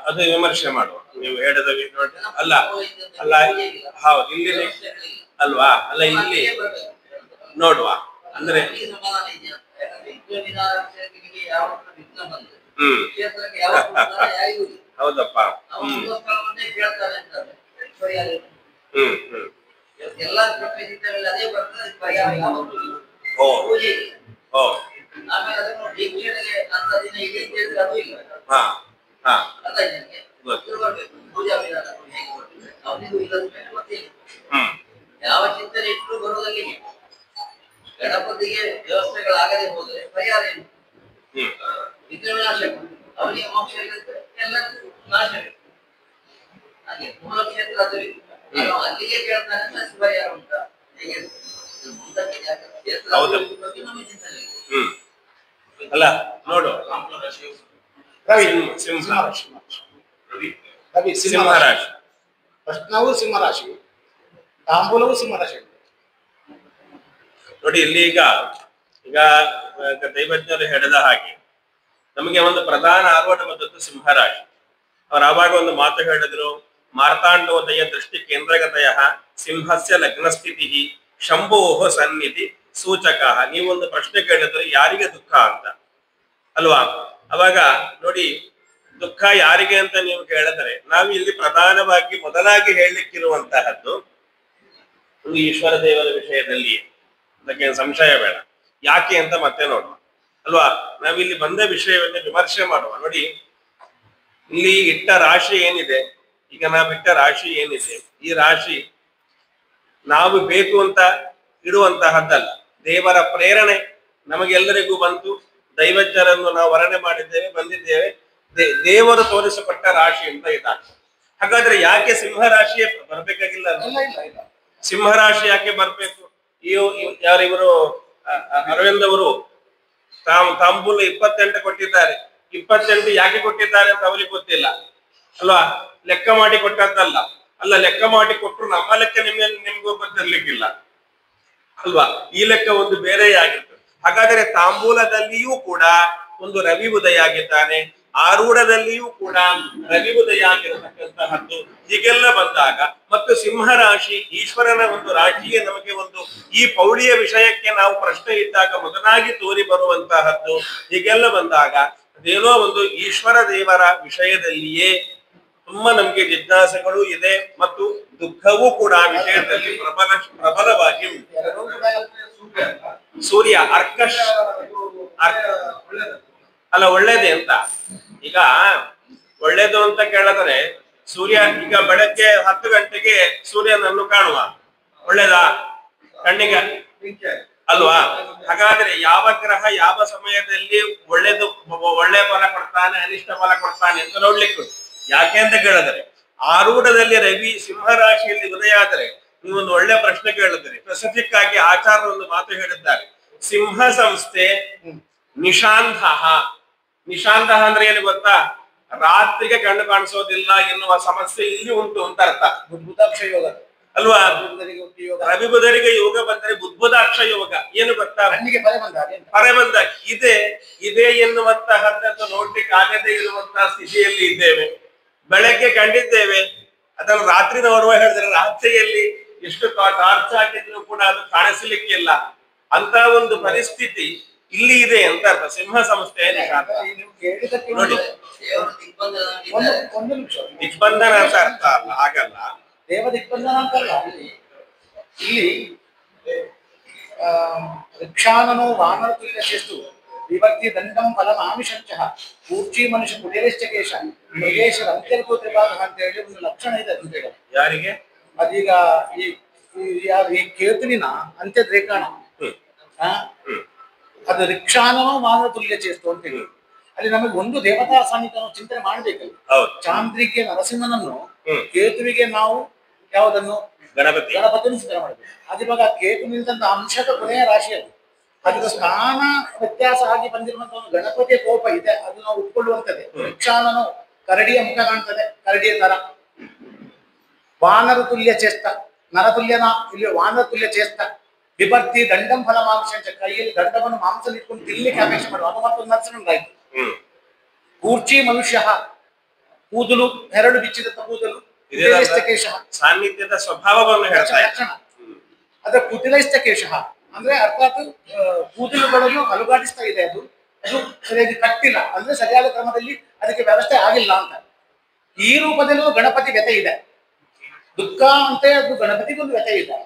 ಅದು ವಿಮರ್ಶೆ ಮಾಡುವ. ನೀವು ಹೇಳಿದ ಅಲ್ಲ ಅಲ್ಲ ಹೌದು ಇಲ್ಲಿ ಅಲ್ವಾ, ಅಲ್ಲ ಇಲ್ಲಿ ನೋಡುವ ಅಂದ್ರೆ ಹೌದಪ್ಪ. ಎಲ್ಲಾ ಪ್ರಪಂಚದಲ್ಲಿ ಅದೇ ಬರ್ತದೆ, ಪರಿಹಾರ ಯಾವುದು ಆಮೇಲೆ ಅದನ್ನು ದೀಕ್ಷೆಗೆ ಅಂತ ದಿನ ಇದೆ ಅಂತ ಹೇಳಿದ್ರೆ ಅದು ಇಲ್ಲ. ಅಲ್ಲ ಇದಕ್ಕೆ ಪೂಜಾ ವಿಧಾನ ಹೇಗೆ ಕೊಟ್ಟಿದೆ ಅವನಿಗೂ ಇಲ್ಲದ ಮೇಲೆ ಗೊತ್ತಿಲ್ಲ. ಯಾವ ಚಿಂತನೆ ಇಟ್ಟು ಬರುವುದಲ್ಲಿಗೆ ಗಣಪತಿಗೆ ವ್ಯವಸ್ಥೆಗಳಾಗದೆ ಹೋದ್ರೆ ಪರಿಹಾರ ಏನು? ವಿಘ್ನನಾಶಕ ಅವನಿಗೆ ಮೋಕ್ಷ ಇಲ್ಲದ್ರೆ ಎಲ್ಲ ನಾಶವೇ. ಹಾಗೆ ಮೂಲ ಕ್ಷೇತ್ರ ಅದು ಅಲ್ಲಿಗೆ ಕೇಳ್ತಾನೆ ಪರಿಹಾರ ಉಂಟಾ ಹೇಗೆ ಅಲ್ಲ ನೋಡು. ರವಿ ಸಿಂಹರಾಶಿ, ಸಿಂಹರಾಶಿ, ಪ್ರಶ್ನವು ಸಿಂಹರಾಶಿ, ತಾಂಬೂಲವು ಸಿಂಹರಾಶಿ. ನೋಡಿ ಇಲ್ಲಿ ಈಗ ದೈವಜ್ಞರು ಹೇಳಿದ ಹಾಗೆ ನಮಗೆ ಒಂದು ಪ್ರಧಾನ ಆರ್ಭಟ ಬಂದದ್ದು ಸಿಂಹರಾಶಿ. ಅವ್ರು ಆವಾಗ ಒಂದು ಮಾತು ಹೇಳಿದ್ರು, ಮಾರ್ತಾಂಡೋದಯ ದೃಷ್ಟಿ ಕೇಂದ್ರಗತಯ ಸಿಂಹಸ್ಯ ಲಗ್ನಸ್ಥಿತಿ ಶಂಭೋಹ ಸನ್ನಿಧಿ ಸೂಚಕ. ನೀವೊಂದು ಪ್ರಶ್ನೆ ಕೇಳಿದ್ರೆ ಯಾರಿಗೆ ದುಃಖ ಅಂತ ಅಲ್ವಾ? ಅವಾಗ ನೋಡಿ, ದುಃಖ ಯಾರಿಗೆ ಅಂತ ನೀವು ಕೇಳಿದ್ರೆ ನಾವು ಇಲ್ಲಿ ಪ್ರಧಾನವಾಗಿ ಮೊದಲಾಗಿ ಹೇಳಲಿಕ್ಕಿರುವಂತಹದ್ದು ಒಂದು ಈಶ್ವರ ದೇವರ ವಿಷಯದಲ್ಲಿ, ಅದಕ್ಕೆ ಸಂಶಯ ಬೇಡ. ಯಾಕೆ ಅಂತ ಮತ್ತೆ ನೋಡುವ ಅಲ್ವಾ. ನಾವಿಲ್ಲಿ ಬಂದ ವಿಷಯವನ್ನೇ ವಿಮರ್ಶೆ ಮಾಡುವ. ನೋಡಿ, ಇಲ್ಲಿ ಇಟ್ಟ ರಾಶಿ ಏನಿದೆ, ಈಗ ನಾವಿಟ್ಟ ರಾಶಿ ಏನಿದೆ, ಈ ರಾಶಿ ನಾವು ಬೇಕು ಅಂತ ಇಡುವಂತಹದ್ದಲ್ಲ. ದೇವರ ಪ್ರೇರಣೆ ನಮಗೆಲ್ಲರಿಗೂ ಬಂತು, ದೈವಜ್ಞರನ್ನು ನಾವು ವರ್ಣನೆ ಮಾಡಿದ್ದೇವೆ, ಬಂದಿದ್ದೇವೆ. ದೇವರು ತೋರಿಸಪಟ್ಟ ರಾಶಿ ಅಂತ ಇದಾಗ್ತದೆ. ಹಾಗಾದ್ರೆ ಯಾಕೆ ಸಿಂಹರಾಶಿಯೇ ಬರ್ಬೇಕಾಗಿಲ್ಲ? ಸಿಂಹರಾಶಿ ಯಾಕೆ ಬರ್ಬೇಕು? ಯಾರಿವರು ಅರವಿಂದ್ ಅವರು ತಾಂಬೂಲ 28 ಕೊಟ್ಟಿದ್ದಾರೆ. 28 ಯಾಕೆ ಕೊಟ್ಟಿದ್ದಾರೆ ಅಂತ ಅವರಿಗೆ ಗೊತ್ತಿಲ್ಲ ಅಲ್ವಾ. ಲೆಕ್ಕ ಮಾಡಿ ಕೊಟ್ಟದ್ದಲ್ಲ. ಅಲ್ಲ, ಲೆಕ್ಕ ಮಾಡಿ ಕೊಟ್ಟರು ನಮ್ಮ ಲೆಕ್ಕ ನಿಮ್ಗೂ ಗೊತ್ತಿರ್ಲಿಕ್ಕಿಲ್ಲ ಅಲ್ವಾ. ಈ ಲೆಕ್ಕ ಒಂದು ಬೇರೆ ಆಗಿರ್ತದೆ. ಹಾಗಾದರೆ ತಾಂಬೂಲದಲ್ಲಿಯೂ ಕೂಡ ಒಂದು ರವಿ ಉದಯ ಆಗಿದ್ದಾನೆ. ಆರೂಢದಲ್ಲಿಯೂ ಕೂಡ ರವಿ ಉದಯ ಆಗಿರತಕ್ಕಂತಹದ್ದು ಹೀಗೆಲ್ಲ ಬಂದಾಗ ಮತ್ತು ಸಿಂಹ ರಾಶಿ ಈಶ್ವರನ ಒಂದು ರಾಶಿಯೇ ನಮಗೆ ಒಂದು ಈ ಪೌಳಿಯ ವಿಷಯಕ್ಕೆ ನಾವು ಪ್ರಶ್ನೆ ಇಟ್ಟಾಗ ಮೊದಲಾಗಿ ತೋರಿ ಬರುವಂತಹದ್ದು ಹೀಗೆಲ್ಲ ಬಂದಾಗ ಅದೇನೋ ಒಂದು ಈಶ್ವರ ದೇವರ ವಿಷಯದಲ್ಲಿಯೇ ತುಂಬಾ ನಮ್ಗೆ ಜಿಜ್ಞಾಸೆಗಳು ಇದೆ ಮತ್ತು ದುಃಖವೂ ಕೂಡ ಆ ವಿಷಯದಲ್ಲಿ ಪ್ರಬಲವಾಗಿ ಸೂರ್ಯ ಅರ್ಕಶ್ ಅಲ್ಲ ಒಳ್ಳೇದೇ ಅಂತ ಈಗ ಒಳ್ಳೇದು ಅಂತ ಕೇಳಿದ್ರೆ ಸೂರ್ಯ ಈಗ ಬೆಳಗ್ಗೆ 10 ಗಂಟೆಗೆ ಸೂರ್ಯನನ್ನು ಕಾಣುವ ಒಳ್ಳೇದಾ ಕಣ್ಣಿಗೆ ಅಲ್ವಾ? ಹಾಗಾದ್ರೆ ಯಾವ ಗ್ರಹ ಯಾವ ಸಮಯದಲ್ಲಿ ಒಳ್ಳೆ ಫಲ ಕೊಡ್ತಾನೆ ಅನಿಷ್ಟ ಫಲ ಕೊಡ್ತಾನೆ ಅಂತ ನೋಡ್ಲಿಕ್ಕೆ ಯಾಕೆ ಅಂತ ಕೇಳಿದ್ರೆ ಆರೂಢದಲ್ಲಿ ರವಿ ಸಿಂಹ ರಾಶಿಯಲ್ಲಿ ಉದಯ ಆದರೆ ನೀವೊಂದು ಒಳ್ಳೆ ಪ್ರಶ್ನೆ ಕೇಳಿದ್ರಿ. ಸ್ಪೆಸಿಫಿಕ್ ಆಗಿ ಆಚಾರ ಒಂದು ಮಾತು ಹೇಳಿದ್ದಾರೆ, ಸಿಂಹ ಸಂಸ್ಥೆ ನಿಶಾಂತ. ನಿಶಾಂತ ಅಂದ್ರೆ ಏನು ಗೊತ್ತಾ? ರಾತ್ರಿಗೆ ಕಣ್ಣು ಕಾಣಿಸೋದಿಲ್ಲ ಎನ್ನುವ ಸಮಸ್ಯೆ ಇಲ್ಲಿ ಉಂಟು ಅಂತ ಅರ್ಥ. ಬುಧಾಕ್ಷ ಯೋಗ ಅಲ್ವಾ? ರವಿ ಬುಧರಿಗೆ ಯೋಗ ಬಂದರೆ ಬುದ್ಬುಧಾಕ್ಷ ಯೋಗ ಏನು ಗೊತ್ತಾ? ಪರೆ ಬಂದ ಇದೆ ಎನ್ನುವಂತಹದ್ದನ್ನು ನೋಡ್ಲಿಕ್ಕೆ ಆಗದೆ ಇರುವಂತಹ ಸ್ಥಿತಿಯಲ್ಲಿ ಇದ್ದೇವೆ. ಬೆಳಗ್ಗೆ ಕಂಡಿದ್ದೇವೆ, ಅದನ್ನು ರಾತ್ರಿ ನೋಡುವ ಹೇಳಿದ್ರೆ ರಾತ್ರಿಯಲ್ಲಿ ಎಷ್ಟು ಟಾರ್ಚ್ ಹಾಕಿದ್ರು ಕೂಡ ಅದು ಕಾಣಿಸಲಿಕ್ಕಿಲ್ಲ. ಅಂತ ಒಂದು ಪರಿಸ್ಥಿತಿ ಇಲ್ಲಿ ಇದೆ ಅಂತ ಅರ್ಥ. ಸಿಂಹ ಸಂಸ್ಥೆ ನೋಡಿ, ದಿಗ್ಬಂಧನ ಅಂತ ಅರ್ಥ ಅಲ್ಲ, ಹಾಗಲ್ಲ. ದೇವ ದಿಗ್ಬಂಧನ ಅಂತಲ್ಲ. ಇಲ್ಲಿ ರಿಕ್ಷಾನನೋ ವಾನರ ತುಲ್ಯ ಚೇಷ್ಟು ವಿಭಕ್ತಿ ದಂಡಂ ಫಲಂ ಆಮಿಷಂಚ ಕೂರ್ಚಿ ಮನುಷ್ಯ ಕುಟೇಶ್ಚಕೇಶ ಮೃಗೇಶ್ವರ ಅಂತ್ಯರ್ಭೂತ ವಿಭಾಗ ಅಂತ ಹೇಳಿ ಒಂದು ಲಕ್ಷಣ ಇದೆ ಅಂತ ಹೇಳಿ. ಯಾರಿಗೆ? ಅದೀಗ ಈ ಕೇತುವಿನ ಅಂತ್ಯದ ರೇಖಾಣ ಅದು ರಿಕ್ಷಾನನೋ ವಾನರ ತುಲ್ಯ ಚೇಷ್ಟು ಅಂತ ಹೇಳಿ ಅಲ್ಲಿ ನಮಗೆ ಒಂದು ದೇವತಾ ಸಾನ್ನಿಧ್ಯ ಚಿಂತನೆ ಮಾಡ್ಬೇಕಲ್ಲ. ಚಾಂದ್ರಿಕೆ ನರಸಿಂಹನನ್ನು ಕೇತುವಿಗೆ ನಾವು ಯಾವುದನ್ನು ಗಣಪತಿಯನ್ನು ಚಿಂತನೆ ಮಾಡಬೇಕು. ಅದಿವಾಗ ಕೇತು ನಿಂತ ಅಂಶದ ಕೊನೆಯ ರಾಶಿಯಲ್ಲಿ ಅದರ ಸ್ಥಾನ ವ್ಯತ್ಯಾಸ ಆಗಿ ಬಂದಿರುವಂತಹ ಒಂದು ಗಣಪತಿಯ ಕೋಪ ಇದೆ, ಅದು ನಾವು ಉಟ್ಕೊಳ್ಳುವಂತದ್ದೇ. ರಿಕ್ಷಾನನು ಕರಡಿಯ ಮುಖ ಕಾಣ್ತದೆ, ಕರಡಿಯ ತರ. ವಾನರ ತುಲ್ಯ ಚೇಷ್ಟ, ನರತುಲ್ಯನ ಇಲ್ಲಿ ವಾನರ ತುಲ್ಯ ಚೇಷ್ಟ. ವಿಭಕ್ತಿ ದಂಡಂ ಫಲ ಮಾಂಸ, ಕೈಯಲ್ಲಿ ದಂಡವನ್ನು ಮಾಂಸದಲ್ಲಿ ಇಟ್ಕೊಂಡು ತಿನ್ಲಿಕ್ಕೆ ಅಪೇಕ್ಷೆ ಮಾಡುವ ಅದು ಮತ್ತೊಂದು ನರಸಿಂಹನಾಯ್ತು. ಕೂರ್ಚಿ ಮನುಷ್ಯ, ಕೂದಲು ಹೆರಳು ಬಿಚ್ಚಿದಂತ ಕೂದಲು, ಸಾನ್ನಿಧ್ಯದ ಸ್ವಭಾವವನ್ನು ಹೇಳ್ತಾರೆ. ಅದ್ರ ಕುಟಿಲೈಸ್ತ ಕೇಶ ಅಂದ್ರೆ ಅರ್ಥಾತ್ ಕೂದಲುಗಳನ್ನು ಅಲುಗಾಡಿಸ್ತಾ ಇದೆ. ಅದು ಸರಿಯಾಗಿ ಕಟ್ಟಿಲ್ಲ ಅಂದ್ರೆ ಸರಿಯಾದ ಕ್ರಮದಲ್ಲಿ ಅದಕ್ಕೆ ವ್ಯವಸ್ಥೆ ಆಗಿಲ್ಲ ಅಂತ. ಈ ರೂಪದಲ್ಲೂ ಗಣಪತಿ ವ್ಯತೆ ಇದೆ. ದುಃಖ ಅಂತೆ ಅದು ಗಣಪತಿಗೊಂದು ವ್ಯತೆ ಇದೆ.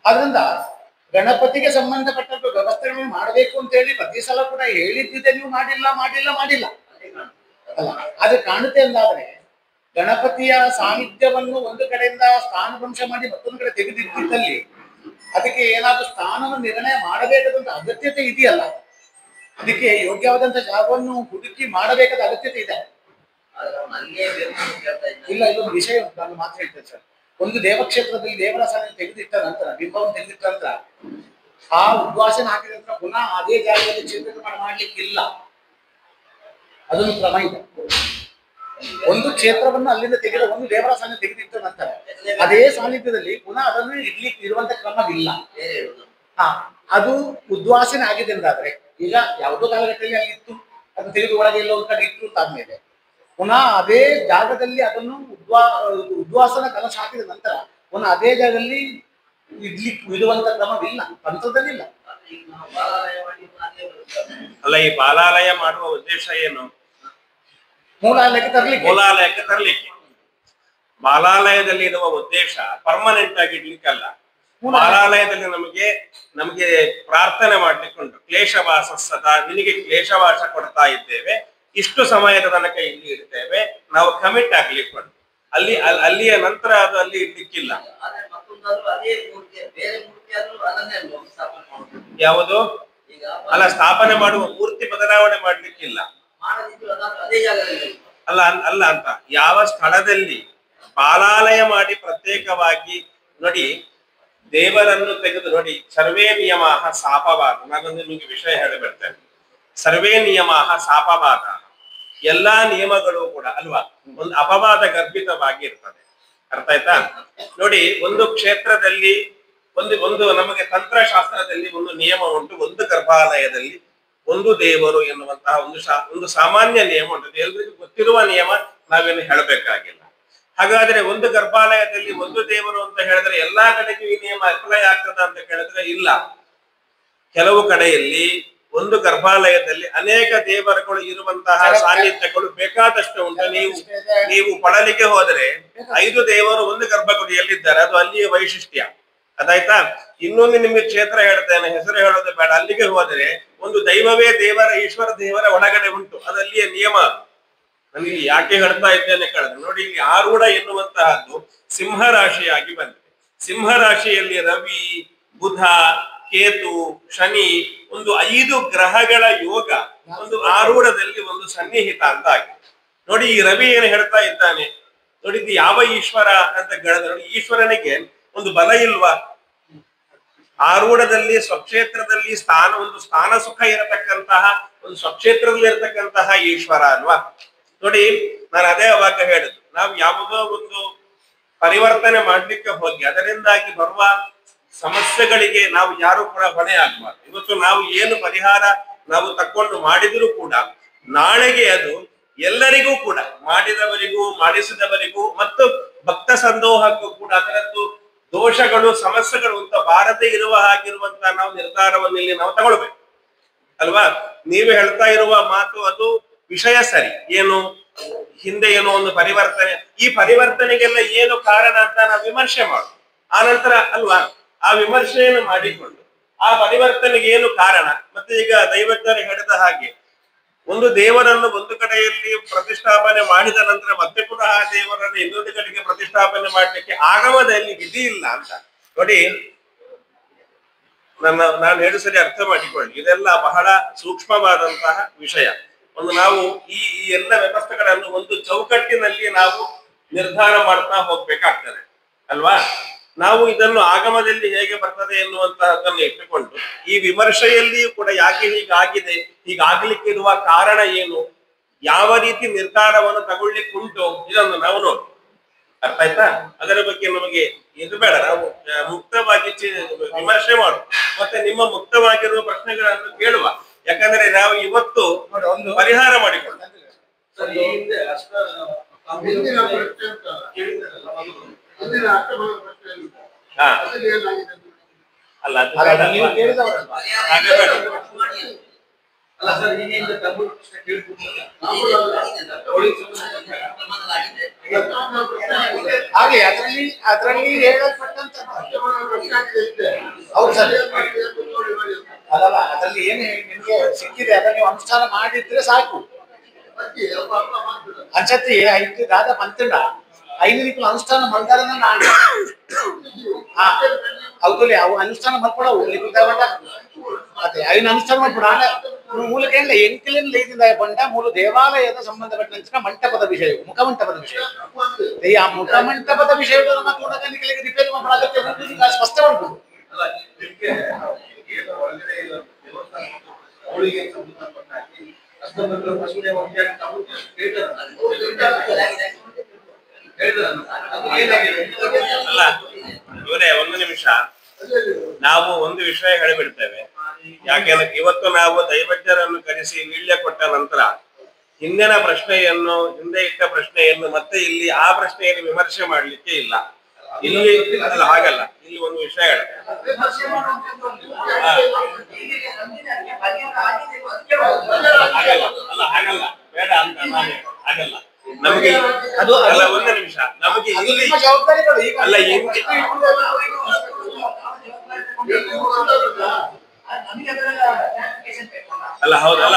ಆದ್ರಿಂದ ಗಣಪತಿಗೆ ಸಂಬಂಧಪಟ್ಟಂತ ವ್ಯವಸ್ಥೆಗಳನ್ನು ಮಾಡಬೇಕು ಅಂತ ಹೇಳಿ ಪ್ರತಿ ಸಲ ಕೂಡ ಹೇಳಿದ್ದಿದೆ, ನೀವು ಮಾಡಿಲ್ಲ ಅಲ್ಲ. ಆದ್ರೆ ಕಾಣುತ್ತೆ ಅಂದಾದ್ರೆ ಗಣಪತಿಯ ಸಾನ್ನಿಧ್ಯವನ್ನು ಒಂದು ಕಡೆಯಿಂದ ಸ್ಥಾನಭ್ರಂಶ ಮಾಡಿ ಮತ್ತೊಂದು ಕಡೆ ತೆಗೆದಿದ್ದಲ್ಲಿ ಅದಕ್ಕೆ ಏನಾದ್ರೂ ಸ್ಥಾನವನ್ನು ನಿರ್ಣಯ ಮಾಡಬೇಕಾದಂತ ಅಗತ್ಯತೆ ಇದೆಯಲ್ಲ. ಅದಕ್ಕೆ ಯೋಗ್ಯವಾದಂತ ಜಾಗವನ್ನು ಹುಡುಕಿ ಮಾಡಬೇಕಾದ ಅಗತ್ಯತೆ ಇದೆ. ಇಲ್ಲ, ಇದೊಂದು ವಿಷಯ ನಾನು ಮಾತ್ರ ಹೇಳ್ತೇನೆ ಸರ್. ಒಂದು ದೇವಕ್ಷೇತ್ರದಲ್ಲಿ ದೇವರ ಸಾನ್ನಿಧ್ಯ ತೆಗೆದಿಟ್ಟ ನಂತರ, ಬಿಂಬವನ್ನು ತೆಗೆದಿಟ್ಟ ನಂತರ ಆ ಉದ್ವಾಸನ ಹಾಕಿದ ನಂತರ ಪುನಃ ಅದೇ ಜಾಗದಲ್ಲಿ ಚಿಂತನೆ ಮಾಡ್ಲಿಕ್ಕಿಲ್ಲ. ಅದೊಂದು ಕ್ರಮ ಇದೆ. ಒಂದು ಕ್ಷೇತ್ರವನ್ನು ಅಲ್ಲಿಂದ ತೆಗೆದ ಒಂದು ದೇವರ ಸಾನ್ನಿಧ್ಯ ತೆಗೆದಿಟ್ಟ ನಂತರ ಅದೇ ಸಾನ್ನಿಧ್ಯದಲ್ಲಿ ಪುನಃ ಅದನ್ನು ಇಡ್ಲಿಕ್ಕೆ ಇರುವಂತ ಕ್ರಮವಿಲ್ಲ. ಅದು ಉದ್ವಾಸನೆ ಆಗಿದೆ ಅಂತಾದ್ರೆ, ಈಗ ಯಾವುದೋ ಕಾಲಘಟ್ಟದಲ್ಲಿ ಅಲ್ಲಿತ್ತು, ಅದನ್ನು ತೆಗೆದು ಒಳಗೆ ಎಲ್ಲ ಒಂದು ಕಡೆ ಇಟ್ಟು ಆದ್ಮೇಲೆ ಪುನಃ ಅದೇ ಜಾಗದಲ್ಲಿ ಅದನ್ನು ಉದ್ವಾಸನ ಕಲಶ ಹಾಕಿದ ನಂತರ ಪುನಃ ಅದೇ ಜಾಗದಲ್ಲಿ ಇಡುವಂತ ಕ್ರಮವಿಲ್ಲ, ತಂತ್ರದಲ್ಲಿಲ್ಲ. ಅಲ್ಲ, ಈ ಬಾಲಾಲಯ ಮಾಡುವ ಉದ್ದೇಶ ಏನು? ಮೂಲಾಲಯಕ್ಕೆ ತರಲಿಕ್ಕೆ. ಬಾಲಾಲಯದಲ್ಲಿ ಇರುವ ಉದ್ದೇಶ ಪರ್ಮನೆಂಟ್ ಆಗಿ ಇಡ್ಲಿಕ್ಕಲ್ಲ. ಬಾಲಾಲಯದಲ್ಲಿ ನಮಗೆ ಪ್ರಾರ್ಥನೆ ಮಾಡ್ಲಿಕ್ಕೆ ಉಂಟು. ಕ್ಲೇಶವಾಸ ಸದಾ, ನಿನಗೆ ಕ್ಲೇಶವಾಸ ಕೊಡ್ತಾ ಇದ್ದೇವೆ, ಇಷ್ಟು ಸಮಯದ ತನಕ ಇಲ್ಲಿ ಇಡ್ತೇವೆ, ನಾವು ಕಮಿಟ್ ಆಗ್ಲಿಕ್ಕೆ ಉಂಟು. ಅಲ್ಲಿಯ ನಂತರ ಅದು ಅಲ್ಲಿ ಇಡ್ಲಿಕ್ಕಿಲ್ಲ. ಯಾವುದು? ಅಲ್ಲ, ಸ್ಥಾಪನೆ ಮಾಡುವ ಮೂರ್ತಿ ಬದಲಾವಣೆ ಮಾಡ್ಲಿಕ್ಕಿಲ್ಲ. ಅಲ್ಲ ಅಂತ ಯಾವ ಸ್ಥಳದಲ್ಲಿ ಬಾಲಾಲಯ ಮಾಡಿ ಪ್ರತ್ಯೇಕವಾಗಿ ನೋಡಿ ದೇವರನ್ನು ತೆಗೆದು ನೋಡಿ. ಸರ್ವೇ ನಿಯಮಾಹ ಶಾಪವಾದ, ನಾನೊಂದು ನಿಮಗೆ ವಿಷಯ ಹೇಳಿಬಿಡ್ತೇನೆ. ಸರ್ವೇ ನಿಯಮಾಹ ಶಾಪವಾದ, ಎಲ್ಲಾ ನಿಯಮಗಳು ಕೂಡ ಅಲ್ವಾ ಒಂದು ಅಪವಾದ ಗರ್ಭಿತವಾಗಿ ಇರ್ತದೆ. ಅರ್ಥ ಆಯ್ತಾ? ನೋಡಿ, ಒಂದು ಕ್ಷೇತ್ರದಲ್ಲಿ ಒಂದು ನಮಗೆ ತಂತ್ರಶಾಸ್ತ್ರದಲ್ಲಿ ಒಂದು ನಿಯಮ ಉಂಟು. ಒಂದು ಗರ್ಭಾಲಯದಲ್ಲಿ ಒಂದು ದೇವರು ಎನ್ನುವಂತಹ ಒಂದು ಸಾಮಾನ್ಯ ನಿಯಮ ಉಂಟು. ಎಲ್ರಿಗೂ ಗೊತ್ತಿರುವ ನಿಯಮ, ನಾವೇನು ಹೇಳಬೇಕಾಗಿಲ್ಲ. ಹಾಗಾದ್ರೆ ಒಂದು ಗರ್ಭಾಲಯದಲ್ಲಿ ಒಂದು ದೇವರು ಅಂತ ಹೇಳಿದ್ರೆ ಎಲ್ಲಾ ಕಡೆಗೂ ಈ ನಿಯಮ ಅಪ್ಲೈ ಆಗ್ತದ ಅಂತ ಕೇಳಿದ್ರೆ ಇಲ್ಲ. ಕೆಲವು ಕಡೆಯಲ್ಲಿ ಒಂದು ಗರ್ಭಾಲಯದಲ್ಲಿ ಅನೇಕ ದೇವರುಗಳು ಇರುವಂತಹ ಸಾನ್ನಿಧ್ಯಗಳು ಬೇಕಾದಷ್ಟು ಉಂಟು. ನೀವು ಪಡಲಿಕ್ಕೆ ಹೋದರೆ 5 ದೇವರು ಒಂದು ಗರ್ಭಗುಡಿಯಲ್ಲಿದ್ದಾರೆ, ಅದು ಅಲ್ಲಿಯ ವೈಶಿಷ್ಟ್ಯ. ಅದಾಯ್ತಾ? ಇನ್ನೊಂದು ನಿಮ್ಗೆ ಕ್ಷೇತ್ರ ಹೇಳ್ತೇನೆ, ಹೆಸರು ಹೇಳೋದು ಬೇಡ. ಅಲ್ಲಿಗೆ ಹೋದರೆ ಒಂದು ದೈವವೇ ದೇವರ, ಈಶ್ವರ ದೇವರ ಒಳಗಡೆ ಉಂಟು, ಅದಲ್ಲಿಯ ನಿಯಮ. ನನಗೆ ಯಾಕೆ ಹೇಳ್ತಾ ಇದ್ದೇನೆ ಕೇಳಿದ್ರೆ ನೋಡಿ, ಇಲ್ಲಿ ಆರೂಢ ಎನ್ನುವಂತಹದ್ದು ಸಿಂಹ ರಾಶಿಯಾಗಿ ಬಂದಿದೆ. ಸಿಂಹ ರಾಶಿಯಲ್ಲಿ ರವಿ, ಬುಧ, ಕೇತು, ಶನಿ, ಒಂದು 5 ಗ್ರಹಗಳ ಯೋಗ ಒಂದು ಆರೂಢದಲ್ಲಿ ಒಂದು ಸನ್ನಿಹಿತ ಅಂತ ಆಗಿದೆ. ನೋಡಿ, ಈ ರವಿ ಏನು ಹೇಳ್ತಾ ಇದ್ದಾನೆ ನೋಡಿ, ಇದು ಯಾವ ಈಶ್ವರ ಅಂತ ಕೇಳಿದ್ರೆ ನೋಡಿ, ಈಶ್ವರನಿಗೆ ಒಂದು ಬಲ ಇಲ್ವಾ? ಆರೂಢದಲ್ಲಿ ಸ್ವಕ್ಷೇತ್ರದಲ್ಲಿ ಒಂದು ಸ್ಥಾನ ಸುಖ ಇರತಕ್ಕಂತಹ, ಒಂದು ಸ್ವಕ್ಷೇತ್ರದಲ್ಲಿ ಇರತಕ್ಕಂತಹ ಈಶ್ವರ ಅಲ್ವಾ? ನೋಡಿ, ನಾನು ಅದೇ ಅವಾಗ ಹೇಳಿದ್ದು, ನಾವು ಯಾವುದೋ ಒಂದು ಪರಿವರ್ತನೆ ಮಾಡ್ಲಿಕ್ಕೆ ಹೋಗಿ ಅದರಿಂದಾಗಿ ಬರುವ ಸಮಸ್ಯೆಗಳಿಗೆ ನಾವು ಯಾರು ಕೂಡ ಹೊಣೆ ಆಗ್ಬಾರ್ದು. ಇವತ್ತು ನಾವು ಏನು ಪರಿಹಾರ ನಾವು ತಕೊಂಡು ಮಾಡಿದ್ರು ಕೂಡ ನಾಳೆಗೆ ಅದು ಎಲ್ಲರಿಗೂ ಕೂಡ, ಮಾಡಿದವರಿಗೂ ಮಾಡಿಸಿದವರಿಗೂ ಮತ್ತು ಭಕ್ತ ಸಂದೋಹಕ್ಕೂ ಕೂಡ ಅದರದ್ದು ದೋಷಗಳು ಸಮಸ್ಯೆಗಳು ಅಂತ ಬಾರದೇ ಇರುವ ಹಾಗಿರುವಂತ ನಾವು ನಿರ್ಧಾರವನ್ನು ಇಲ್ಲಿ ನಾವು ತಗೊಳ್ಬೇಕು ಅಲ್ವಾ? ನೀವು ಹೇಳ್ತಾ ಇರುವ ಮಾತು ಅದು ವಿಷಯ ಸರಿ. ಏನು ಹಿಂದೆ ಏನೋ ಒಂದು ಪರಿವರ್ತನೆ, ಈ ಪರಿವರ್ತನೆಗೆಲ್ಲ ಏನು ಕಾರಣ ಅಂತ ನಾವು ವಿಮರ್ಶೆ ಮಾಡುದು. ಆ ನಂತರ ಅಲ್ವಾ ಆ ವಿಮರ್ಶೆಯನ್ನು ಮಾಡಿಕೊಂಡು ಆ ಪರಿವರ್ತನೆಗೆ ಏನು ಕಾರಣ. ಮತ್ತೆ ಈಗ ದೈವಜ್ಞರು ಹೇಳಿದ ಹಾಗೆ ಒಂದು ದೇವರನ್ನು ಒಂದು ಕಡೆಯಲ್ಲಿ ಪ್ರತಿಷ್ಠಾಪನೆ ಮಾಡಿದ ನಂತರ ಮತ್ತೆ ಕೂಡ ಆ ದೇವರನ್ನು ಇನ್ನೊಂದು ಕಡೆಗೆ ಪ್ರತಿಷ್ಠಾಪನೆ ಮಾಡಲಿಕ್ಕೆ ಆಗಮದಲ್ಲಿ ವಿಧಿ ಇಲ್ಲ ಅಂತ ನೋಡಿ. ನಾನು ಹೇಳಿ ಸರಿ ಅರ್ಥ ಮಾಡಿಕೊಳ್ಳಿ, ಇದೆಲ್ಲ ಬಹಳ ಸೂಕ್ಷ್ಮವಾದಂತಹ ವಿಷಯ. ನಾವು ಈ ಎಲ್ಲ ವ್ಯವಸ್ಥೆಗಳನ್ನು ಒಂದು ಚೌಕಟ್ಟಿನಲ್ಲಿ ನಾವು ನಿರ್ಧಾರ ಮಾಡ್ತಾ ಹೋಗ್ಬೇಕಾಗ್ತದೆ ಅಲ್ವಾ? ನಾವು ಇದನ್ನು ಆಗಮದಲ್ಲಿ ಹೇಗೆ ಬರ್ತದೆ ಎನ್ನುವಂತಹದನ್ನು ಇಟ್ಟುಕೊಂಡು ಈ ವಿಮರ್ಶೆಯಲ್ಲಿಯೂ ಕೂಡ ಯಾಕೆ ಹೀಗಾಗಿದೆ, ಹೀಗಾಗ್ಲಿಕ್ಕೆ ಇರುವ ಕಾರಣ ಏನು, ಯಾವ ರೀತಿ ನಿರ್ಧಾರವನ್ನು ತಗೊಳ್ಳಿಕ್ಕುಂಟು, ಇದನ್ನು ನಾವು ನೋಡಿ. ಅರ್ಥ ಆಯ್ತಾ? ಅದರ ಬಗ್ಗೆ ನಮಗೆ ಇದು ಬೇಡ, ನಾವು ಮುಕ್ತವಾಗಿ ವಿಮರ್ಶೆ ಮಾಡು, ಮತ್ತೆ ನಿಮ್ಮ ಮುಕ್ತವಾಗಿರುವ ಪ್ರಶ್ನೆಗಳನ್ನು ಕೇಳುವ. ಯಾಕಂದ್ರೆ ನಾವು ಇವತ್ತು ಪರಿಹಾರ ಮಾಡಿಕೊಳ್ಳ ಅಲ್ಲ ನೀವು ಕೇಳಿದವರಲ್ಲ. ಅಲ್ಲ ಸರ್, ಹಿಂದಿನಿಂದ ತಮಿಳು ಪ್ರಶ್ನೆ ಹಾಗೆ ಅದರಲ್ಲಿ ಹೇಳಲ್ಪಟ್ಟಂತ ಹೌದು ಸರ್. ಅಲ್ಲಲ್ಲ, ಅದರಲ್ಲಿ ಏನು ನಿಮ್ಗೆ ಸಿಕ್ಕಿದೆ ಅದನ್ನ ನೀವು ಅನುಷ್ಠಾನ ಮಾಡಿದ್ರೆ ಸಾಕು. ಅನ್ಸತ್ತಿ 5 ದಾದ ಪಂತಂಡ 5 ನಿಕ್ಕಲು ಅನುಷ್ಠಾನ ಮಾಡ್ತಾರನ್ನ ನಾನು ಹೌದು ಅವು ಅನುಷ್ಠಾನ ಮಾಡ್ಕೊಡವು ನಿಕ್ಕುತ್ತಾವಂಡ ಅದೇ 5 ಅನುಷ್ಠಾನ ಮಾಡ್ಬಿಡ ಮೂಲಕ ಇಲ್ಲ ಎಂಕಲಿನ ಲೈದಿಂದ ಬಂಡ ಮೂಲ ದೇವಾಲಯದ ಸಂಬಂಧಪಟ್ಟಂತ ಮಂಟಪದ ವಿಷಯ, ಮುಖಮಂಟಪದ ವಿಷಯ. ಆ ಮುಖಮಂಟಪದ ವಿಷಯಗಳು ನಮ್ಮ ಕೂಡಕನಿಗಳಿಗೆ ರಿಪೇರಿ ಮಾಡಲಾಗುತ್ತೆ ಸ್ಪಷ್ಟ ಮಾಡ್ಬೋದು. ಅಲ್ಲ ಇವರೇ ಒಂದು ನಿಮಿಷ, ನಾವು ಒಂದು ವಿಷಯ ಹೇಳಿಬಿಡ್ತೇವೆ. ಯಾಕೆಂದ್ರೆ ಇವತ್ತು ನಾವು ದೈವಜ್ಞರನ್ನು ಕರೆಸಿ ವೀಳ್ಯ ಕೊಟ್ಟ ನಂತರ ಹಿಂದಿನ ಪ್ರಶ್ನೆಯನ್ನು, ಹಿಂದೆ ಇಟ್ಟ ಪ್ರಶ್ನೆಯನ್ನು ಮತ್ತೆ ಇಲ್ಲಿ ಆ ಪ್ರಶ್ನೆಯನ್ನು ವಿಮರ್ಶೆ ಮಾಡ್ಲಿಕ್ಕೆ ಇಲ್ಲ. ಇಲ್ಲಿ ಅಲ್ಲ, ಹಾಗಲ್ಲ. ಇಲ್ಲಿ ಒಂದು ವಿಷಯ ಹೇಳ್ತೇವೆ, ಅಲ್ಲ ಹಾಗಲ್ಲ, ಬೇಡ ಅಂತ ನಾನು ಹಾಗಲ್ಲ. ನಮಗೆ ಅದು ಅಲ್ಲ, ಒಂದು ನಿಮಿಷ, ನಮಗೆ ಇಲ್ಲಿ ಅಲ್ಲ ಅಲ್ಲ ಹೌದಲ್ಲ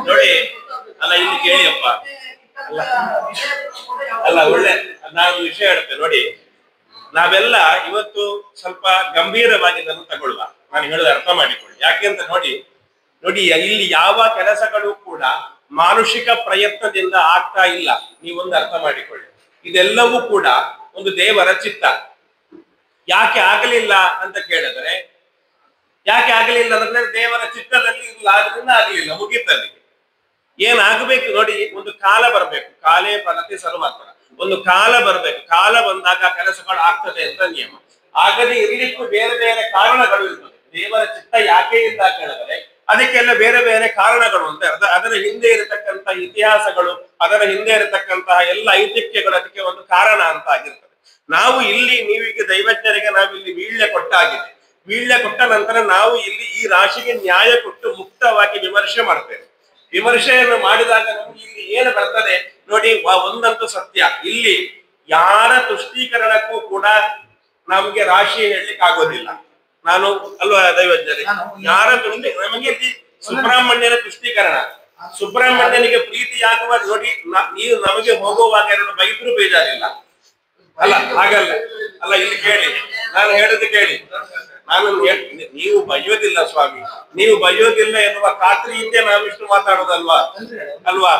ನೋಡಿ, ಅಲ್ಲ ಇಲ್ಲಿ ಕೇಳಿಯಪ್ಪ, ಅಲ್ಲ ಒಳ್ಳೆ ನಾನು ವಿಷಯ ಹೇಳ್ತೇನೆ ನೋಡಿ. ನಾವೆಲ್ಲ ಇವತ್ತು ಸ್ವಲ್ಪ ಗಂಭೀರವಾಗಿ ಇದನ್ನು ತಗೊಳ್ಳುವ. ನಾನು ಹೇಳೋದು ಅರ್ಥ ಮಾಡಿಕೊಳ್ಳಿ. ಯಾಕೆಂತ ನೋಡಿ ಇಲ್ಲಿ ಯಾವ ಕೆಲಸಗಳು ಕೂಡ ಮಾನುಷಿಕ ಪ್ರಯತ್ನದಿಂದ ಆಗ್ತಾ ಇಲ್ಲ. ನೀವೊಂದು ಅರ್ಥ ಮಾಡಿಕೊಳ್ಳಿ, ಇದೆಲ್ಲವೂ ಕೂಡ ಒಂದು ದೇವರ ಚಿತ್ತ. ಯಾಕೆ ಆಗಲಿಲ್ಲ ಅಂತ ಕೇಳಿದ್ರೆ, ಯಾಕೆ ಆಗಲಿಲ್ಲ ಅಂದ್ರೆ ದೇವರ ಚಿತ್ತದಲ್ಲಿ ಇಲ್ಲ, ಆದ್ರಿಂದ ಆಗಲಿಲ್ಲ, ಮುಗಿತಲ್ಲಿ. ಏನಾಗಬೇಕು ನೋಡಿ, ಒಂದು ಕಾಲ ಬರಬೇಕು. ಕಾಲೇ ಫಲತಿ ಸರ್ವತ್ರ, ಒಂದು ಕಾಲ ಬರಬೇಕು. ಕಾಲ ಬಂದಾಗ ಕೆಲಸಗಳು ಆಗ್ತದೆ ಅಂತ ನಿಯಮ. ಆಗದೆ ಇರ್ಲಿಕ್ಕೂ ಬೇರೆ ಬೇರೆ ಕಾರಣಗಳು ಇರ್ತದೆ. ದೇವರ ಚಿತ್ತ ಯಾಕೆ ಇಲ್ಲ ಕೇಳಿದ್ರೆ ಅದಕ್ಕೆಲ್ಲ ಬೇರೆ ಬೇರೆ ಕಾರಣಗಳು ಅಂತ ಅದರ ಹಿಂದೆ ಇರತಕ್ಕಂತ ಇತಿಹಾಸಗಳು, ಅದರ ಹಿಂದೆ ಇರತಕ್ಕಂತಹ ಎಲ್ಲ ಐತಿಹ್ಯಗಳು ಅದಕ್ಕೆ ಒಂದು ಕಾರಣ ಅಂತ ಆಗಿರ್ತದೆ. ನಾವು ಇಲ್ಲಿ ನೀವೀಗ ದೈವಜ್ಞರಿಗೆ ನಾವಿಲ್ಲಿ ವೀಳ್ಯ ಕೊಟ್ಟಾಗಿದೆ. ವೀಳ್ಯ ಕೊಟ್ಟ ನಂತರ ನಾವು ಇಲ್ಲಿ ಈ ರಾಶಿಗೆ ನ್ಯಾಯ ಕೊಟ್ಟು ಮುಕ್ತವಾಗಿ ವಿಮರ್ಶೆ ಮಾಡ್ತೇವೆ. ವಿಮರ್ಶೆಯನ್ನು ಮಾಡಿದಾಗ ನಮ್ಗೆ ಇಲ್ಲಿ ಏನು ಬರ್ತದೆ ನೋಡಿ, ಒಂದಂತೂ ಸತ್ಯ, ಇಲ್ಲಿ ಯಾರ ತುಷ್ಟೀಕರಣಕ್ಕೂ ಕೂಡ ನಮ್ಗೆ ರಾಶಿ ಹೇಳಲಿಕ್ಕೆ ಆಗೋದಿಲ್ಲ. ನಾನು ಅಲ್ವಾ ದೈವಜ್ಞರೇ, ಯಾರ ತುಷ್ಟಿ ನಮಗೆ ಇಲ್ಲಿ ಸುಬ್ರಹ್ಮಣ್ಯನ ತುಷ್ಟೀಕರಣ, ಸುಬ್ರಹ್ಮಣ್ಯನಿಗೆ ಪ್ರೀತಿ ಯಾಕುವ ನೋಡಿ, ನೀವು ನಮಗೆ ಹೋಗುವಾಗ ಎರಡು ಬೈದ್ರು ಬೇಜಾರಿಲ್ಲ ಅಲ್ಲ, ಹಾಗಲ್ಲ ಅಲ್ಲ. ಇಲ್ಲಿ ಕೇಳಿ, ನಾನು ಹೇಳೋದು ಕೇಳಿ, ನಾನು ನೀವು ಬೈಯೋದಿಲ್ಲ ಸ್ವಾಮಿ, ನೀವು ಬೈಯೋದಿಲ್ಲ ಎನ್ನುವ ಖಾತ್ರಿಯಿಂದ ನಾವಿಷ್ಟು ಮಾತಾಡೋದಲ್ವಾ ಅಲ್ವಾ?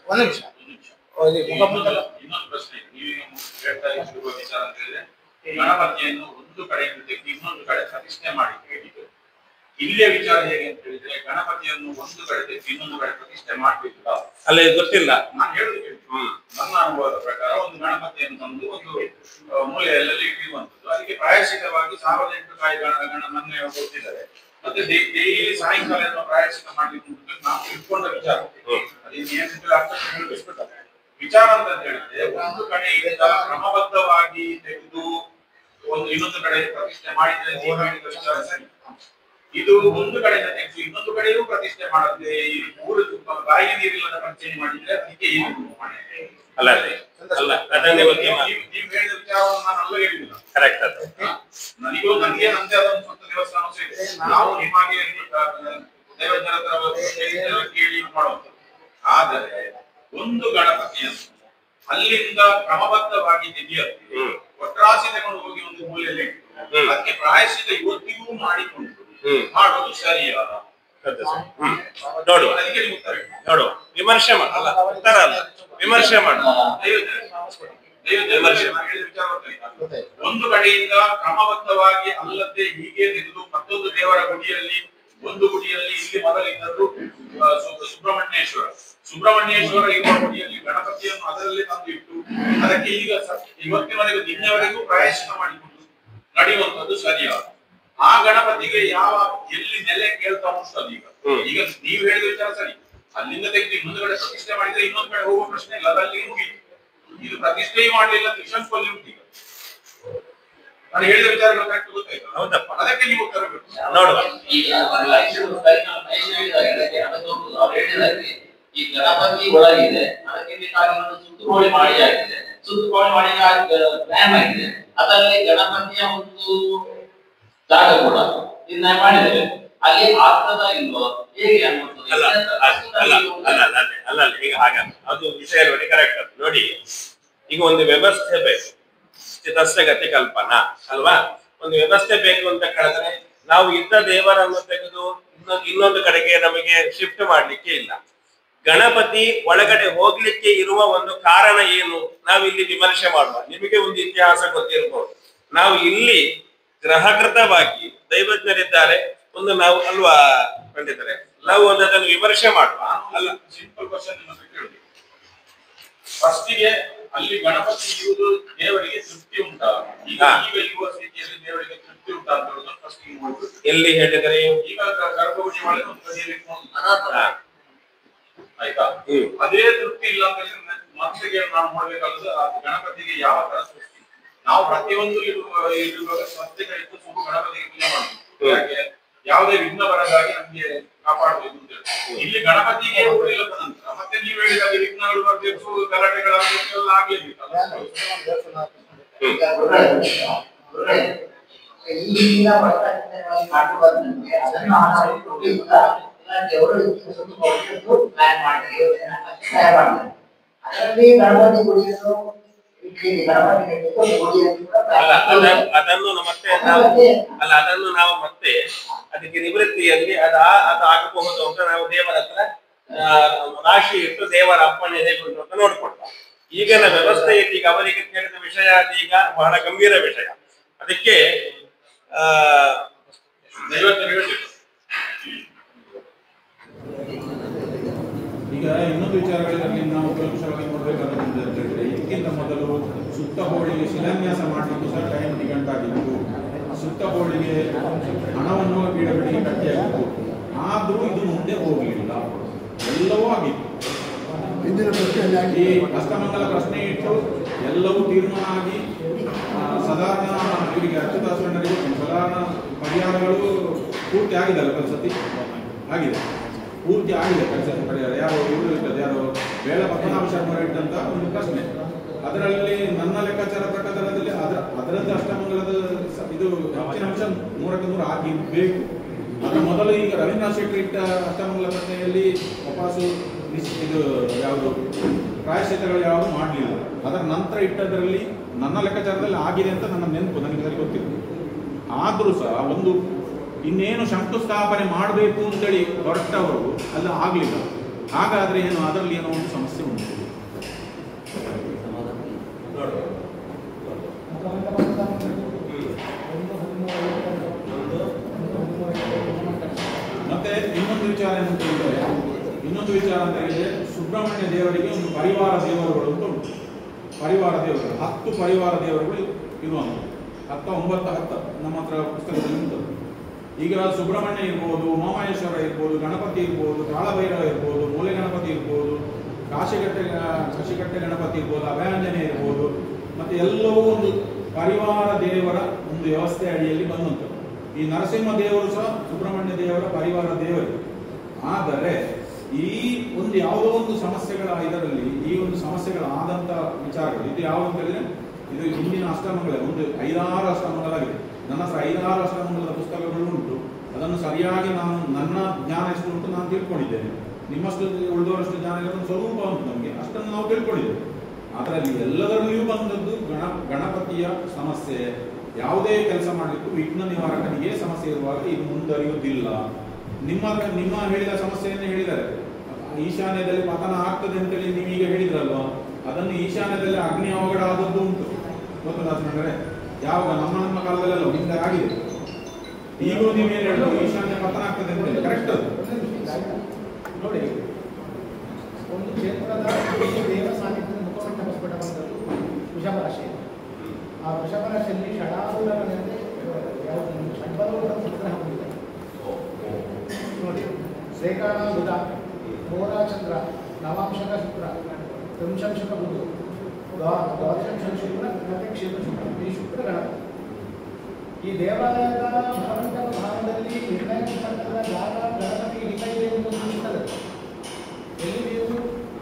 ಒಂದು ನಿಮಿಷ ಇನ್ನೊಂದು ಪ್ರಶ್ನೆ, ನೀವು ಹೇಳ್ತಾ ಇರುವ ವಿಚಾರ ಅಂತ ಹೇಳಿದ್ರೆ ಗಣಪತಿಯನ್ನು ಒಂದು ಕಡೆಯಿಂದ ತೆಗೆದು ಇನ್ನೊಂದು ಕಡೆ ಪ್ರತಿಷ್ಠೆ ಮಾಡಿ ಹೇಳಿದ್ರು. ಇಲ್ಲಿಯ ವಿಚಾರ ಹೇಗೆ ಅಂತ ಹೇಳಿದ್ರೆ ಗಣಪತಿಯನ್ನು ಒಂದು ಕಡೆ ತೆಗೆದು ಇನ್ನೊಂದು ಕಡೆ ಪ್ರತಿಷ್ಠೆ ಮಾಡ್ಬೇಕಿಲ್ಲ ಅಲ್ಲ, ಗೊತ್ತಿಲ್ಲ. ನಾನು ಹೇಳುದು ಕೇಳಿ, ನನ್ನ ಅನುಭವದ ಪ್ರಕಾರ ಒಂದು ಗಣಪತಿಯನ್ನು ತಂದು ಒಂದು ಮೂಲೆಯಲ್ಲಿ ಇಡುವಂಥದ್ದು, ಅದಕ್ಕೆ ಪ್ರಾಯಶ್ಚಿತವಾಗಿ 1800 ಗಣ ಮೊನ್ನೆ ಕೊಟ್ಟಿದ್ದಾರೆ. ಮತ್ತೆ ಡೈಲಿ ಸಾಯಂಕಾಲ ಪ್ರಾಯಶ್ಚಿತ ಮಾಡ್ಲಿಕ್ಕೆ ನಾವು ಇಟ್ಕೊಂಡ ವಿಚಾರ, ವಿಚಾರ ಅಂತ ಹೇಳಿದ್ರೆ ಒಂದು ಕಡೆಯಿಂದ ಕ್ರಮಬದ್ಧವಾಗಿ ತೆಗೆದು ಒಂದು ಇನ್ನೊಂದು ಕಡೆ ಪ್ರತಿಷ್ಠೆ ಮಾಡಿದ್ರೆ ವಿಚಾರ ಸರಿ. ಇದು ಒಂದು ಕಡೆಯಿಂದ ತೆಗೆದು ಇನ್ನೊಂದು ಕಡೆಯೂ ಪ್ರತಿಷ್ಠೆ ಮಾಡುತ್ತೆ, ಈ ಮೂರು ಬಾಯಿ ನೀರಿಲ್ಲದ ಪಂಚಣಿ ಮಾಡಿದ್ರೆ ಅದಕ್ಕೆ ಏನು ಅಲ್ಲ ಅಲ್ಲ, ಅದನ್ನೇ ನೀವು ಹೇಳಿದ ವಿಚಾರವನ್ನು ನಾನು ಅಲ್ಲ ಹೇಳಿಲ್ಲ. ಕರೆಕ್ಟ್ ಅದು. ನನಗೆ ನಂದೇ ಅದೊಂದು ಸ್ವಂತ ದೇವಸ್ಥಾನ ಇದೆ, ನಾವು ನಿಮಗೆ ದೈವಜ್ಞರ ಹತ್ರ ಕೇಳಿ ಮಾಡುವಂಥದ್ದು. ಆದರೆ ಒಂದು ಗಣಪತಿಯನ್ನು ಅಲ್ಲಿಂದ ಕ್ರಮಬದ್ಧವಾಗಿ ತೆಗೆಯಲು ಒಟ್ರಾಸಿ ತಗೊಂಡು ಹೋಗಿ ಒಂದು ಮೂಲೆಯಲ್ಲಿ ಇಟ್ಟು ಅದಕ್ಕೆ ಪ್ರಾಯಶ್ಚಿತ ಇವತ್ತಿಗೂ ಮಾಡಿಕೊಂಡು ಮಾಡೋದು ಸರಿಯಾ? ನೋಡುವ, ಅದಕ್ಕೆ ನೀವು ಉತ್ತರ ನೋಡುವ, ವಿಮರ್ಶೆ ಮಾಡಲ್ಲ, ಉತ್ತರ ಅಲ್ಲ, ವಿಮರ್ಶೆ ಮಾಡ. ಒಂದು ಕಡೆಯಿಂದ ಕ್ರಮಬದ್ಧವಾಗಿ ಅಲ್ಲದೆ ಹೀಗೆ ತೆಗೆದು ಮತ್ತೊಂದು ದೇವರ ಗುಡಿಯಲ್ಲಿ, ಒಂದು ಗುಡಿಯಲ್ಲಿ ಇಲ್ಲಿ ಮೊದಲಿದ್ದದ್ದು ಸುಬ್ರಹ್ಮಣ್ಯೇಶ್ವರ ಇರುವ ಗುಡಿಯಲ್ಲಿ ಗಣಪತಿಯನ್ನು ಅದರಲ್ಲಿ ತಂದು ಇಟ್ಟು ಅದಕ್ಕೆ ಈಗ ಇವತ್ತಿನವರೆಗೂ ನಿನ್ನೆವರೆಗೂ ಪ್ರಾಯಶ್ಚಿತ ಮಾಡಿಕೊಂಡು ನಡೆಯುವಂತದ್ದು ಸರಿಯಾದ. ಆ ಗಣಪತಿಗೆ ಯಾವ ಎಲ್ಲಿ ನೆಲೆ ಕೇಳ್ತಾ ಉಂಟು ಈಗ ಈಗ ನೀವು ಹೇಳಿದ ವಿಚಾರ ಸರಿ, ಅಲ್ಲಿಂದ ತೆಗೆದು ಇನ್ನೊಂದು ಕಡೆ ಪ್ರತಿಷ್ಠೆ ಮಾಡಿದ್ರೆ ಇನ್ನೊಂದು ಕಡೆ ಹೋಗುವ ಪ್ರಶ್ನೆ ಇಲ್ಲ, ಅಲ್ಲಿಗೆ ಮುಗಿಯಿತು. ಇದು ಪ್ರತಿಷ್ಠೆ ಮಾಡಲಿಲ್ಲ, ತ್ರಿಶಂಕಲ್ಲಿ ಉಂಟು. ಈಗ ನಾನು ಹೇಳಿದ ವಿಚಾರಗಳು ಕರೆಕ್ಟ್ ಗೊತ್ತಾಯ್ತು. ಹೌದಪ್ಪ, ಅದಕ್ಕೆ ನೀವು ಉತ್ತರ ಬೇಕು ನೋಡುವ. ಈ ಗಣಪತಿ ಒಳಗಿದೆ, ಅದಕ್ಕೆ ಬೇಕಾಗಿ ಒಂದು ಸುತ್ತುಗೋಡೆ ಮಾಡಿ ಆಗಿದೆ, ಸುತ್ತುಗೋಡೆ ಮಾಡಿ ಪ್ಲಾನ್ ಆಗಿದೆ, ಅದರಲ್ಲಿ ಗಣಪತಿಯ ಒಂದು ಜಾಗ ಕೂಡ ನಿರ್ಣಯ ಮಾಡಿದ್ದೇವೆ. ಅಲ್ಲಿ ಆಗ್ತದ ಇಲ್ವೋ ಹೇಗೆ ಅನ್ನೋದು ಅಲ್ಲ ಈಗ ಹಾಗ ಅದು ವಿಷಯ ನೋಡಿ, ಕರೆಕ್ಟ್ ಅದು ನೋಡಿ. ಈಗ ಒಂದು ವ್ಯವಸ್ಥೆ ಬೇಕು, ಸ್ಥಿತಸ್ಯ ಗತಿ ಕಲ್ಪನಾ ಅಲ್ವಾ? ಒಂದು ವ್ಯವಸ್ಥೆ ಬೇಕು ಅಂತ ಹೇಳಿದ್ರೆ ನಾವು ಇದ್ದ ದೇವರನ್ನು ತೆಗೆದು ಇನ್ನೊಂದು ಕಡೆಗೆ ನಮಗೆ ಶಿಫ್ಟ್ ಮಾಡ್ಲಿಕ್ಕೆ ಇಲ್ಲ. ಗಣಪತಿ ಒಳಗಡೆ ಹೋಗ್ಲಿಕ್ಕೆ ಇರುವ ಒಂದು ಕಾರಣ ಏನು, ನಾವಿಲ್ಲಿ ವಿಮರ್ಶೆ ಮಾಡುವ. ನಿಮಗೆ ಒಂದು ಇತಿಹಾಸ ಗೊತ್ತಿರಬಹುದು. ನಾವು ಇಲ್ಲಿ ಗ್ರಹಕೃತವಾಗಿ ದೈವಜ್ಞರಿದ್ದಾರೆ, ಒಂದು ನಾವು ಅಲ್ವಾ ಪಂಡಿತರೆ, ನಾವು ಒಂದು ಅದನ್ನು ವಿಮರ್ಶೆ ಮಾಡುವ. ಅಲ್ಲ, ಸಿಂಪಲ್ ಕ್ವಶನ್ ಕೇಳಿ. ಫಸ್ಟಿಗೆ ಅಲ್ಲಿ ಗಣಪತಿ ಇರುವುದು ದೇವರಿಗೆ ತೃಪ್ತಿ ಉಂಟಾ? ಈಗ ಇರುವ ಸ್ಥಿತಿಯಲ್ಲಿ ದೇವರಿಗೆ ತೃಪ್ತಿ ಉಂಟಾ ಅಂತ ಹೇಳೋದು ಫಸ್ಟ್ ನೋಡ್ಬೇಕು. ಎಲ್ಲಿ ಹೇಳಿದರೆ ಈಗ ಗರ್ಭಗುಡಿ ಒಳಗೆ ಒಂದು ಬದಿಯಲ್ಲಿ ಆಯ್ತಾ, ಅದೇ ತೃಪ್ತಿ ಇಲ್ಲ ಅಂತ ಮನಸ್ಸಿಗೆ ನಾವು ನೋಡ್ಬೇಕಾದ್ರೆ ಗಣಪತಿಗೆ ಯಾವ ತರ ತೃಪ್ತಿ. ನಾವು ಪ್ರತಿಯೊಂದು ಇರುವಾಗ ಸ್ವಸ್ಥೆಗೆ ಇಟ್ಟು ಸ್ವಲ್ಪ ಗಣಪತಿಗೆ ಪೂಜೆ ಮಾಡಬೇಕು. ಯಾಕೆ? ಯಾವುದೇ ವಿಘ್ನ ಬರದಾಗಿ ನಮ್ಗೆ ಕಾಪಾಡಬೇಕು ಅಂತ ಹೇಳಿ. ಇಲ್ಲಿ ಗಣಪತಿಗೆ ಇಲ್ಲದ ನಂತರ ಮತ್ತೆ ನೀವು ಹೇಳಿದಾಗ ವಿಘ್ನಗಳು ಬರಬೇಕು, ಗಲಾಟೆಗಳಾಗಬೇಕು, ಎಲ್ಲ ಆಗ್ಲೇಬೇಕಲ್ಲ. ಅದನ್ನು ಮತ್ತೆ ಅದನ್ನು ನಾವು ಮತ್ತೆ ಅದಕ್ಕೆ ನಿವೃತ್ತಿಯಲ್ಲಿ ಅದು ಆಗಬಹುದು ಅಂತ ನಾವು ದೇವರ ಹತ್ರ ರಾಶಿ ಇಟ್ಟು ದೇವರ ಅಪ್ಪಣೆ ಹೇಗೆ ಉಂಟು ಅಂತ ನೋಡ್ಕೊಳ್ತ. ಈಗಿನ ವ್ಯವಸ್ಥೆಯಲ್ಲಿ ಈಗ ಅವರಿಗೆ ಕೇಳಿದ ವಿಷಯ ಈಗ ಬಹಳ ಗಂಭೀರ ವಿಷಯ. ಅದಕ್ಕೆ ಈಗ ಇನ್ನೊಂದು ವಿಚಾರಗಳಲ್ಲಿ ನಾವು ಕೆಲಸವಾಗಿ ನೋಡಬೇಕಾದ್ರೆ ಅಂತ ಹೇಳಿದ್ರೆ ಇದಕ್ಕಿಂತ ಮೊದಲು ಸುತ್ತ ಹೋಳಿಗೆ ಶಿಲಾನ್ಯಾಸ ಮಾಡಲಿಕ್ಕೂ ಸಹ ಟೈಮ್ ನಿಗಂಟಾಗಿತ್ತು. ಸುತ್ತ ಕೋಳಿಗೆ ಹಣವನ್ನು ಬೀಳಬಿಡಿ ಕಟ್ಟಿಯಾಗಿತ್ತು. ಆದರೂ ಇದು ಮುಂದೆ ಹೋಗಲಿಲ್ಲ, ಎಲ್ಲವೂ ಆಗಿತ್ತು. ಈ ಅಷ್ಟಮಂಗಲ ಪ್ರಶ್ನೆ ಇಟ್ಟು ಎಲ್ಲವೂ ತೀರ್ಮಾನ ಆಗಿ ಸಾಧಾರಣ ಇವರಿಗೆ ಅಚ್ಯುತಾಸನರಿಗೆ ಸಾಧಾರಣ ಪರಿಹಾರಗಳು ಪೂರ್ತಿ ಆಗಿದಲ್ಲ ಕೆಲಸತಿ ಆಗಿದೆ, ಪೂರ್ತಿ ಆಗಿದೆ ಕೆಲಸದ ಪರಿಹಾರ. ಯಾರೋ ಇವರು ಇಟ್ಟದ್ದು, ಯಾರೋ ಬೇಳ ಪದ್ಮನಾಭ ಶರ್ಮರು ಇಟ್ಟಂತ ಒಂದು ಪ್ರಶ್ನೆ. ಅದರಲ್ಲಿ ನನ್ನ ಲೆಕ್ಕಾಚಾರ ಪ್ರಕಾರದಲ್ಲಿ ಅದರದ್ದು ಅಷ್ಟಮಂಗಲದ ಇದು ಹೆಚ್ಚಿನ ಅಂಶ 100ಕ್ಕೆ 100 ಆಗಿಬೇಕು. ಅದರ ಮೊದಲು ಈಗ ರವೀಂದ್ರನಾಥ್ ಶೆಟ್ಟಿ ಇಟ್ಟ ಅಷ್ಟಮಂಗಲ ಪ್ರಶ್ನೆಯಲ್ಲಿ ವಾಪಸ್ಸು ಇದು ಯಾವುದು ಪ್ರಾಯಶ್ಚಿತ್ತಗಳು ಯಾವುದು ಮಾಡಲಿಲ್ಲ. ಅದರ ನಂತರ ಇಟ್ಟದರಲ್ಲಿ ನನ್ನ ಲೆಕ್ಕಾಚಾರದಲ್ಲಿ ಆಗಿದೆ ಅಂತ ನನ್ನ ನೆನಪು, ನನಗೆ ಸರಿ ಗೊತ್ತಿತ್ತು. ಆದರೂ ಸಹ ಒಂದು ಇನ್ನೇನು ಶಂಕುಸ್ಥಾಪನೆ ಮಾಡಬೇಕು ಅಂತೇಳಿ ಹೊರಟವರು ಅಲ್ಲ ಆಗಲಿಲ್ಲ. ಹಾಗಾದರೆ ಏನು ಅದರಲ್ಲಿ ಏನೋ ಒಂದು ಸಮಸ್ಯೆ ಉಂಟು. ಮತ್ತೆ ಇನ್ನೊಂದು ವಿಚಾರ ಏನಂತ ಹೇಳಿದ್ರೆ, ಅಂತ ಹೇಳಿದ್ರೆ ಸುಬ್ರಹ್ಮಣ್ಯ ದೇವರಿಗೆ ಒಂದು ಪರಿವಾರ ದೇವರುಗಳು ಅಂತ ಉಂಟು. ಪರಿವಾರ ದೇವರುಗಳು 10 ಪರಿವಾರ ದೇವರುಗಳು ಇರುವಂಥದ್ದು. 10, 9, 10 ನಮ್ಮ ಹತ್ರ ಪುಸ್ತಕದಲ್ಲಿ ಉಂಟು. ಈಗ ಸುಬ್ರಹ್ಮಣ್ಯ ಇರ್ಬೋದು, ಉಮಾಮಹೇಶ್ವರ ಇರ್ಬೋದು, ಗಣಪತಿ ಇರ್ಬೋದು, ಕಾಳಭೈರವ ಇರ್ಬೋದು, ಮೂಲೆ ಗಣಪತಿ ಇರ್ಬೋದು, ಕಾಶಿಕಟ್ಟೆ ಗಣಪತಿ ಇರ್ಬೋದು, ಅಭಯಾಂಜನೇಯ ಇರ್ಬೋದು, ಮತ್ತೆ ಎಲ್ಲವೂ ಒಂದು ಪರಿವಾರ ದೇವರ ಒಂದು ವ್ಯವಸ್ಥೆ ಅಡಿಯಲ್ಲಿ ಬಂದಂಥದ್ದು. ಈ ನರಸಿಂಹ ದೇವರು ಸಹ ಸುಬ್ರಹ್ಮಣ್ಯ ದೇವರ ಪರಿವಾರ ದೇವರು. ಆದರೆ ಈ ಒಂದು ಯಾವುದೋ ಒಂದು ಸಮಸ್ಯೆಗಳ ಇದರಲ್ಲಿ ಈ ಒಂದು ಸಮಸ್ಯೆಗಳಾದಂಥ ವಿಚಾರಗಳು ಇದು ಯಾವುದು ಅಂತ ಹೇಳಿದ್ರೆ, ಇದು ಹಿಂದಿನ ಅಷ್ಟಮಂಗಲ ಒಂದು 5-6 ಅಷ್ಟಮಂಗಲಾಗಿದೆ. ನನ್ನ ಹತ್ರ 5-6 ಅಷ್ಟಮಂಗಲದ ಪುಸ್ತಕಗಳು ಉಂಟು. ಅದನ್ನು ಸರಿಯಾಗಿ ನಾನು ನನ್ನ ಜ್ಞಾನ ಎಷ್ಟು ಉಂಟು ನಾನು ತಿಳ್ಕೊಂಡಿದ್ದೇನೆ. ನಿಮ್ಮಷ್ಟು ಉಳಿದವರಷ್ಟು ಜ್ಞಾನ ಇರೋದು ಸ್ವಲ್ಪ ಉಂಟು ನಮಗೆ, ಅಷ್ಟನ್ನು ನಾವು ತಿಳ್ಕೊಂಡಿದ್ದೇವೆ. ಅದರಲ್ಲಿ ಎಲ್ಲದರಲ್ಲಿಯೂ ಬಂದದ್ದು ಗಣಪತಿಯ ಸಮಸ್ಯೆ. ಯಾವುದೇ ಕೆಲಸ ಮಾಡಲಿಕ್ಕೂ ವಿಘ್ನ ನಿವಾರಕನಿಗೆ ಸಮಸ್ಯೆ ಇರುವಾಗ ಇದು ಮುಂದುವರಿಯುವುದಿಲ್ಲ. ನಿಮ್ಮ ಹೇಳಿದ ಸಮಸ್ಯೆಯನ್ನೇ ಹೇಳಿದ್ದಾರೆ. ಈಶಾನ್ಯದಲ್ಲಿ ಪತನ ಆಗ್ತದೆ ಅಂತೇಳಿ ನೀವೀಗ ಹೇಳಿದ್ರಲ್ವ, ಅದನ್ನು ಈಶಾನ್ಯದಲ್ಲಿ ಅಗ್ನಿ ಅವಘಡ ಆದದ್ದು ಉಂಟು. ಗೊತ್ತದಾಸನಂದ್ರೆ ಯಾವಾಗ ನಮ್ಮ ಕಾಲದಲ್ಲೆಲ್ಲ ಹಿಂದೆ ಆಗಿದೆ. ಈಗಲೂ ನೀವೇನು ಹೇಳೋದು ಈಶಾನ್ಯ ಪತನ ಆಗ್ತದೆ ಅಂತೇಳಿ ಕರೆಕ್ಟ್ ಅದು ನೋಡಿ. ಒಂದು ಕ್ಷೇತ್ರದ ದೇವ ಸಾನ್ನಿಧ್ಯದ ಮುಖಪಟ್ಟ ಹೊಸಪಟ್ಟ ಬಂದದ್ದು ವೃಷಭ ರಾಶಿ. ಆ ವೃಷಭ ರಾಶಿಯಲ್ಲಿ ಷಡಾರುಲಗಳಂತೆ ಷಡ್ಬಲಗಳ ಸಂಗ್ರಹ ಹೊಂದಿದೆ ನೋಡಿ. ರೇಖಾಣ ಬುಧ, ಹೋರಾಚಂದ್ರ, ನವಾಂಶಕ ಶುಕ್ರ, ತ್ರಿಂಶಂಶಕ ಬುಧ, ದ್ವಾದಶಂಶಕ ಶುಕ್ರ, ಮತ್ತೆ ಕ್ಷೇತ್ರ ಶುಕ್ರ. ಈ ಶುಕ್ರ ಗಣಪತಿ ಈ ದೇವಾಲಯದ ಭವನದ ಭಾಗದಲ್ಲಿ ನಿರ್ಣಯ ಪಟ್ಟದ ಜಾಗ ಗಣಪತಿ ಹಿತ ಇದೆ ಎಂದು ಸೂಚಿಸುತ್ತದೆ. ಎಲ್ಲಿ ನೀವು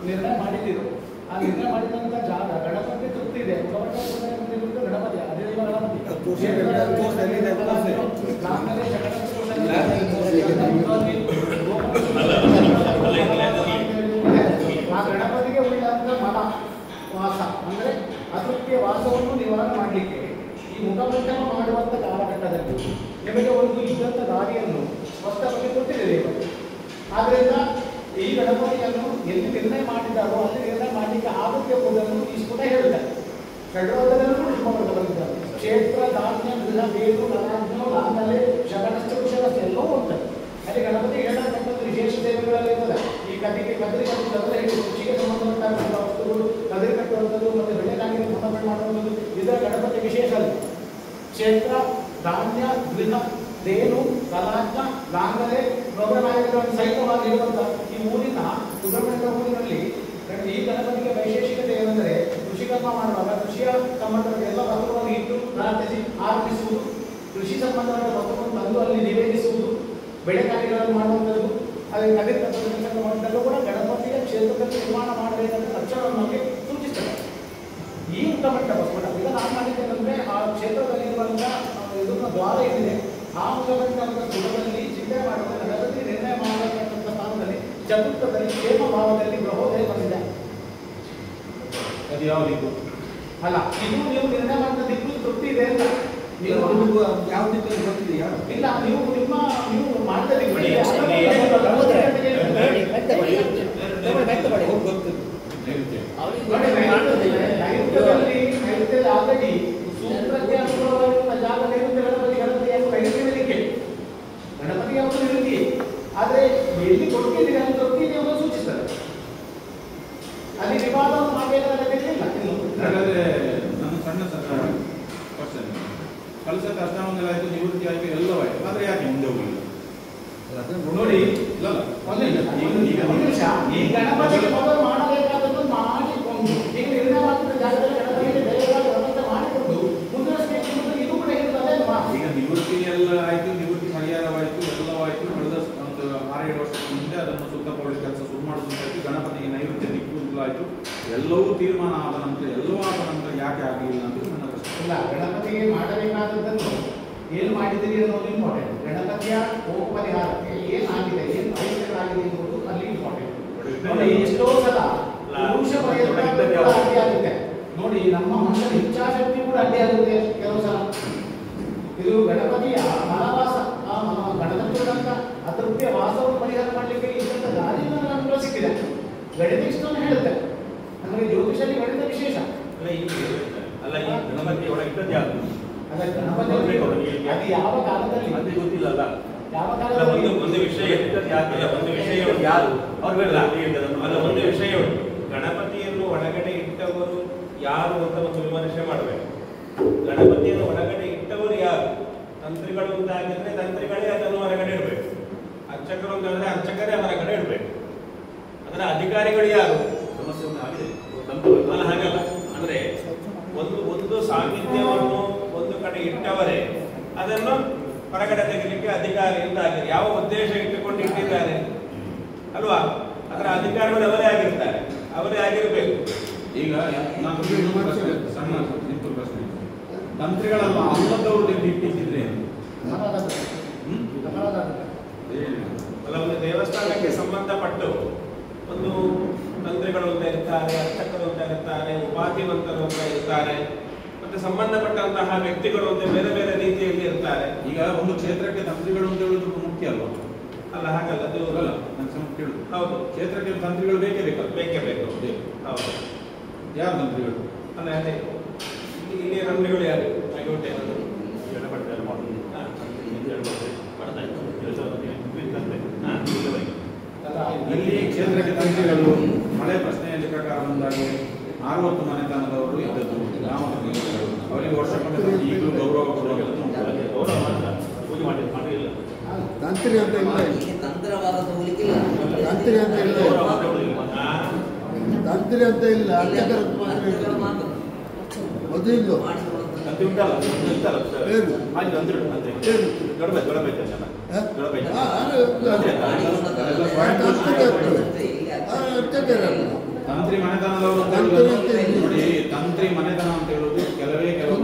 ನಿರ್ಣಯ ಮಾಡಿದ್ದೀರೋ ಆ ನಿರ್ಣಯ ಮಾಡಿದಂಥ ಜಾಗ ಗಣಪತಿ ತೃಪ್ತಿ ಇದೆ. ಗಣಪತಿ ಅದೇ ಗಣಪತಿ ಆ ಗಣಪತಿಗೆ ಉಳ್ಳಂತ ಮನ ವಾಸ ಅಂದರೆ ಅತೃಪ್ತಿಯ ವಾಸವನ್ನು ನಿವಾರಣೆ ಮಾಡಲಿಕ್ಕೆ ಈ ಮುಖಮಂಟಪ ಮಾಡುವಂಥ ಕಾಲಘಟ್ಟದಲ್ಲಿ ನಿಮಗೆ ಒಂದು ಇದ್ದಂಥ ದಾರಿಯನ್ನು ಸ್ಪಷ್ಟವಾಗಿ ಕೊಟ್ಟಿದೆ. ಆದ್ದರಿಂದ ಈ ಗಣಪತಿಯನ್ನು ಎಲ್ಲಿ ನಿರ್ಣಯ ಮಾಡಿದ್ದಾರೋ ಅಲ್ಲಿ ನಿರ್ಣಯ ಮಾಡಲಿಕ್ಕೆ ಆಗುತ್ತೆ ಎಂಬುದನ್ನು ಈ ಸ್ಫುಟ ಹೇಳ್ತಾರೆ. ಷಡ್ರೋಗದಲ್ಲೂ ಮುಖಮಂಟಪ ಬಂದಿದ್ದಾರೆ. ಕ್ಷೇತ್ರ, ಧಾನ್ಯ, ಗೃಹ, ಬೇರು, ಲಲಾಜ್ಞ, ಲಾಂಗಲೆ, ಶಗಣಶ್ಚ, ಕುಶಲಶ್ಚ ಎಲ್ಲವೂ ಉಂಟು. ಅಲ್ಲಿ ಗಣಪತಿ ಹೇಳತಕ್ಕಂಥ ವಿಶೇಷ ಸೇವೆಗಳಲ್ಲಿ ಇರ್ತದೆ. ಈ ಕದಿರಿ ಕಟ್ಟುವುದೆಲ್ಲ ಹೇಳಿ ಕೃಷಿಗೆ ಸಂಬಂಧಪಟ್ಟ ವಸ್ತುಗಳು, ಕದಿರಿ ಕಟ್ಟುವಂಥದ್ದು ಮತ್ತು ಬೆಳೆಗಾಣಿಗೆ ಸಂಬಂಧ ಮಾಡುವಂಥದ್ದು ಇದರ ಗಣಪತಿ ವಿಶೇಷ ಅಲ್ಲ. ಕ್ಷೇತ್ರ, ಧಾನ್ಯ, ಗೃಹ, ದೇನು, ಲಲಾಜ್ಞ, ಲಾಂಗಲೆ, ರೋಗನಾಯಕಗಳನ್ನು ಸಹಿತವಾಗಿ ಇರುವಂಥ ಈ ಊರಿನ ಸುಬ್ರಹ್ಮಣ್ಯ ಊರಿನಲ್ಲಿ ಈ ಗಣಪತಿಗೆ ವೈಶೇಷಿಕತೆ ಏನೆಂದರೆ ಕೃಷಿಕರ್ಮ ಮಾಡುವಾಗ ಕೃಷಿಯ ಸಂಬಂಧಪಟ್ಟ ಎಲ್ಲ ವಸ್ತುಗಳನ್ನು ಇಟ್ಟು ಪ್ರಾರ್ಥಿಸಿ ಆರಂಭಿಸುವುದು, ಕೃಷಿ ಸಂಬಂಧಪಟ್ಟ ವಸ್ತುಗಳನ್ನು ತಂದು ಅಲ್ಲಿ ನಿವೇದಿಸುವುದು, ಬೆಳೆ ಕಾರ್ಯಗಳನ್ನು ಮಾಡುವಂಥದ್ದು, ಅದೇ ಕದಿರಿ ಕಟ್ಟುವ ಮಾಡಿದಾಗ ಕೂಡ ಗಣಪತಿಯ ಕ್ಷೇತ್ರದಲ್ಲಿ ನಿರ್ಮಾಣ ಮಾಡಬೇಕಂತ ಲಕ್ಷಣವನ್ನು ನಮಗೆ ಸೂಚಿಸ್ತದೆ. ಈ ಮುಖಮಂಟಪ ಕೂಡ ಈಗ ನಾನು ಮಾಡಿದ್ದೇನೆಂದರೆ ಆ ಕ್ಷೇತ್ರದಲ್ಲಿ ಇರುವಂಥ ಇದನ್ನ ದ್ವಾರ ಏನಿದೆ ಆ ಮುಖಮಂಟಪದ ಸ್ಥಳದಲ್ಲಿ ಚಿಂತನೆ ಮಾಡುವಾಗ ಗಣಪತಿ ನಿರ್ಣಯ ಮಾಡತಕ್ಕಂಥ ಸ್ಥಾನದಲ್ಲಿ ಚತುರ್ಥದಲ್ಲಿ ಕ್ಷೇಮ ಭಾವದಲ್ಲಿ ಗ್ರಹೋದಯ ಬಂದಿದೆ. ಅದು ಯಾವ ದಿಕ್ಕು ಅಲ್ಲ, ಇದು ನೀವು ನಿರ್ಣಯ ಮಾಡಿದ ದಿಕ್ಕು ತೃಪ್ತಿ ಇದೆ ಅಂತ ನೀವು ಯಾವ ದಿಕ್ಕು ಗೊತ್ತಿದೆಯಾ? ಇಲ್ಲ, ನೀವು ಮಾಡಿದ ದಿಕ್ಕು ಆಲ್ರೆಡಿ ಸೂತ್ರಕ್ಕೆ ಅನುಗುಣವಾಗಿರುವ ಜಾಗದಲ್ಲಿ ಗಣಪತಿಯನ್ನು ಕೈಗೊಳ್ಳಲಿಕ್ಕೆ ಗಣಪತಿ ಅವರು ಇರುತ್ತಿ. ಆದರೆ ಎಲ್ಲಿ ಕೊಟ್ಟಿದ್ದೀರಿ ಅಲ್ಲಿ ತೃಪ್ತಿ ಅವರು ಸೂಚಿಸ್ತಾರೆ. ಅಲ್ಲಿ ವಿವಾದವನ್ನು ಮಾಡಬೇಕಾದ ಅಗತ್ಯ ಇಲ್ಲ. ಹಾಗಾದ್ರೆ ನನ್ನ ಸಣ್ಣ ಕ್ವಶನ್, ಕಲಸದ ಅಷ್ಟಮಂಗಲ ಆಯ್ತು, ನಿವೃತ್ತಿ ಆಯ್ತು, ಎಲ್ಲವಾಯ್ತು. ಆದ್ರೆ ಯಾಕೆ ಮುಂದೆ ಹೋಗಲಿಲ್ಲ ನೋಡಿ? ಇಲ್ಲ ಈ ಗಣಪತಿಗೆ ಮೊದಲು ಮಾಡಬೇಕಾದದ್ದು ಮಾಡಿಕೊಂಡು ಈಗ ನಿರ್ಣಯವಾದ ಜಾಗದಲ್ಲಿ ಗಣಪತಿಗೆ ದಯವಾಗಿ ವ್ಯವಸ್ಥೆ ಮಾಡಿಕೊಂಡು ಮುಂದುವರಿಸಬೇಕು. ಇದು ಕೂಡ ಇರ್ತದೆ. ಈಗ ನಿವೃತ್ತಿ ಎಲ್ಲ ಆಯ್ತು, ನಿವೃತ್ತಿ ಪರಿಹಾರವಾಯ್ತು, ಎಲ್ಲವಾಯ್ತು. ಕಳೆದ ಒಂದು 6-7 ವರ್ಷದ ಮುಂದೆ ಅದನ್ನು ಶುದ್ಧಪಡಿಸಿ ಕೆಲಸ ಶುರು ಮಾಡುವುದಾಯ್ತು. ಗಣಪತಿಗೆ ನೈವೇದ್ಯ ದಿಕ್ಕುಗಳಾಯ್ತು, ಎಲ್ಲವೂ ತೀರ್ಮಾನ ಆದ ನಂತರ, ಎಲ್ಲವೂ ಆದ ನಂತರ ಯಾಕೆ ಆಗಲಿಲ್ಲ ಅಂತ ನನ್ನ ಪ್ರಶ್ನೆ. ಇಲ್ಲ, ಗಣಪತಿಗೆ ಮಾಡಬೇಕಾದದ್ದನ್ನು ಏನು ಮಾಡಿದ್ದೀರಿ ಅನ್ನೋದು ಇಂಪಾರ್ಟೆಂಟ್. ಗಣಪತಿಯ ಕೋಪ ಪರಿಹಾರಕ್ಕೆ ಏನಾಗಿದೆ, ಏನು ವೈದ್ಯರಾಗಿದೆ ಎನ್ನುವುದು ಅಲ್ಲಿ ಇಂಪಾರ್ಟೆಂಟ್. ನೋಡಿ, ಎಷ್ಟೋ ಸಲ ಪುರುಷ ಅಡ್ಡಿಯಾಗುತ್ತೆ. ನೋಡಿ, ನಮ್ಮ ಮನುಷ್ಯನ ಇಚ್ಛಾಶಕ್ತಿ ಕೂಡ ಅಡ್ಡಿಯಾಗುತ್ತೆ ಕೆಲವು ಸಲ. ಇದು ಗಣಪತಿಯ ಮನವಾಸ, ಗಣಪತಿಗಳಂತ ಅತೃಪ್ತಿಯ ವಾಸವನ್ನು ಪರಿಹಾರ ಮಾಡಲಿಕ್ಕೆ ಇದ್ದಂಥ ದಾರಿಯನ್ನು ನಮಗೆ ಸಿಕ್ಕಿದೆ. ಗಣಿತ ಹೇಳುತ್ತೆ ನಮಗೆ ಜ್ಯೋತಿಷಲ್ಲಿ ಗಣಿತ ವಿಶೇಷ. ಅಲ್ಲ, ಈ ಗಣಪತಿ ಒಳಗೆ ಇದ್ದದ್ದು ಯಾವುದು? ಅದೇ ಗಣಪತಿ ಅದು ಯಾವ ಕಾಲದಲ್ಲಿ ಅದೇ ಗೊತ್ತಿಲ್ಲ ಅಲ್ಲ. ಯಾವ ಕಾಲದಲ್ಲಿ ಒಂದು ವಿಷಯ ಒಂದು ವಿಷಯ ಯಾರು ಅವ್ರು ಅಲ್ಲ, ಒಂದು ವಿಷಯ ಉಂಟು. ಗಣಪತಿಯನ್ನು ಒಳಗಡೆ ಇಟ್ಟವರು ಯಾರು ಅಂತ ಒಂದು ವಿಮರ್ಶೆ ಮಾಡಬೇಕು. ಗಣಪತಿಯನ್ನು ಒಳಗಡೆ ಇಟ್ಟವರು ಯಾರು? ತಂತ್ರಿಗಳು ಅಂತ ಆಗಿದ್ರೆ ತಂತ್ರಿಗಳೇ ಅದನ್ನು ಹೊರಗಡೆ ಇಡಬೇಕು. ಅರ್ಚಕರು ಅಂತಂದ್ರೆ ಅರ್ಚಕರೇ ಹೊರಗಡೆ ಇಡಬೇಕು. ಅದರ ಅಧಿಕಾರಿಗಳು ಯಾರು? ಸಮಸ್ಯೆ ಆಗಿದೆ ಅಲ್ಲ, ಹಾಗಲ್ಲ. ಅಂದ್ರೆ ಒಂದು ಸಾನ್ನಿಧ್ಯವನ್ನು ಒಂದು ಕಡೆ ಇಟ್ಟವರೇ ಅದನ್ನು ಹೊರಗಡೆ ತೆಗೆಯಲಿಕ್ಕೆ ಅಧಿಕಾರಿ ಅಂತ ಆಗಿದೆ. ಯಾವ ಉದ್ದೇಶ ಇಟ್ಟುಕೊಂಡು ಇಟ್ಟಿದ್ದಾರೆ ಅಲ್ವಾ? ಅದರ ಅಧಿಕಾರಿಗಳು ಅವರೇ ಆಗಿರ್ತಾರೆ, ಅವರೇ ಆಗಿರಬೇಕು. ಈಗ ನಾನು ಸಣ್ಣ ಸಿಂಪಲ್ ಪ್ರಶ್ನೆ, ತಂತ್ರಿಗಳೆಲ್ಲ ಅಲ್ಲದವ್ರು ಇಟ್ಟಿದ್ರೆ ಅಲ್ಲ, ಒಂದು ದೇವಸ್ಥಾನಕ್ಕೆ ಸಂಬಂಧಪಟ್ಟು ಒಂದು ತಂತ್ರಿಗಳು ಅಂತ ಇರ್ತಾರೆ, ಅರ್ಚಕರು ಅಂತ ಇರ್ತಾರೆ, ಉಪಾಧಿವಂತರು ಅಂತ ಇರ್ತಾರೆ, ಮತ್ತೆ ಸಂಬಂಧಪಟ್ಟಂತಹ ವ್ಯಕ್ತಿಗಳು ಅಂತ ಬೇರೆ ಬೇರೆ ರೀತಿಯಲ್ಲಿ ಇರ್ತಾರೆ. ಈಗ ಒಂದು ಕ್ಷೇತ್ರಕ್ಕೆ ತಂತ್ರಿಗಳು ಅಂತ ಹೇಳುವುದು ಮುಖ್ಯ ಅಲ್ವಾ? ಅಲ್ಲ, ಹಾಗಲ್ಲ. ಅದು ಅಲ್ಲ, ನಾನು ಕೇಳುದು. ಹೌದು, ಕ್ಷೇತ್ರಕ್ಕೆ ತಂತ್ರಿಗಳು ಬೇಕೇ ಬೇಕಲ್ಲ? ಬೇಕೇ ಬೇಕು. ಹೌದು. ಯಾರು ತಂತ್ರಿಗಳು? ಅಲ್ಲ, ಅದೇ ಇಲ್ಲಿ ತಂತ್ರಿಗಳು ಯಾರು? ಇಲ್ಲಿ ಕ್ಷೇತ್ರಕ್ಕೆ ತಂತ್ರಿಗಳು ಮಳೆ ಪ್ರಶ್ನೆಯಲ್ಲಿ ಪ್ರಕಾರ ಬಂದಾಗೆ 60 ಮನೆತನದವರು ಇದ್ದದ್ದು ಗ್ರಾಮದಲ್ಲಿ. ಅವರಿಗೆ ವರ್ಷಕ್ಕೊಮ್ಮೆ ಈಗಲೂ ಗೌರವ ಕೊಡುವಾಗೆಲ್ಲ ಪೂಜೆ ಮಾಡಿಲ್ಲ. ತಂತ್ರಿ ಅಂತ ಇಲ್ಲ, ತಂತ್ರವಾದ ಹೋಲಿಕಿಲ್ಲ. ತಂತ್ರಿ ಅಂತ ಇಲ್ಲ, ತಂತ್ರಿ ಅಂತ ಇಲ್ಲ, ಅರ್ಚಕರ ಮಾತ್ರ ಮೊದಲು ತಂತ್ರಿ ಉಂಟಲ್ಲ, ಏನು ತಂತ್ರಿ ಏನು ತಂತ್ರಿ ಮನೆತನದವರು ನೋಡಿ. ತಂತ್ರಿ ಮನೆತನ ಅಂತ ಹೇಳುವುದು ಕೆಲವೇ ಕೆಲವು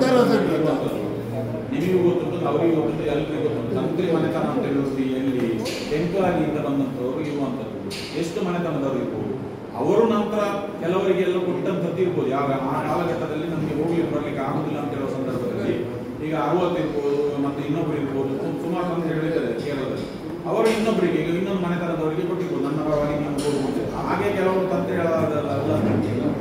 ನಿಮಗೂ ಗೊತ್ತುಂಟು, ಅವರಿಗೂ ಗೊತ್ತುಂಟು, ಎಲ್ಲರಿಗೂ ಗೊತ್ತುಂಟು. ತಂತ್ರಿ ಮನೆತನ ಅಂತ ಹೇಳುವುದು ಎಲ್ಲಿ ತೆಂಕಾಗಿಯಿಂದ ಬಂದಂಥವ್ರು ಇರುವಂಥದ್ದು. ಎಷ್ಟು ಮನೆತನದವರು ಇರ್ಬೋದು, ಅವರು ನಂತರ ಕೆಲವರಿಗೆಲ್ಲ ಕೊಟ್ಟಂಥದ್ದು ಇರ್ಬೋದು. ಯಾವ ಆ ಕಾಲಘಟ್ಟದಲ್ಲಿ ನಮಗೆ ಹೋಗ್ಲಿಕ್ಕೆ ಬರ್ಲಿಕ್ಕೆ ಆಗುದಿಲ್ಲ ಅಂತ ಹೇಳುವ ಸಂದರ್ಭದಲ್ಲಿ ಈಗ 60 ಇರ್ಬೋದು, ಮತ್ತೆ ಇನ್ನೊಬ್ರು ಇರ್ಬೋದು, ಸುಮಾರು ತಂತ್ರಿಗಳಿದ್ದಾರೆ ಕೇರಳದಲ್ಲಿ. ಅವರು ಇನ್ನೊಬ್ಬರಿಗೆ ಈಗ ಇನ್ನೊಂದು ಮನೆತನದವರಿಗೆ ಕೊಟ್ಟಿರ್ಬೋದು, ನನ್ನ ಪರವಾಗಿ ನೀವು ಹೋಗ್ಬೋದು. ಹಾಗೆ ಕೆಲವರು ತಂತ್ರಿಗಳಾದ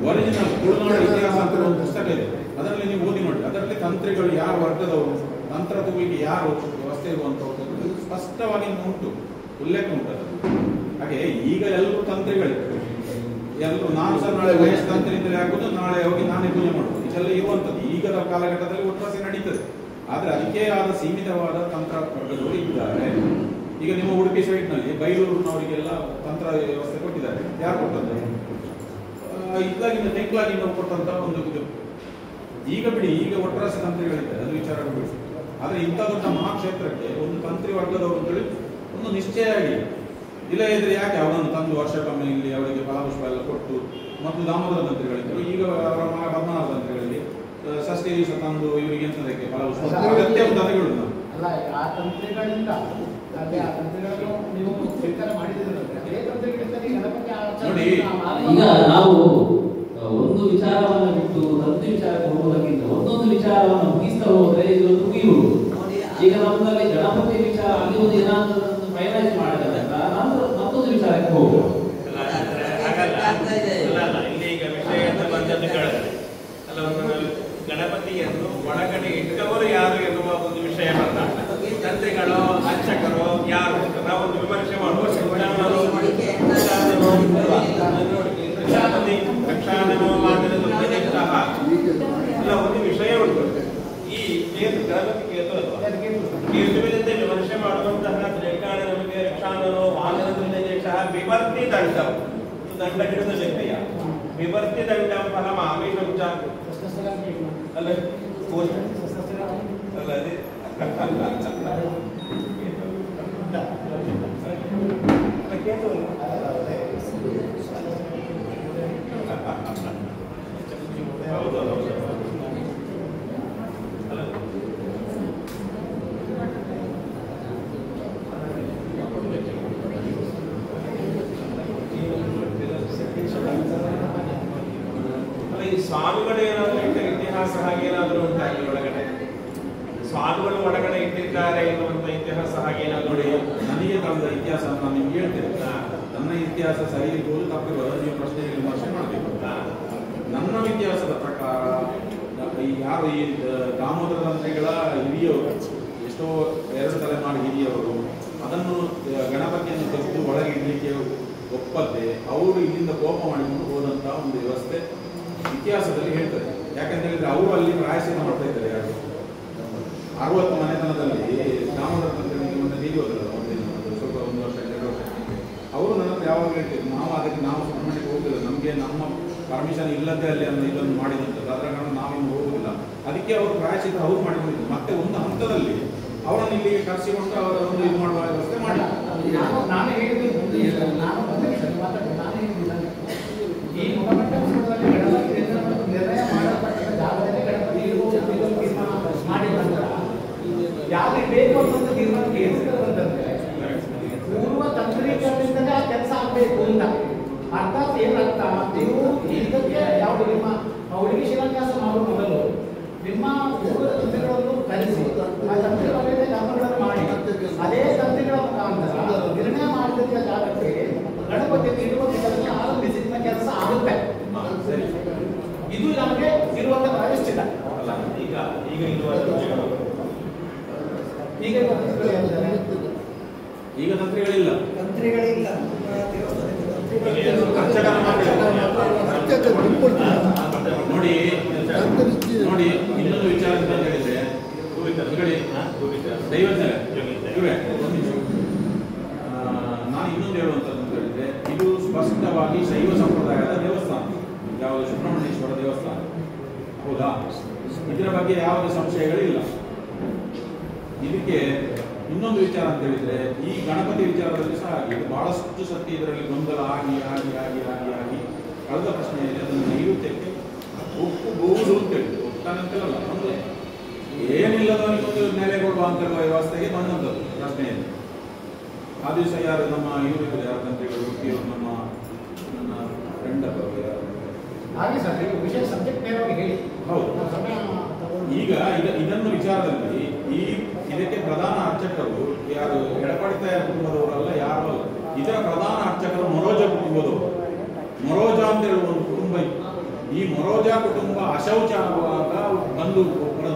ಒರಿಜಿನಲ್ ತುಳುನಾಡು ಇತಿಹಾಸ ಅಂತ ಒಂದು ಪುಸ್ತಕ ಇದೆ, ಅದರಲ್ಲಿ ನೀವು ಓದಿ ನೋಡಿ. ಅದರಲ್ಲಿ ತಂತ್ರಿಗಳು ಯಾರು ವರ್ಗದವರು, ತಂತ್ರ ತೂವಿಗೆ ಯಾರು ವ್ಯವಸ್ಥೆ ಇರುವಂಥದ್ದು ಸ್ಪಷ್ಟವಾಗಿ ಉಂಟು, ಉಲ್ಲೇಖ ಉಂಟು. ಹಾಗೆ ಈಗ ಎಲ್ಲರೂ ತಂತ್ರಿಗಳು, ಎಲ್ಲರೂ ನಾನು ಸಹ ನಾಳೆ ವಯಸ್ಸು ತಂತ್ರಿಯಿಂದಲೇ ಆಗುವುದು, ನಾಳೆ ಹೋಗಿ ನಾನೇ ಪೂಜೆ ಮಾಡುವುದು, ಇದೆಲ್ಲ ಇರುವಂಥದ್ದು. ಈಗದ ಕಾಲಘಟ್ಟದಲ್ಲಿ ಒಟ್ಟಾಸೆ ನಡೀತದೆ. ಆದರೆ ಅದಕ್ಕೆ ಆದ ಸೀಮಿತವಾದ ತಂತ್ರ ವರ್ಗದವರು ಇದ್ದಾರೆ. ಈಗ ನಿಮ್ಮ ಉಡುಪಿ ಸೈಡ್ನಲ್ಲಿ ಬೈಲೂರಿನವರಿಗೆಲ್ಲ ತಂತ್ರ ವ್ಯವಸ್ಥೆ ಕೊಟ್ಟಿದ್ದಾರೆ. ಯಾರು ಕೊಟ್ಟದ್ದು? ಇದ್ದಾಗಿಂದ ತೆಂಕ್ಲಾಗಿಂದ ಕೊಟ್ಟಂತ ಒಂದು ಇದು. ಈಗ ಬಿಡಿ, ಈಗ ಒಟ್ಟಾಸೆ ತಂತ್ರಿಗಳಿದ್ದಾರೆ, ಅದು ವಿಚಾರ ಬಿಡಿ. ಆದರೆ ಇಂಥ ದೊಡ್ಡ ಮಹಾಕ್ಷೇತ್ರಕ್ಕೆ ಒಂದು ತಂತ್ರಿ ವರ್ಗದವರು ಅಂತೇಳಿ ಒಂದು ನಿಶ್ಚಯ ಆಗಿದೆ. ಇಲ್ಲ ಇದ್ರೆ ಯಾಕೆ ಅವರನ್ನು ತಂದು ವರ್ಷಕ್ಕೊಮ್ಮೆ ಇಲ್ಲಿ ಅವರಿಗೆ ಫಲಪುಷ್ಪ ಎಲ್ಲ ಕೊಟ್ಟು, ಮತ್ತು ದಾಮೋದರ ತಂತ್ರಿಗಳಿದ್ದರು, ಈಗ ಅವರ ಮಗ ಪದ್ಮನಾಭ ತಂತ್ರಿಗಳಲ್ಲಿ ಷಷ್ಠಿ ದಿವಸ ತಂದು ಇವರಿಗೆ ಎಂತದಕ್ಕೆ ಫಲಪುಷ್ಪ ಅಗತ್ಯ ತಂತ್ರಿಗಳು ಅಲ್ಲ. ಆ ತಂತ್ರಿಗಳಿಂದ ಅದೇ ಆ ತಂತ್ರಿಗಳನ್ನು ನೀವು ಸ್ವೀಕಾರ ಮಾಡಿದ್ರೆ ಅದೇ ತಂತ್ರಿಗಳಿಂದ ಗಣಪತಿ ನೋಡಿ. ಈಗ ನಾವು ಒಂದು ವಿಚಾರವನ್ನು ಬಿಟ್ಟು ತಂತ್ರ ವಿಚಾರಕ್ಕೆ ಹೋಗೋದಕ್ಕಿಂತ ಒಂದೊಂದು ವಿಚಾರವನ್ನು ಮುಗಿಸ್ತಾ ಹೋದ್ರೆ ಇದೊಂದು ಮುಗಿಯುವುದು. ಈಗ ನಮ್ಮಲ್ಲಿ ಗಣಪತಿ ವಿಚಾರ ಅಲ್ಲಿ ಒಂದು ಏನಾದರೂ ಫೈನಲೈಸ್ ಮಾಡಿದ್ರೆ ನಂತರ ಮತ್ತೊಂದು ವಿಚಾರಕ್ಕೆ ಹೋಗುವ. ಇಲ್ಲಿ ಈಗ ವಿಷಯ ಅಂತ ಬಂದದ್ದು ಕೇಳಿದ್ರೆ ಅಲ್ಲ, ಗಣಪತಿಯನ್ನು ಒಳಗಡೆ ಇಟ್ಟವರು ಯಾರು ಎನ್ನುವ ಒಂದು ವಿಷಯ ಬಂದಾಗ ತಂತ್ರಿಗಳು ಅರ್ಚಕರು ಯಾರು ಅಂತ ನಾವೊಂದು ವಿಮರ್ಶೆ ಮಾಡುವ. ರಕ್ಷಾನೋ ಮಾದರಿ ಎಲ್ಲ ಒಂದು ವಿಷಯ ಉಂಟು. ಈ ಕೀರ್ತುವಿನಂತೆ ವಿಮರ್ಶೆ ಮಾಡುವಂತಹ ಲೇಖನ ನಮಗೆ ರಕ್ಷಾಂಗನೋ ವಾಹನದಿಂದ ವಿಭರ್ತಿ ದಂಡ ದಂಡ ಹಿಡಿದ ಲೆಕ್ಕಯ್ಯ ವಿಭರ್ತಿ ದಂಡ ಫಲ ಆಮೇಶಂ ಚ ಅಲ್ಲ ಅಲ್ಲ ಅದೇ ಸ್ವಾಮಿಗಳು ಏನಾದರೂ ಇತಿಹಾಸ ಹಾಗೇನಾದರೂ ಉಂಟಾ ಈ ಒಳಗಡೆ ಸ್ವಾಮಿಗಳು ಒಳಗಡೆ ಇಟ್ಟಿದ್ದಾರೆ ಎನ್ನುವಂತ ಇತಿಹಾಸ ಹಾಗೇನಾದರೂ ನನಗೆ ಕಳೆದ ಇತಿಹಾಸ ನಾನು ನಿಮ್ಗೆ ಹೇಳ್ತೇನೆ. ನನ್ನ ಇತಿಹಾಸ ಸರಿ ಇರ್ಬೋದು ತಪ್ಪಿರ್ಬೋದು, ನೀವು ಪ್ರಶ್ನೆಗೆ ವಿಮರ್ಶೆ ಮಾಡಬೇಕು. ನನ್ನ ಇತಿಹಾಸದ ಪ್ರಕಾರ ಯಾರು ಈ ದಾಮೋದರ ತಂತ್ರಿಗಳ ಹಿರಿಯವರು, ಎಷ್ಟೋ 2 ತಲೆಮಾರು ಹಿರಿಯವರು ಅದನ್ನು ಗಣಪತಿಯನ್ನು ತೆಗೆದು ಒಳಗೆ ಇಡಲಿಕ್ಕೆ ಒಪ್ಪದ್ದೆ ಅವರು ಇಲ್ಲಿಂದ ಕೋಪ ಮಾಡಿಕೊಂಡು ಹೋದಂತ ಒಂದು ವ್ಯವಸ್ಥೆ ಇತಿಹಾಸದಲ್ಲಿ ಹೇಳ್ತಾರೆ. ಯಾಕಂತ ಹೇಳಿದ್ರೆ ಅವರು ಅಲ್ಲಿ ಪ್ರಾಯಶ್ಚಿತ್ತ ಮಾಡ್ತಾ ಇದ್ದಾರೆ. ಯಾರು 60 ಮನೆತನದಲ್ಲಿ ದಾಮೋದರ ತಂತ್ರಿಗಳಿಗೆ ಒಂದು ನೀಡಿ ಹೋದ್ರಲ್ಲ, ಸ್ವಲ್ಪ 1 ವರ್ಷ 2 ವರ್ಷ ಅವರು ನನ್ನ ಹತ್ರ ಯಾವಾಗ ಹೇಳ್ತೀವಿ, ನಾವು ಸುಬ್ರಹ್ಮಣ್ಯಕ್ಕೆ ಹೋಗಿಲ್ಲ, ನಮಗೆ ನಮ್ಮ ಪರ್ಮಿಷನ್ ಇಲ್ಲದೆ ಅಲ್ಲಿ ಇದನ್ನು ಮಾಡಿದಂಥದ್ದು, ಅದರ ಕಾರಣ ನಾವಿನ್ನು ಹೋಗುದಿಲ್ಲ. ಅದಕ್ಕೆ ಅವರು ಪ್ರಾಯಶ್ಚಿತ್ತ ಅವ್ರು ಮಾಡಿಕೊಂಡಿದ್ದು. ಮತ್ತೆ ಒಂದು ಹಂತದಲ್ಲಿ ಅವರನ್ನು ಇಲ್ಲಿಗೆ ಕರೆಸಿಕೊಂಡು ಅವರ ಒಂದು ಇದು ಮಾಡುವ ವ್ಯವಸ್ಥೆ ಮಾಡಿ ನಾನು ಹೇಳಿದ್ದು ಈ ಮುಖಮಂಟ ಉತ್ಸವದಲ್ಲಿ ಗಣಪತಿ ನಿರ್ಣಯ ಮಾಡಲ್ಪಟ್ಟ ಜಾಗದಲ್ಲಿ ಗಣಪತಿ ತೀರ್ಮಾನ ಮಾಡಿದ ನಂತರ ಯಾವ್ದು ಬೇಕು ಅನ್ನೋದು ತೀರ್ಮಾನಕ್ಕೆ ಬಂದಂತೆ ಪೂರ್ವ ತಂತ್ರೀಕರಣದಿಂದಲೇ ಆ ಕೆಲಸ ಆಗಬೇಕು ಅಂತ. ಅರ್ಥಾತ್ ಏನರ್ಥ, ನೀವು ಇದಕ್ಕೆ ಯಾವುದು ನಿಮ್ಮ ಹುಡುಗಿ ಶಿಲಾನ್ಯಾಸ ಮಾಡುವ ಮೊದಲು ನಿಮ್ಮ ಪೂರ್ವದ ತಂತ್ರಿಗಳನ್ನು ಕಲಿಸಿ ಆ ತಂತ್ರಿಗಳ ಮೇಲೆ ಗಮನಗಳನ್ನು ಮಾಡಿ ಅದೇ ತಂತ್ರಿಗಳ ಮುಖಾಂತರ ನಿರ್ಣಯ ಮಾಡಿದಂಥ ಜಾಗಕ್ಕೆ ಗಣಪತಿ ಇಡುವ ಕೆಲಸ ಆರಂಭಿಸಿದ ಕೆಲಸ ಆಗುತ್ತೆ. ಇದು ನಮಗೆ ಇರುವಂತ ಪ್ರಾಯಶ್ಚಿತ್ತ. ಈಗ ಈಗ ಇರುವ ಈಗ ತಂತ್ರಿಗಳಿಲ್ಲ. ನೋಡಿ ನೋಡಿ ಇನ್ನೊಂದು ವಿಚಾರ ಅಂತ ಹೇಳಿದ್ರೆ ನಾನು ಇನ್ನೊಂದು ಹೇಳುವಂಥದ್ದು ಅಂತ ಹೇಳಿದ್ರೆ, ಇದು ಸ್ಪಷ್ಟವಾಗಿ ಶೈವ ಸಂಪ್ರದಾಯದ ದೇವಸ್ಥಾನ, ಯಾವುದು ಸುಬ್ರಹ್ಮಣ್ಯೇಶ್ವರ ದೇವಸ್ಥಾನ, ಹೌದಾ? ಇದರ ಬಗ್ಗೆ ಯಾವುದೇ ಸಂಶಯಗಳಿಲ್ಲ. ಇದಕ್ಕೆ ಇನ್ನೊಂದು ವಿಚಾರ ಅಂತ ಹೇಳಿದ್ರೆ, ಈ ಗಣಪತಿ ವಿಚಾರದಲ್ಲಿ ಸಹ ಹಾಗೆ ಬಹಳಷ್ಟು ಸತಿ ಇದರಲ್ಲಿ ಗೊಂದಲ ಆಗಿ ಆಗಿ ಆಗಿ ಆಗಿ ಆಗಿ ಕಳೆದ ಪ್ರಶ್ನೆಯಲ್ಲಿ ಅದನ್ನು ನೈಋತ್ಯಕ್ಕೆ ಒಪ್ಪಬಹುದು ಅಂತ ಹೇಳಿದ್ರು. ಒಪ್ತಾನಂತಲ್ಲ, ಒಂದು ಏನಿಲ್ಲದವನಿಗೊಂದು ನೆಲೆ ಕೊಡುವ ಅಂತ ಹೇಳುವ ವ್ಯವಸ್ಥೆಗೆ ಬಂದಂಥದ್ದು ಪ್ರಶ್ನೆಯಲ್ಲಿ. ಆ ದಿವಸ ಯಾರು ನಮ್ಮ ಇವರು ಯಾರು ತಂತ್ರಿಗಳು ಉಡುಪಿಯವರು ನನ್ನ ಫ್ರೆಂಡ್ ಹಾಗೆ ಸರ್, ವಿಷಯ ಸಬ್ಜೆಕ್ಟ್ ನೇರವಾಗಿ ಹೇಳಿ. ಹೌದು. ಈಗ ಇದನ್ನು ವಿಚಾರದಲ್ಲಿ ಇದಕ್ಕೆ ಪ್ರಧಾನ ಅರ್ಚಕರು ಯಾರು ಎಡಪಡಿತಾಯ ಕುಟುಂಬದವರಲ್ಲ, ಯಾರು ಅಲ್ಲ. ಇದರ ಪ್ರಧಾನ ಅರ್ಚಕರು ಮೊರೋಜ ಕುಟುಂಬದವರು. ಮೊರೋಜ ಅಂತ ಹೇಳುವ ಒಂದು ಕುಟುಂಬ ಇತ್ತು. ಈ ಮೊರೋಜ ಕುಟುಂಬ ಅಶೌಚ ಆಗುವಾಗ ಬಂದು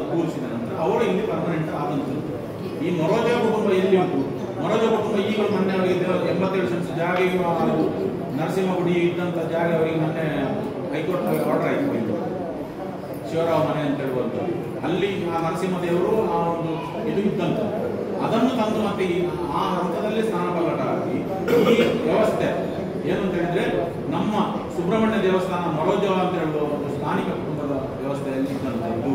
ಕೂರಿಸಿದ ನಂತರ ಅವರು ಇಲ್ಲಿ ಪರ್ಮನೆಂಟ್ ಆದಂಥದ್ದು. ಈ ಮೊರೋಜ ಕುಟುಂಬ ಎಲ್ಲಿ ಉಂಟು? ಮೊರೋಜ ಕುಟುಂಬ ಈಗ ಮೊನ್ನೆ 87 ಸೆನ್ಸ್ ಜಾಗ ನರಸಿಂಹಗುಡಿ ಇದ್ದಂಥ ಜಾಗ ಅವರಿಗೆ ಮೊನ್ನೆ ಹೈಕೋರ್ಟ್ ಆರ್ಡರ್ ಆಯಿತು. ಶಿವರಾವ್ ಮನೆ ಅಂತ ಹೇಳುವಂಥ ಅಲ್ಲಿ ಆ ನರಸಿಂಹದೇವರು ಆ ಒಂದು ಇದು ಇದ್ದಂಥ ಅದನ್ನು ತಂದು ಮತ್ತೆ ಆ ಹಂತದಲ್ಲಿ ಸ್ನಾನ ಪಲ್ಲಟ ಆಗಿ ಈ ವ್ಯವಸ್ಥೆ ಏನು ಅಂತ ಹೇಳಿದ್ರೆ, ನಮ್ಮ ಸುಬ್ರಹ್ಮಣ್ಯ ದೇವಸ್ಥಾನ ಮೊರೋಜ ಅಂತ ಹೇಳುವ ಒಂದು ಸ್ಥಾನಿಕ ಕುಟುಂಬದ ವ್ಯವಸ್ಥೆಯಲ್ಲಿ ಇದ್ದಂಥದ್ದು.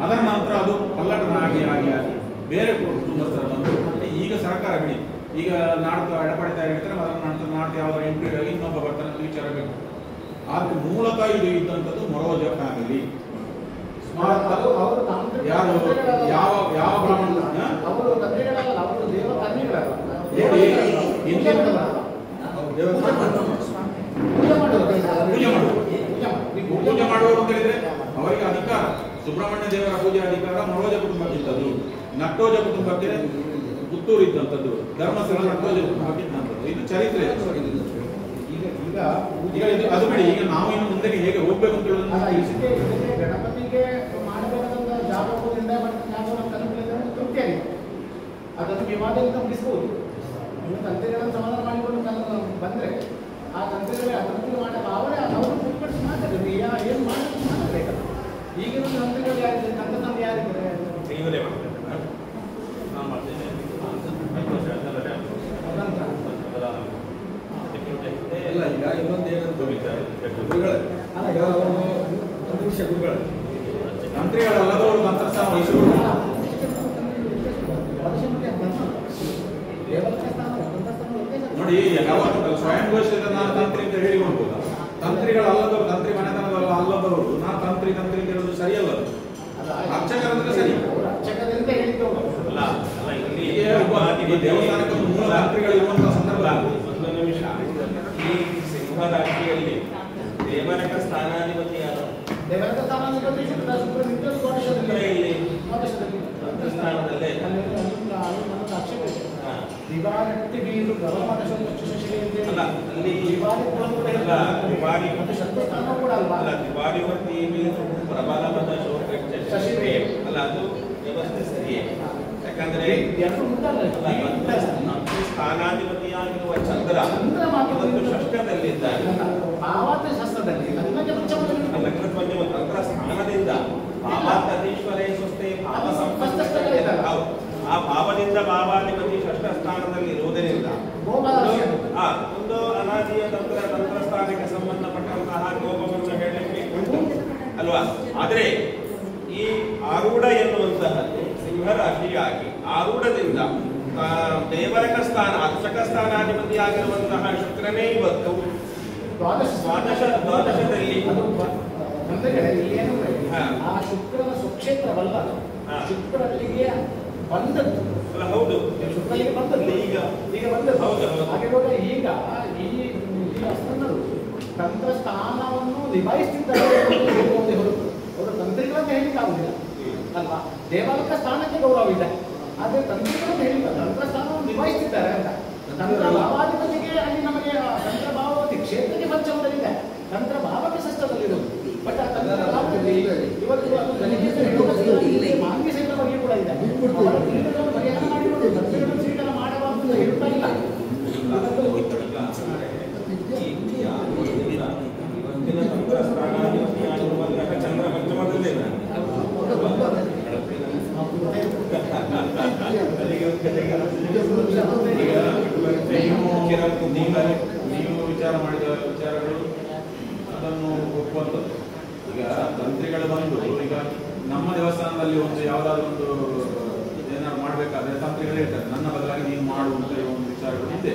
ಅದರ ನಂತರ ಅದು ಪಲ್ಲಟನ ಆಗಿ ಆಗಿ ಆಗಿ ಬೇರೆ ಕುಟುಂಬಸ್ಥರ ಬಂದು ಮತ್ತೆ ಈಗ ಸರ್ಕಾರ ಬಿಡಿ, ಈಗ ನಾಡ್ದು ಎಡಪಡಿತಾ ಹೇಳ್ತಾರೆ, ಅದರ ನಂತರ ನಾಡ್ದು ಯಾವುದೋ ಎಂಟ್ರಿ ಆಗಿ ಇನ್ನೊಬ್ಬ ಬರ್ತಾನೆ ವಿಚಾರ ಬೇಕು. ಆದ್ರೆ ಮೂಲತಃ ಇದು ಇದ್ದಂಥದ್ದು ಮೊರೋಜ ಫ್ಯಾಮಿಲಿ. ಯಾರು ಯಾವ ಯಾವ ಬ್ರಾಹ್ಮಣ ಪೂಜೆ ಮಾಡುವರು ಅಂತ ಹೇಳಿದ್ರೆ ಅವರಿಗೆ ಅಧಿಕಾರ, ಸುಬ್ರಹ್ಮಣ್ಯ ದೇವರ ಪೂಜೆ ಅಧಿಕಾರ ಮೊರೋಜ ಕುಟುಂಬಕ್ಕಿದ್ದದ್ದು, ನಟ್ಟೋಜ ಕುಟುಂಬಕ್ಕೆ ಪುತ್ತೂರು ಇದ್ದಂಥದ್ದು, ಧರ್ಮಸ್ಥಳ ನಟ್ಟೋಜ ಕುಟುಂಬಕ್ಕೆ ಇದ್ದಂಥದ್ದು. ಇದು ಚರಿತ್ರೆ. ಈಗ ಅದು ಬಿಡಿ, ಈಗ ನಾವು ಇನ್ನು ಮುಂದೆ ಹೇಗೆ ಹೋಗ್ಬೇಕು ಅಂತ ಹೇಳೋದನ್ನ ಗಣಪತಿಗೆ ಮಾಡಬೇಕಾದ ಜಾಗದಿಂದ ತೃಪ್ತಿಯಾಗಿದೆ. ಅದನ್ನು ವಿವಾದದಿಂದ ಮುಗಿಸಬಹುದು. ನೀವು ತಂತ್ರಿಗಳನ್ನು ಸಮಾಧಾನ ಮಾಡಿಕೊಂಡು ಬಂದ್ರೆ ಆ ತಂತ್ರಿಗಳೇ ಅಭಿವೃದ್ಧಿ ಮಾಡಕ್ಕೆ ಅವರು ಮುಟ್ಪಡಿಸಿ ಮಾತಾಡಬೇಕು. ಏನು ಮಾಡಬೇಕು ಮಾತಾಡಬೇಕಲ್ಲ. ಈಗಿನ ತಂತ್ರಿಗಳು ಯಾರಿದೆ, ತಂದೆ ಯಾರು ಸ್ವಯಂ ಘೋಷಿತ ನಾನು ತಂತ್ರಿ ಅಂತ ಹೇಳಿಕೊಳ್ಬೋದ? ತಂತ್ರಿಗಳಲ್ಲದವರು, ತಂತ್ರಿ ಮನೆತನದಲ್ಲ ಅಲ್ಲದವರು ನಾನು ತಂತ್ರಿ ಅಂತ ಹೇಳೋದು ಸರಿಯಲ್ಲ. ಅರ್ಚಕರಂದ್ರೆ ಸರಿ, ಅರ್ಚಕರಿಂದ ಹೇಳಿದ್ದವರು ಅಲ್ಲ ಅಲ್ಲ ಇಲ್ಲಿ ಈ ದೇವಸ್ಥಾನಕ್ಕೆ ಮೂಲ ತಂತ್ರಿಗಳು ಇರುವಂತಹ ಸಂದರ್ಭ. ಒಂದು ನಿಮಿಷ, ಈ ಸಿಂಹರಾಶಿಯಲ್ಲಿ ದೇವರಕ ಸ್ಥಾನಾಧಿಪತಿ ಯಾರು? ದೇವರಕ ಸ್ಥಾನಾಧಿಪತಿ ಶುಕ್ರ. ಶುಕ್ರ ನಿತ್ಯ ದ್ವಾದಶದಲ್ಲಿ ಇಲ್ಲಿ ದ್ವಾದಶದಲ್ಲಿ ಸ್ಥಾನದಲ್ಲೇ ದಿವಾರಟ್ಟಿ ಬೀರು ಅಲ್ಲ ಅಲ್ಲಿ ಶತ್ರುಸ್ಥಾನ ಕೂಡ ಅಲ್ವಾ? ಅಲ್ಲ ದಿವಾರಿವರ್ತಿ ಪ್ರಬಲವಾದ ಶಶಿ ಅಲ್ಲ ಅದು ವ್ಯವಸ್ಥೆ ಸರಿಯೇ. ಯಾಕಂದ್ರೆ ಸ್ಥಾನಾಧಿಪತಿಯಾಗಿರುವ ಚಂದ್ರ ಇವತ್ತು ಷಷ್ಠದಲ್ಲಿದ್ದಾರೆ. ಶಾಸ್ತ್ರದಲ್ಲಿ ಲಗ್ನಧ್ವಜ ತಂತ್ರ ಸ್ಥಾನದಿಂದ ಭಾವಾಧೀಶ್ವರೇ ಸ್ವಸ್ಥೆ ಭಾವ ಸಂಪರ್ಕ ಆ ಭಾವದಿಂದ ಭಾವಾಧಿಪತಿ ಷಷ್ಠ ಸ್ಥಾನದಲ್ಲಿ ಇರುವುದರಿಂದ ಒಂದು ಅನಾದಿಯ ತಂತ್ರಸ್ಥಾನಕ್ಕೆ ಸಂಬಂಧಪಟ್ಟಂತಹ ಯೋಗವನ್ನು ಹೇಳಲಿಕ್ಕೆ ಉಂಟು ಅಲ್ವಾ? ಆದರೆ ಈ ಆರೂಢ ಎನ್ನುವಂತಹದ್ದು ಸಿಂಹರಾಶಿಯಾಗಿ ಆರೂಢದಿಂದ ದೇವರಕ ಸ್ಥಾನ ಅರ್ಚಕ ಸ್ಥಾನಾಧಿಪತಿಯಾಗಿರುವಂತಹ ಶುಕ್ರನೇ ಇವತ್ತು ದ್ವಾದಶದಲ್ಲಿ ಆ ಶುಕ್ರನ ಸ್ವಕ್ಷೇತ್ರವಲ್ಲ, ಶುಕ್ರನಿಗೆ ಬಂದದ್ದು. ಹೌದು, ಶುಕ್ರನಿಗೆ ಬಂದದ್ದು ಈಗ ಬಂದದ್ದು. ಹಾಗಿರುವಾಗ ಈಗ ಈ ಅಸ್ತನರು ತಂತ್ರ ಸ್ಥಾನವನ್ನು ನಿಭಾಯಿಸ್ತಿದ್ದಾರೆ ಅವರು ತಂತ್ರಿಗಳನ್ನು ಹೇಳಿಕ್ಕಾಗುದಿಲ್ಲ ಅಲ್ವಾ? ದೇವಾಲಕ ಸ್ಥಾನಕ್ಕೆ ಗೌರವ ಇದೆ, ಆದರೆ ತಂತ್ರಿಗಳನ್ನು ಹೇಳಿಲ್ಲ, ತಂತ್ರ ಸ್ಥಾನವನ್ನು ನಿಭಾಯಿಸ್ತಿದ್ದಾರೆ ಅಂತ. ತಂತ್ರ ಭಾವಾಧಿಪತಿಗೆ ಅಲ್ಲಿ ನಮಗೆ ತಂತ್ರ ಭಾವಾಧಿಪತಿ ಕ್ಷೇತ್ರಕ್ಕೆ ಪಂಚಮದಲ್ಲಿದೆ, ತಂತ್ರ ಭಾವಕ್ಕೆ ಷಷ್ಠದಲ್ಲಿರೋದು. ಬಟ್ ಆ ತಂತ್ರ ಭಾವದಲ್ಲಿ ಇವತ್ತು ಅದು ಮಾನ್ಯ ಸಹಿತ ಬಗ್ಗೆ ಕೂಡ ಇದೆ. ಪರಿಹಾರ ಮಾಡಿಕೊಂಡು ತಂತ್ರಗಳನ್ನು ಸ್ವೀಕಾರ ಮಾಡಬಾರದು ಹೇಳ್ತಾ ಇಲ್ಲ. ಚಂದ್ರ ಪಂಚಮದಲ್ಲೇ ನೀವು ವಿಚಾರ ಮಾಡಿದ ವಿಚಾರಗಳು ಅದನ್ನು ಒಪ್ಪುವಂಥದ್ದು. ಈಗ ತಂತ್ರಿಗಳು ಬಂದು ಈಗ ನಮ್ಮ ದೇವಸ್ಥಾನದಲ್ಲಿ ಒಂದು ಯಾವುದಾದ್ರೂ ಒಂದು ಏನಾದ್ರು ಮಾಡಬೇಕಾದ್ರೆ ತಂತ್ರಿಗಳು ಹೇಳ್ತಾರೆ ನನ್ನ ಬದಲಾಗಿ ನೀವು ಮಾಡುವಂತ ಒಂದು ವಿಚಾರಗಳು ಇದೆ.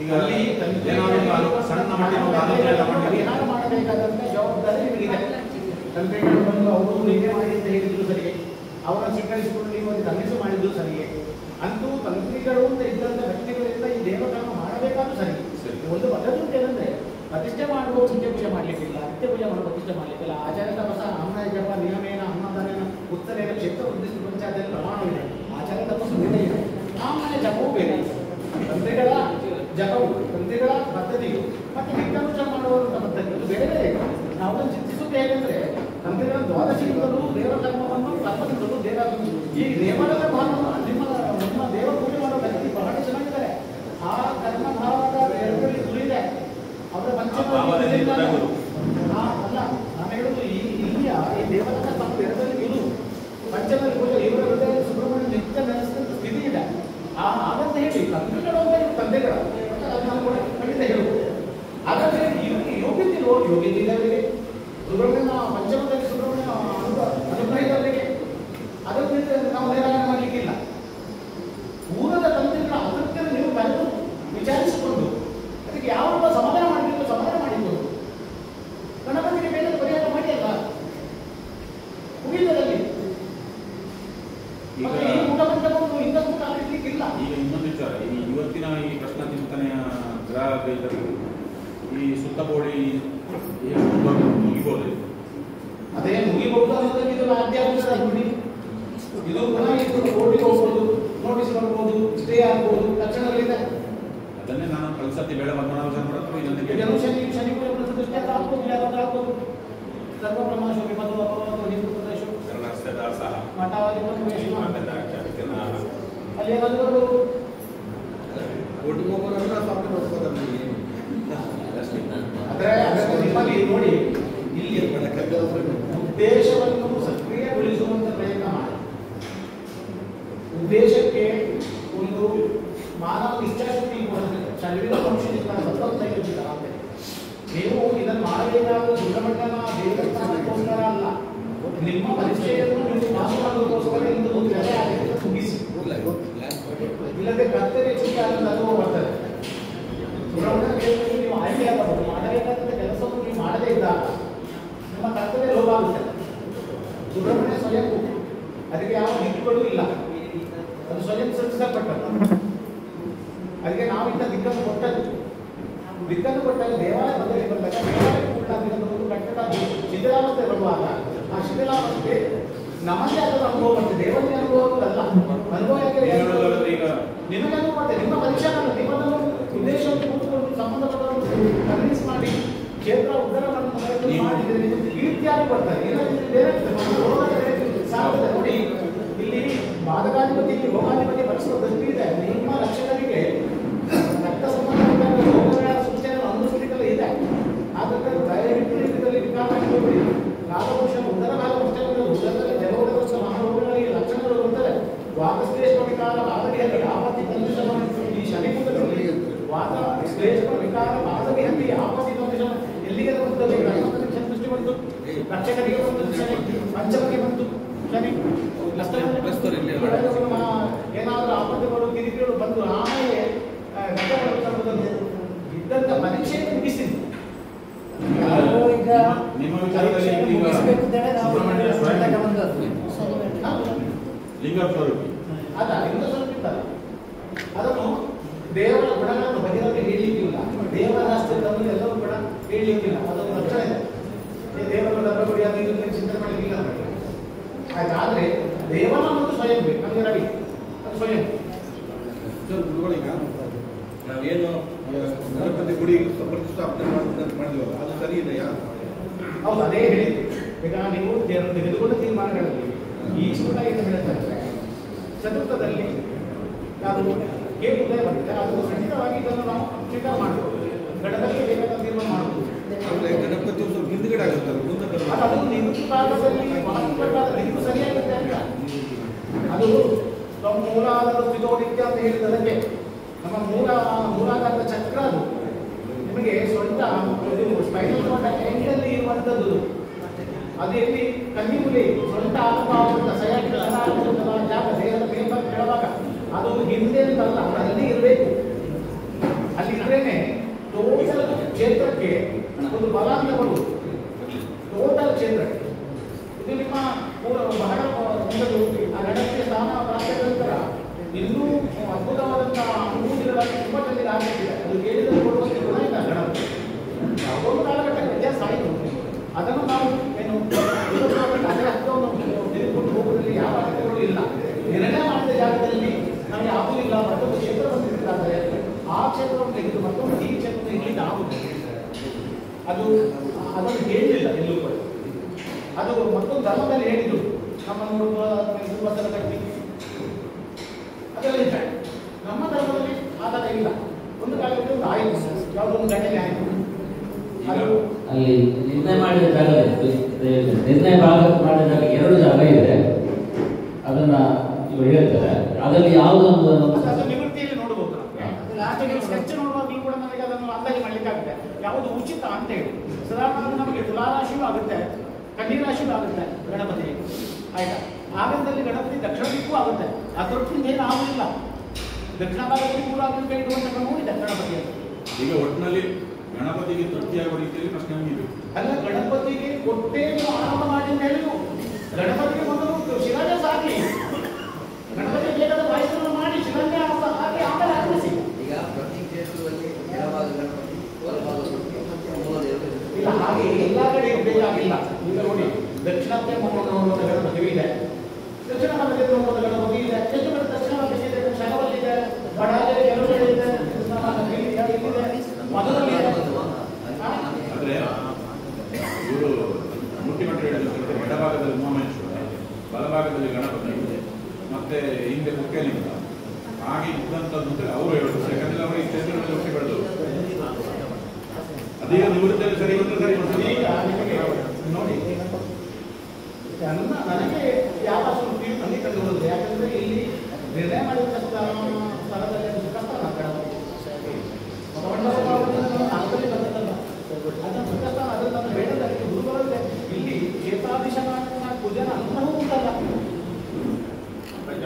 ಈಗ ಅಲ್ಲಿ ಏನಾದ್ರು ಸಣ್ಣ ಮಟ್ಟಿನ ಪರಿಹಾರ ಮಾಡಬೇಕಾದಂತ ಜವಾಬ್ದಾರಿ ನಿಮಗಿದೆ. ತಂತ್ರಿಗಳು ಬಂದು ಅವರು ಹೀಗೆ ಮಾಡಿ ಅಂತ ಹೇಳಿದ್ರು ಸರಿಯೇ, ಅವರನ್ನು ಸ್ವೀಕರಿಸಿಕೊಂಡು ನೀವು ಒಂದು ಕನಸು ಮಾಡಿದ್ದು ಸರಿಯೇ. ಅಂತೂ ತಂತ್ರಿಗಳು ಅಂತ ಇದ್ದಂಥ ವ್ಯಕ್ತಿಗಳಿಂದ ಈ ದೇವಕರ್ಮ ಮಾಡಬೇಕಾದ್ರೂ ಸರಿ. ಒಂದು ಪದ್ಧತಿ ಉಂಟು ಏನಂದ್ರೆ ಪ್ರತಿಷ್ಠೆ ಮಾಡುವ ನಿತ್ಯ ಪೂಜೆ ಮಾಡಲಿಕ್ಕಿಲ್ಲ, ನಿತ್ಯ ಪೂಜೆ ಮಾಡುವ ಪ್ರತಿಷ್ಠೆ ಮಾಡಲಿಕ್ಕಿಲ್ಲ. ಆಚಾರ್ಯ ತಪಸ ಅನ್ನ ಜಪ ನಿಯಮೇನ ಅನ್ನದಾನೇನ ಉತ್ತರೇನ ಕ್ಷೇತ್ರ ಉದ್ದೇಶ ಪಂಚಾಯತ್ ಪ್ರಮಾಣವಿದೆ. ಆಚಾರ್ಯ ತಪಸ್ಸು ಬೇರೆ ಇದೆ, ಸಾಮಾನ್ಯ ಜಪವೂ ಬೇರೆ. ತಂತ್ರಿಗಳ ಜಪವು, ತಂತ್ರಿಗಳ ಪದ್ಧತಿಯು ಮತ್ತೆ ನಿತ್ಯಾನುಷ್ಠ ಮಾಡುವಂಥ ಪದ್ಧತಿ ಅದು ಬೇರೆ ಬೇರೆ ಇದೆ. ನಾವು ಚಿಂತಿಸುತ್ತೆ ಹೇಗೆಂದ್ರೆ ತಂತ್ರಿಗಳ ದ್ವಾದಶಿಗಳು ದೇವರ ಕರ್ಮವನ್ನು ಕರ್ಮದಿಂದಲೂ ದೇವ ಈ ದೇವರದ ಭಾವವನ್ನು ನಿಮ್ಮ ದೇವ ಪೂಜೆ ಮಾಡೋ ವ್ಯಕ್ತಿ ಬಹಳ ಚೆನ್ನಾಗಿದ್ದಾರೆ. ಆ ಕರ್ಮ ಭಾವದ ಎರಡರಲ್ಲಿ ಗುರಿದೆ ಅವರ ಪಂಚಮ ಅಲ್ಲ ನಾನು ಹೇಳುದು ಇಲ್ಲಿಯ ಈ ದೇವರ ತಮ್ಮ ಎರಡರಲ್ಲಿ ಇದು ಪಂಚಮದಲ್ಲಿ ಪೂಜೆ ಇವರ ಹೃದಯ ಸುಬ್ರಹ್ಮಣ್ಯ ನಿತ್ಯ ನೆನೆಸಿದ ಸ್ಥಿತಿ ಇದೆ. ಹಾಗಂತ ಹೇಳಿ ತಂತ್ರಿಗಳು ಅಂತ ತಂದೆಗಳು ಅದನ್ನು ಕೂಡ ಖಂಡಿತ ಹೇಳುವುದು. ಹಾಗಾದ್ರೆ ಇವರಿಗೆ ಯೋಗ್ಯತೆ ಯೋಗ್ಯತೆ ಇದೆ ಅವರಿಗೆ. ಸುಬ್ರಹ್ಮಣ್ಯ ಪಂಚಮದಲ್ಲಿ ಸುಬ್ರಹ್ಮಣ್ಯ ಅನುಗ್ರಹಿತವರಿಗೆ ಅದಕ್ಕೆ ನಾವು ನೇರಾಟ ಮಾಡಲಿಕ್ಕಿಲ್ಲ. ಪೂರ್ವದ ತಂತ್ರಿಗಳ ಅಗತ್ಯವನ್ನು ನೀವು ಬರೆದು ವಿಚಾರಿಸಿಕೊಂಡು ಅದಕ್ಕೆ ಯಾವ ಸಮಾಧಾನ ಮಾಡಬೇಕು ಸಮಾಧಾನ ಮಾಡಿಕೊಂಡು ಗಣಪತಿಗೆ ಬೇರೆ ಪರಿಹಾರ ಮಾಡಿ ಅಲ್ಲ ಮುಗಿತದಲ್ಲಿ ಈ ಊಟ ಮಂಟಪವನ್ನು ಇನ್ನಷ್ಟು ಕಾಲಿಡ್ಲಿಕ್ಕಿಲ್ಲ. ಈಗ ಇನ್ನೊಂದು ವಿಚಾರ, ಈ ಇವತ್ತಿನ ಈ ಪ್ರಶ್ನಾ ಚಿಂತನೆಯ ಗ್ರಾಹಕರು ಈ ಸುತ್ತಬೋಳಿ ಮುಗಿಬೋದು, ಅದೇ ಮುಗಿಬಹುದು ಅನ್ನೋದಕ್ಕೆ ಇದು ಅಧ್ಯಾತ್ಮದ ನುಡಿ. ಇದು ಪುನಃ ಇದು ಕೋರ್ಟಿಗೆ ಹೋಗ್ಬೋದು, ನೋಟಿಸ್ ಬರ್ಬೋದು, ಸ್ಟೇ ಆಗ್ಬೋದು, ತಕ್ಷಣಗಳಿದೆ. ಅದನ್ನೇ ನಾನು ಕಲ್ಸತ್ತಿ ಬೇಡ ಪದ್ಮನಾಭ ಇದನ್ನು ಶನಿ ಪೂಜೆ ದೃಷ್ಟಿ ಆಗ್ಬೋದು, ಯಾರಾದ್ರೂ ಆಗ್ಬೋದು. ಸರ್ವಬ್ರಹ್ಮಶೋ ವಿಮತು ಅಪವಾದ ಹಿಂದೂ ಪ್ರದೇಶ ಮಠವಾದಿ ಅಲ್ಲಿ ಏನಾದರೂ ಬರ್ಬೋದು. ನಿಮ್ಮಲ್ಲಿ ನೋಡಿ ಇಲ್ಲಿ ಉದ್ದೇಶವನ್ನು ಸಕ್ರಿಯಗೊಳಿಸುವಂತ ಪ್ರಯತ್ನ ಮಾಡಿ. ಉದ್ದೇಶಕ್ಕೆ ಒಂದು ಮಾನವ ಇಚ್ಛಾಶಕ್ತಿ ಶರೀರ ನೀವು ಇದನ್ನು ಮಾಡಬೇಕಾದ ಸುಬ್ರಹ್ಮಣ್ಯನ ದೇವಸ್ಥಾನಕ್ಕೋಸ್ಕರ ಅಲ್ಲ, ನಿಮ್ಮ ಪರಿಚಯವನ್ನು ನೀವು ಮಾತನಾಡುವುದಕ್ಕೋಸ್ಕರ ಇಂದು ಒಂದು ಬೆಲೆ ಆಗಿದೆ ಮುಗಿಸಿ. ಇಲ್ಲದೆ ಕರ್ತವ್ಯ ಚಿಕ್ಕ ಅನ್ನೋದು ಬರ್ತದೆ. ಸುಬ್ರಹ್ಮಣ್ಯ ಸ್ವಯಂ, ಅದಕ್ಕೆ ಯಾವ ದಿಕ್ಕುಗಳು ಇಲ್ಲ, ಅದು ಸ್ವಯಂ ಸೃಷ್ಟಿಸಲ್ಪಟ್ಟದ್ದು. ಅದಕ್ಕೆ ನಾವು ಇಂಥ ದಿಕ್ಕನ್ನು ಕೊಟ್ಟದ್ದು. ದಿಕ್ಕನ್ನು ಕೊಟ್ಟಾಗ ದೇವಾಲಯ ಬದಲಿಗೆ ಬಂದಾಗ ದೇವಾಲಯ ಪೂರ್ಣ ಒಂದು ಕಟ್ಟಡ ಶಿಥಿಲಾವಸ್ಥೆ ಬರುವಾಗ ಆ ಶಿಥಿಲಾವಸ್ಥೆ ನಮಗೆ ಅದರ ಅನುಭವ ಬರ್ತದೆ, ದೇವರಿಗೆ ಅನುಭವ ಅಲ್ಲ. ಅನುಭವ ನಿಮಗೆ ಅನುಭವ ಬರ್ತದೆ, ನಿಮ್ಮ ಪರೀಕ್ಷೆ ನಿಮ್ಮದನ್ನು ಉದ್ದೇಶವನ್ನು ಕೂತ್ಕೊಂಡು ಸಂಬಂಧಪಟ್ಟವರು ಕನ್ವಿನ್ಸ್ ಮಾಡಿ ಕ್ಷೇತ್ರ ಉಗ್ರವನ್ನು ಮಾಡಿದರೆ ಕೀರ್ತಿಯಾಗಿ ಬರ್ತಾರೆ. ಸಾಧ್ಯ ನೋಡಿ, ಇಲ್ಲಿ ಬಾಧಕಾಧಿಪತಿ ರೋಗಾಧಿಪತಿ ಬಳಸುವ ದೃಷ್ಟಿ ಇದೆ. ನಿಮ್ಮ ರಕ್ಷಕರಿಗೆ ರಕ್ತ ಸಂಬಂಧ ರೋಗಗಳ ಸೂಚನೆಗಳು ಅನುಸರಿಸಲು ಇದೆ. ಆದ್ದರಿಂದ ದಯವಿಟ್ಟು ಇದರಲ್ಲಿ ವಿಕಾರ ಮಾಡಿಕೊಳ್ಳಿ. ಕಾಲವರ್ಷ ಉದರ ಕಾಲವರ್ಷಗಳು ಉದರದಲ್ಲಿ ಜಲೋದರ ಮಹಾರೋಗಗಳಿಗೆ ಲಕ್ಷಣಗಳು ಬರುತ್ತವೆ. ವಾತಶ್ಲೇಷ್ಮ ವಿಕಾರ ಬಾಧವಿಹತಿ ಆಪತ್ತಿ ಕಂದಿಶಮ ಈ ಶನಿಪುತ್ರದಲ್ಲಿ ವಾತ ಶ್ಲೇಷ್ಮ ವಿಕಾರ ಬಾಧವಿಹತಿ ಆಪತ್ತಿ ಕಂದಿಶಮ ಎಲ್ಲಿಗೆ ಬರುತ್ತದೆ? ಸೃಷ್ಟಿ ಬಂತು, ರಕ್ಷಕರಿಗೆ ಬಂತು ಶನಿ, ಪಂಚಮಕ್ಕೆ ಬಂತು ಶನಿ, ಏನಾದರೂ ಆಪತ್ತುಗಳು ಕಿರಿಕಿಗಳು ಬಂದು ಆಮೇಲೆ ಇದ್ದಂತ ಪರೀಕ್ಷೆಯನ್ನು ಮುಗಿಸಿದ್ದು. ನಿಮ್ಮ ವಿಚಾರದಲ್ಲಿ ಲಿಂಗ ಸ್ವರೂಪಿ ಅದ ಲಿಂಗ ಸ್ವರೂಪಿದ್ದಲ್ಲ, ಅದನ್ನು ದೇವರ ಗುಣಗಳನ್ನು ಬಗೆಯಲ್ಲಿ ಹೇಳಲಿಕ್ಕಿಲ್ಲ. ದೇವರ ರಾಷ್ಟ್ರದಲ್ಲಿ ಎಲ್ಲವೂ ಕೂಡ ಹೇಳಲಿಕ್ಕಿಲ್ಲ, ಅದೊಂದು ಲಕ್ಷಣ ಇದೆ. ದೇವರ ಡಬ್ಬಗುಡಿ ಅದು ಇದನ್ನು ಚಿಂತನೆ ಮಾಡಲಿಕ್ಕಿಲ್ಲ ಆಯ್ತು. ಆದರೆ ದೇವರ ಒಂದು ಸ್ವಯಂ ಬೇಕು ನಮಗೆ ರವಿ, ಅದು ಸ್ವಯಂ. ನಾವೇನು ಗಣಪತಿ ಗುಡಿ ಪ್ರತಿಷ್ಠಾಪನೆ ಮಾಡಿದ್ವಲ್ಲ ಅದು ಸರಿ ಇದೆಯಾ? ಹೌದು, ಅದೇ ಹೇಳಿದ್ದು. ಈಗ ನೀವು ತೆಗೆದುಕೊಂಡ ತೀರ್ಮಾನಗಳಲ್ಲಿ ಈ ಸುಳ್ಳ ಏನು ಹೇಳ್ತಾರೆ, ಚತುರ್ಥದಲ್ಲಿ ಅದು ಹೇಗೆ ಉದಯ ಬಂದಿದೆ ಅದು ಖಂಡಿತವಾಗಿ ಇದನ್ನು ನಾವು ಸ್ವೀಕಾರ ಮಾಡಬಹುದು. ಗಣಪತಿಗೆ ಬೇಕಾದ ತೀರ್ಮಾನ ಮಾಡಬಹುದು. ಗಣಪತಿ ಸ್ವಲ್ಪ ಹಿಂದುಗಡೆ ಆಗುತ್ತಲ್ಲ, ಮುಂದೆ ಅದು ನಿಂತು ಕಾಲದಲ್ಲಿ ವಾಸ್ತುಪ್ರಕಾರ ನಿಂತು ಸರಿಯಾಗುತ್ತೆ ಅಂತ ಅದು ಮೂಲಾಧಾರ ಸ್ಥಿತೋಡಿಕೆ ಅಂತ ಹೇಳಿದದಕ್ಕೆ ನಮ್ಮ ಮೂಲಾಧಾರದ ಚಕ್ರ ಅದು ನಿಮಗೆ ಸ್ವಂತ ಸ್ಪೈನಲ್ ಕಾರ್ಡ್ ಎಂಡಲ್ಲಿ ಇರುವಂಥದ್ದು. ಅದು ಎಲ್ಲಿ ಕನ್ನಿಮೂಲೆ ಸ್ವಂತ ಆತ್ಮ ಸಯಾಟಿಕ ಜಾಗ ದೇಹದ ಮೇಲ್ಭಾಗ ಕೆಳಭಾಗ ಅದು ಹಿಂದೆ ಅಂತಲ್ಲ, ಅಲ್ಲಿ ಇರಬೇಕು. ಅಲ್ಲಿ ಇದ್ರೇನೆ ಟೋಟಲ್ ಕ್ಷೇತ್ರಕ್ಕೆ ಒಂದು ಬಲ ಅಂತ ಬರುವುದು. ಟೋಟಲ್ ಕ್ಷೇತ್ರಕ್ಕೆ ಇದು ನಿಮ್ಮ ಬಹಳ ಮುಂದದು ಆ ಗಣಪತಿಯ ಸ್ಥಾನ ಪ್ರಾಪ್ತಿಯ ನಂತರ ಇನ್ನೂ ಅದ್ಭುತವಾದಂತಹ ಅನುಭೂತಿಗಳಾಗಿ ತುಂಬ ಚೆನ್ನಾಗಿ ಆಗುತ್ತಿದೆ. ಅದು ಕೇಳಿದರೆ ಕೊಡುವಷ್ಟು ಗುಣ ಇಲ್ಲ ಗಣಪತಿ. ಒಂದು ಕಾಲಘಟ್ಟಕ್ಕೆ ವ್ಯತ್ಯಾಸ ಆಯಿತು. ಅದನ್ನು ನಾವು ಏನು ಅದೇ ಹಕ್ಕವನ್ನು ತೆಗೆದುಕೊಂಡು ಹೋಗುವುದರಲ್ಲಿ ಯಾವ ಅಗತ್ಯಗಳು ಇಲ್ಲ. ನಿರ್ಣಯ ಮಾಡಿದ ಜಾಗದಲ್ಲಿ ನಾವು ಯಾವುದೂ ಇಲ್ಲ, ಮತ್ತೊಂದು ಕ್ಷೇತ್ರ ಬಂದಿದ್ದಾದರೆ ಆ ಕ್ಷೇತ್ರವನ್ನು ತೆಗೆದು ಮತ್ತೊಂದು ಈ ಕ್ಷೇತ್ರವನ್ನು ಇರಲಿಕ್ಕೆ ಆಗುತ್ತದೆ. ಅದನ್ನು ಹೇಳಿಲ್ಲ ಎಲ್ಲೂ ಕೂಡ. ಅದು ಮತ್ತೊಂದು ಧರ್ಮದಲ್ಲಿ ಹೇಳಿದ್ರು, ನಮ್ಮ ನೋಡುವ ಬಸರ ಕಟ್ಟಿ ಅದೆಲ್ಲ ಇದೆ. ನಮ್ಮ ಧರ್ಮದಲ್ಲಿ ಆ ಥರ ಇಲ್ಲ. ಒಂದು ಕಾಲದಲ್ಲಿ ಒಂದು ಆಯಿತು, ಯಾವುದೋ ಒಂದು ಗಣನೆ ಆಯಿತು. ಅಲ್ಲಿ ನಿರ್ಣಯ ಮಾಡಿದ ಜಾಗ ನಿರ್ಣಯ ಮಾಡಿದ ಜಾಗ 2 ಜಾಗ ಇದೆ, ಅದನ್ನ ಇವರು ಹೇಳ್ತಾರೆ. ಅದರಲ್ಲಿ ಯಾವುದು ನಿವೃತ್ತಿಯಲ್ಲಿ ನೋಡಬಹುದು. ಸ್ಕೆಚ್ ನೋಡುವಾಗಲೂ ಕೂಡ ನನಗೆ ಅದನ್ನು ಅಂದಾಜು ಮಾಡಲಿಕ್ಕಾಗುತ್ತೆ ಯಾವುದು ಉಚಿತ ಅಂತ ಹೇಳಿ. ಸಾಧಾರಣ ನಮಗೆ ತುಲಾರಾಶಿಯೂ ಆಗುತ್ತೆ, ಕನ್ನಿ ರಾಶಿಯೂ ಆಗುತ್ತೆ ಗಣಪತಿ, ಆಯ್ತಾ? ಆಗಂದಲ್ಲಿ ಗಣಪತಿ ದಕ್ಷಿಣ ದಿಕ್ಕೂ ಆಗುತ್ತೆ. ಅದರೊಟ್ಟಿಂದ ಏನು ಆಗುವುದಿಲ್ಲ. ದಕ್ಷಿಣ ಭಾಗದಲ್ಲಿ ಕೂಡ ಅದನ್ನು ಕೈ ಇಡುವಂತ ಕ್ರಮವೂ ಇದೆ ಗಣಪತಿಯಲ್ಲಿ. ಈಗ ಒಟ್ಟಿನಲ್ಲಿ ಗಣಪತಿಗೆ ತೃಪ್ತಿಯಾಗುವ ರೀತಿಯಲ್ಲಿ ಪ್ರಶ್ನೆ ಮುಗಿಬೇಕು. ಅಲ್ಲ, ಗಣಪತಿಗೆ ಕೊಟ್ಟೇ ನೀವು ಆರಂಭ ಮಾಡಿ ಅಂತ ಹೇಳಿದ್ರು. ಗಣಪತಿಗೆ ಮೊದಲು ಶಿಲಾನ್ಯಾಸ ಆಗಲಿ, ಗಣಪತಿ ಬೇಕಾದ ವಾಯುಗಳನ್ನು ಮಾಡಿ ಶಿಲಾನ್ಯಾಸ ಹಾಕಿ ಆಮೇಲೆ ಆರಂಭಿಸಿ. ಈಗ ಪ್ರತಿ ಕ್ಷೇತ್ರದಲ್ಲಿ ಎಡಭಾಗ ಗಣಪತಿ ಬಲಭಾಗ ಮೂಲ ದೇವತೆ ಇಲ್ಲ, ಹಾಗೆ ಎಲ್ಲ ಕಡೆ ಬೇಕಾಗಿಲ್ಲ. ಈಗ ನೋಡಿ, ದಕ್ಷಿಣಕ್ಕೆ ನೋಡುವಂತ ಗಣಪತಿ ಇದೆ, ದಕ್ಷಿಣ ಭಾಗದಲ್ಲಿ ನೋಡುವಂತ ಗಣಪತಿ ಇದೆ, ಎಷ್ಟು ಕಡೆ ದಕ್ಷಿಣ ಭಾಗದಲ್ಲಿ ಇದೆ, ಶಗವಲ್ಲಿದೆ, ಬಡಾಲಿ ಕೆಲವು ಕಡೆ ಇದೆ, ಮೊದಲಲ್ಲಿ ಆದ್ರೆ ಇವರು ಮುಟ್ಟಿಮಟ್ಟ ಹೇಳಿದ್ರು, ಎಡಭಾಗದಲ್ಲಿ ಉಮಾಮಹೇಶ್ವರ, ಬಲಭಾಗದಲ್ಲಿ ಗಣಪತಿ ಮತ್ತೆ ಹಿಂದೆ ಮುಖ್ಯಲಿಂಗ ಹಾಗೆ ಇದ್ದಂಥದ್ದು ಅಂತ ಅವರು ಹೇಳಿದ್ರು. ಯಾಕಂದ್ರೆ ಅವರು ಈ ಕ್ಷೇತ್ರದಲ್ಲಿ ವರ್ಷ ಬೆಳೆದರು. ಅದೀಗ ನಿವೃತ್ತಿಯಲ್ಲಿ ಸರಿ ಬಂದ್ರೆ ಸರಿ ಬರ್ತದೆ. ಈಗ ನಿಮಗೆ ನೋಡಿ, ನನಗೆ ಯಾವ ಸುದ್ದಿ ಅಲ್ಲಿ ಕಂಡುಬರುತ್ತದೆ. ಯಾಕಂದ್ರೆ ಇಲ್ಲಿ ನಿರ್ಣಯ ಮಾಡಿದ ಸ್ಥಳದಲ್ಲಿ ಕಷ್ಟ ಅರ್ಥದಲ್ಲಿ ಬರ್ತದಲ್ಲ, ಅದನ್ನು ಸುಖಸ್ಥಾನ ಅದನ್ನು ನಮ್ಮ ಬೇಡದಲ್ಲಿ ಗುರುಬರುತ್ತೆ. ಇಲ್ಲಿ ಏಕಾದಿಶನ ಪೂಜನ ಅನುಗ್ರಹವೂ ಉಂಟಲ್ಲ,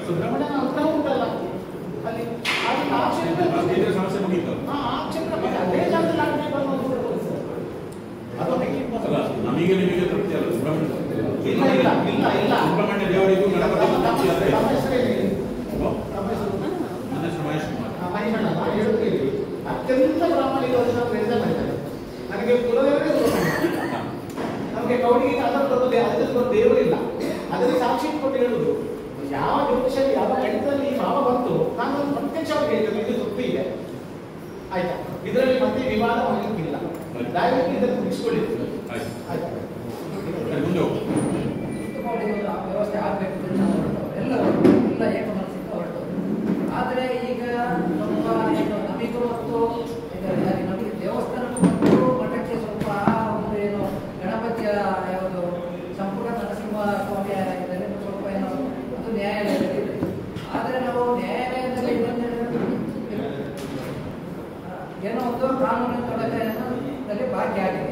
ಸುಬ್ರಹ್ಮಣ್ಯನ ಅನುಗ್ರಹ ಉಂಟಲ್ಲ ಅಲ್ಲಿ. ಆ ಕ್ಷೇತ್ರ ಸಮಸ್ಯೆ ಮುಗಿತು. ಆ ಕ್ಷೇತ್ರ ಅದೇ ಜಾಗದಲ್ಲಿ ಆಗಬೇಕು ಅನ್ನೋದು ಅದು ನಮಗೆ ನಿಮಗೆ ತೃಪ್ತಿ ಅಲ್ಲ. ಸುಬ್ರಹ್ಮಣ್ಯ ಇಲ್ಲ ಇಲ್ಲ ಇಲ್ಲ ಇಲ್ಲ ಸುಬ್ರಹ್ಮಣ್ಯ ಹೇಳುದು ಯಾವ ಜ್ಯೋತಿಷಲ್ಲಿ ಯಾವ ಗಣಿತದಲ್ಲಿ ಈ ಭಾವ ಬಂತು ನಾನು ಅದು ಪ್ರತ್ಯಕ್ಷವಾಗಿ ಹೇಳ್ತೇನೆ, ಇದು ತೃಪ್ತಿ ಇದೆ ಆಯ್ತಾ. ಇದರಲ್ಲಿ ಮತ್ತೆ ವಿವಾದ ಮಾಡಲಿಕ್ಕಿಲ್ಲ, ದಯವಿಟ್ಟು ಇದನ್ನು ಮುಗಿಸ್ಕೊಳ್ಳಿ ಆಯ್ತಾ. ವ್ಯವಸ್ಥೆ ಆಗಬೇಕು ಎಲ್ಲ ಏಕ ಮನಸ್ಸಿಂದ ಹೊರಟು. ಆದರೆ ಈಗ ಸ್ವಲ್ಪ ನಮಿಗೂ ಮತ್ತು ನಮಗೆ ದೇವಸ್ಥಾನಕ್ಕೂ ಮತ್ತು ಮಠಕ್ಕೆ ಸ್ವಲ್ಪ ಒಂದು ಏನು ಗಣಪತಿಯ ಯಾವುದು ಸಂಪೂರ್ಣ ನರಸಿಂಹ ಸ್ವಾಮಿಯ ಇದರಲ್ಲಿ ಸ್ವಲ್ಪ ಏನೋ ಅದು ನ್ಯಾಯಾಲಯದಲ್ಲಿ. ಆದರೆ ನಾವು ನ್ಯಾಯಾಲಯದಲ್ಲಿ ಏನೋ ಒಂದು ಕಾನೂನಿನ ತೊಡಕದಲ್ಲಿ ಭಾಗಿಯಾಗಿದೆ.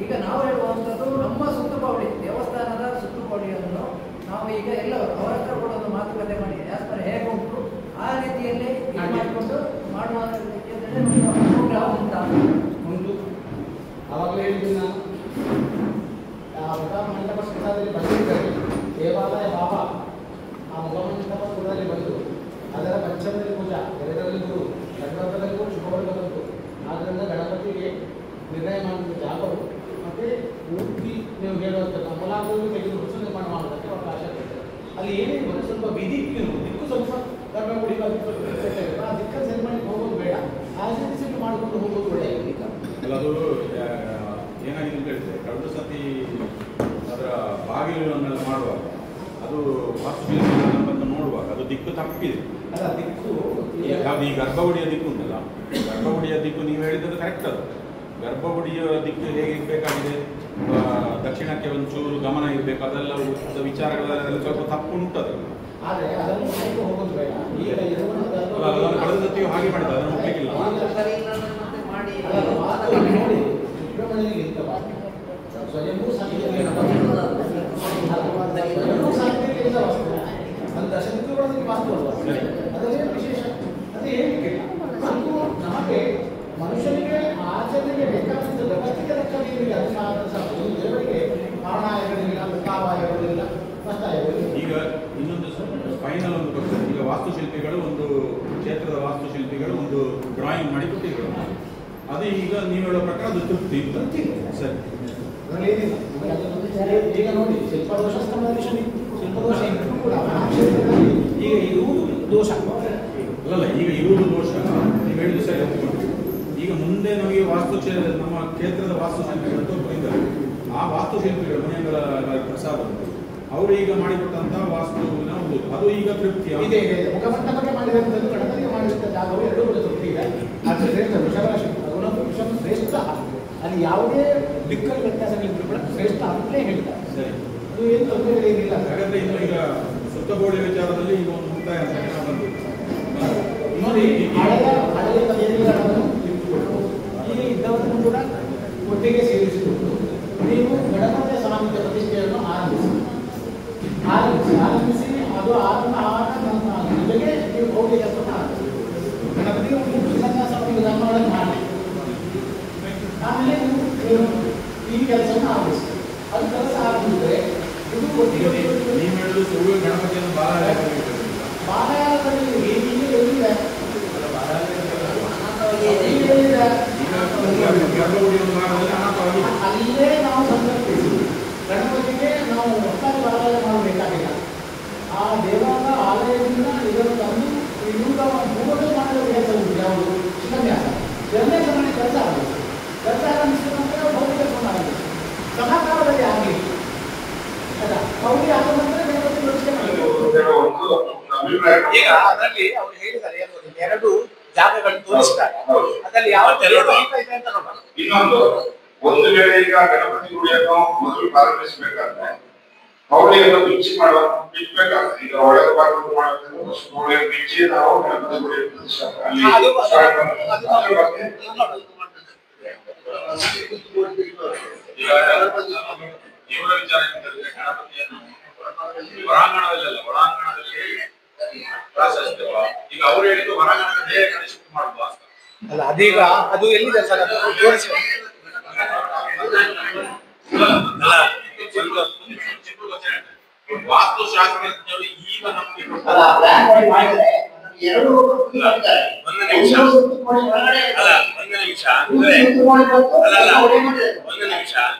ಈಗ ನಾವು ಹೇಳುವಂಥದ್ದು ನಮ್ಮ ಸುತ್ತುಬವಳಿ ದೇವಸ್ಥಾನದ ಸುತ್ತುಬವಳಿಯನ್ನು ನಾವು ಈಗ ಎಲ್ಲ ಅವರ ಹತ್ರ ಕೂಡ ಒಂದು ಮಾತುಕತೆ ಮಾಡಿ ಯಾಸ್ಪರ ಹೇಗೆ ಉಂಟು ಆ ರೀತಿಯಲ್ಲಿ ಇದು ಮಾಡಿಕೊಂಡು ಮಾಡುವ ಪ್ರೋಗ್ರಾಮ್ ಉಂಟು. ಆವಾಗಲೇ ಹೇಳಿದ್ದೀನಿ ನಾನು, ಆ ಮುಖಮಂಟಪ ಸ್ಥಳದಲ್ಲಿ ಬಂದಿದ್ದರೆ ದೇವಾಲಯ ಬಾಬಾ ಆ ಮುಖಮಂಟಪ ಸ್ಥಳದಲ್ಲಿ ಬಂದು ಅದರ ಪಂಚಮದಲ್ಲಿ ಪೂಜಾ, ಎರಡರಲ್ಲಿ ಗುರು, ಗಣಪತಿಗೂ ಶುಭವರ್ಗ ಬಂತು. ಆದ್ದರಿಂದ ಗಣಪತಿಗೆ ನಿರ್ಣಯ ಮಾಡಿದ ಜಾಗವು ಮತ್ತೆ ಪೂರ್ತಿ ನೀವು ಹೇಳುವಂಥದ್ದು ಅಮಲಾಂಗವನ್ನು ತೆಗೆದು ಹೊಸ ನಿರ್ಮಾಣ ಮಾಡೋದಕ್ಕೆ ಅವಕಾಶ ಇರ್ತದೆ. ಅಲ್ಲಿ ಏನೇನು ಒಂದು ಸ್ವಲ್ಪ ವಿಧಿಕ್ಕು ದಿಕ್ಕು ಸ್ವಲ್ಪ ಗರ್ಭಗುಡಿ ಆ ದಿಕ್ಕನ್ನು ಸರಿ ಮಾಡಿ ಹೋಗೋದು ಬೇಡ, ಆಚರಿಸಿ ಮಾಡಿಕೊಂಡು ಹೋಗೋದು ಒಳ್ಳೆಯದು. ಅಲ್ಲ ಅದು ಏನಾಗಿದೆ ಅಂತ ಹೇಳಿದ್ರೆ ಕಳೆದ ಸತಿ ಅದರ ಬಾಗಿಲುಗಳನ್ನೆಲ್ಲ ಮಾಡುವಾಗ ಅದು ವಾಸ್ತುಶಿಲ್ಪಿಗಳನ್ನು ಬಂದು ನೋಡುವಾಗ ಅದು ದಿಕ್ಕು ತಪ್ಪಿದೆ. ಅಲ್ಲ ದಿಕ್ಕು ಯಾವುದು ಈ ಗರ್ಭಗುಡಿಯ ದಿಕ್ಕು ಉಂಟಲ್ಲ, ಗರ್ಭಗುಡಿಯ ದಿಕ್ಕು ನೀವು ಹೇಳಿದ್ದು ಕರೆಕ್ಟ್. ಅದು ಗರ್ಭಗುಡಿಯ ದಿಕ್ಕು ಹೇಗೆ ಇರಬೇಕಾಗಿದೆ, ದಕ್ಷಿಣಕ್ಕೆ ಒಂಚೂರು ಗಮನ ಇರಬೇಕು, ಅದೆಲ್ಲ ವಿಚಾರಗಳೆಲ್ಲ ಸ್ವಲ್ಪ ತಪ್ಪು ಉಂಟದು. ಆದರೆ ಅದನ್ನು ಹೋಗೋದು ಬೇಡ. ಈಗ ಅದನ್ನು ಕಳೆದ ಸತಿಯು ಹಾಗೆ ಮಾಡಿದ, ಅದನ್ನು ಒಪ್ಪಲಿಕ್ಕಿಲ್ಲ. ನೋಡಿ ಸುಬ್ರಹ್ಮಣ್ಯನಿಗೆ ಇಂಥ ಸ್ವಯಂಭೂ ಸಾಹಿತ್ಯಕ್ಕೆ ಒಂದು ದಶದಿಕ್ಕುಗಳಲ್ಲಿ ವಾಸ್ತು ಅಲ್ವಾ, ಅದರಲ್ಲಿ ವಿಶೇಷ ಅದೇ ಹೇಳಿಕೆ. ಮತ್ತು ನಮಗೆ ಮನುಷ್ಯನಿಗೆ ಆಚರಣೆಗೆ ಬೇಕಾದಂಥ ವ್ಯವಸ್ಥೆಗೆ ತಕ್ಕಂತೆ ಅದು ದೇವರಿಗೆ ಕಾರಣಾಯಗಳಿಲ್ಲ, ಮುಖಾವಾಯಗಳಿಲ್ಲ, ಮತ್ತಾಯಗಳಿಲ್ಲ. ಈಗ ಇನ್ನೊಂದು ಫೈನಲ್ ಒಂದು ಕೊಡ್ತಾರೆ. ಈಗ ವಾಸ್ತುಶಿಲ್ಪಿಗಳು ಒಂದು ಕ್ಷೇತ್ರದ ವಾಸ್ತುಶಿಲ್ಪಿಗಳು ಒಂದು ಡ್ರಾಯಿಂಗ್ ಮಾಡಿ ಕೊಟ್ಟಿದ್ರು, ಅದು ಈಗ ನೀವು ಹೇಳೋ ಪ್ರಕಾರ ಅದು ತೃಪ್ತಿ ಇತ್ತು. ಸರಿ, ಅದರಲ್ಲಿ ಏನಿಲ್ಲ. ಈಗ ನೋಡಿ ಶಿಲ್ಪದೋಷ ಶಿಲ್ಪದೋಷ ಇದ್ರೂ ಕೂಡ ಈಗ ಇರುವುದು ದೋಷ ಅಲ್ಲಲ್ಲ, ಈಗ ಇರುವುದು ದೋಷ ನೀವು ಹೇಳಿದ್ದು ಸರಿ ಒಪ್ಪಿಕೊಂಡು. ಈಗ ಮುಂದೆ ನಮಗೆ ನಮ್ಮ ಕ್ಷೇತ್ರದ ವಾಸ್ತುಶಿಲ್ಪಿಗಳು ತೋರಿದ್ದಾರೆ. ಆ ವಾಸ್ತುಶಿಲ್ಪಿಗಳು ಮನೆಗಳ ಪ್ರಸಾದ ಅವರು ಈಗ ಮಾಡಿಕೊಟ್ಟಂತಹ ವಾಸ್ತುವಿನ ಒಂದು ಅದು ಈಗ ತೃಪ್ತಿ ಇದೆ. ಮುಖಮಂಟಪಕ್ಕೆ ಮಾಡಿದಂಥದ್ದು ಗಣಪತಿಗೆ ಮಾಡಿದಂಥ ಜಾಗವು ಎರಡೂ ಕೂಡ ತೃಪ್ತಿ ಇದೆ. ಅದು ಶ್ರೇಷ್ಠ ವೃಷಭರಾಶಿ ಅದೊಂದು ವೃಷಭ ಶ್ರೇಷ್ಠ. ಅಲ್ಲಿ ಯಾವುದೇ ದಿಕ್ಕಲ್ಲಿ ವ್ಯತ್ಯಾಸಗಳಿದ್ರು ಕೂಡ ಶ್ರೇಷ್ಠ ಅಂತಲೇ ಹೇಳ್ತಾರೆ. ಸರಿ, ಅದು ಏನು ತೊಂದರೆಗಳೇನಿಲ್ಲ. ಹಾಗಾದ್ರೆ ಇನ್ನು ಈಗ ಸುತ್ತಗೋಡೆ ವಿಚಾರದಲ್ಲಿ ಈಗ ಒಂದು ಮುಕ್ತಾಯ ಅಂತ ಬಂದಿದೆ ನೋಡಿ. ಹಳೆಯ ಕಥೆಗಳನ್ನು ಈಗ ಇದ್ದವರನ್ನು ಕೂಡ ಒಟ್ಟಿಗೆ ಸೇರಿಸಿಕೊಂಡು ನೀವು ಗಣಪತಿಯ ಸಾನ್ನಿಧ್ಯ ಪ್ರತಿಷ್ಠೆಯನ್ನು ಆರಂಭಿಸಿ ಅದು ಜೊತೆಗೆ ನೀವು ಹೋಗಿ ಗಣಪತಿಗೆ ಒಂದು ಸನ್ಯಾಸವನ್ನು ವಿಧಾನಗಳನ್ನು ಮಾಡಿ ಆಮೇಲೆ ನೀವು ಈ ಕೆಲಸವನ್ನು ಆರಂಭಿಸಿ. ಅದು ಕೆಲಸ ಆರಂಭಿಸಿದ್ರೆ ಇದು ಒಟ್ಟಿಗೆ ನೀವು ಹೇಳುದು ಸುಳ್ಳು ಗಣಪತಿಯನ್ನು ಬಾಲಯಾಗದಲ್ಲಿ ಎಲ್ಲಿದೆ ಅಲ್ಲೇ ನಾವು ಸಂದರ್ಭಿಸಿ ಗಣಪತಿಗೆ ನಾವು ಒಟ್ಟಾಗಿ ಬಾಲಯ ಮಾಡಬೇಕಾಗಿಲ್ಲ. ಆ ದೇವಾಲಯ ಆಲಯದಿಂದ ಇದನ್ನು ತಂದು ಇವುಗಳ ಮೂವತ್ತು ಮಾಡುವ ಕೆಲಸ ಉಂಟು. ಯಾವುದು ಶಿಲಾನ್ಯಾಸ, ಎರಡನೇ ಸಮಯ ಕೆಲಸ ಆಗುತ್ತೆ. ಕೆಲಸ ಆರಂಭಿಸಿದ ನಂತರ ಭೌತಿಕ ಆರಂಭಿಸಿ ಸಮಾಕಾರದಲ್ಲಿ ಆಗಲಿ ಅಲ್ಲ ಅವರಿಗೆ ಆದ ನಂತರ ಗಣಪತಿ ಪ್ರತಿಷ್ಠೆ ಮಾಡಬೇಕು. ಈಗ ಅದರಲ್ಲಿ ಅವರು ಹೇಳಿದ್ದಾರೆ ಎರಡು ಜಾಗಗಳನ್ನು ತೋರಿಸಿದ್ದಾರೆ. ಅದರಲ್ಲಿ ಯಾವ ಇದೆ ಅಂತ ನೋಡೋಣ. ಇನ್ನೊಂದು, ಒಂದು ವೇಳೆ ಈಗ ಗಣಪತಿ ಗುಡಿಯನ್ನು ಮೊದಲು ಪ್ರಾರಂಭಿಸಬೇಕಾದ್ರೆ ಅವಳಿಯನ್ನು ಬಿಚ್ಚಿ ಬಿಚ್ಚಬೇಕಾಗ್ತದೆ. ಈಗ ಒಳಗೆ ಬಾಗಿಲು ಮಾಡಬೇಕು, ಬಿಚ್ಚಿ ನಾವು ಗಣಪತಿ ಗುಡಿಯನ್ನು ಇವರ ವಿಚಾರ ಏನಂತಂದ್ರೆ ಗಣಪತಿಯನ್ನು ಹೊರಾಂಗಣದಲ್ಲ ಒಳಾಂಗಣದಲ್ಲಿ ಪ್ರಾಶಸ್ತ್ಯವ. ಈಗ ಅವರು ಹೇಳಿದ್ದು ಹೊರಾಂಗಣದ ಹೇಗೆ ಶಿಫ್ಟ್ ಮಾಡುವ ಅಲ್ಲ, ಅದೀಗ ಅದು ಎಲ್ಲಿದೆ ಸರ್ ತೋರಿಸಿ. ವಾಸ್ತುಶಾಸ್ತ್ರಜ್ಞರು ಈಗ ನಮಗೆ ಒಂದು ನಿಮಿಷ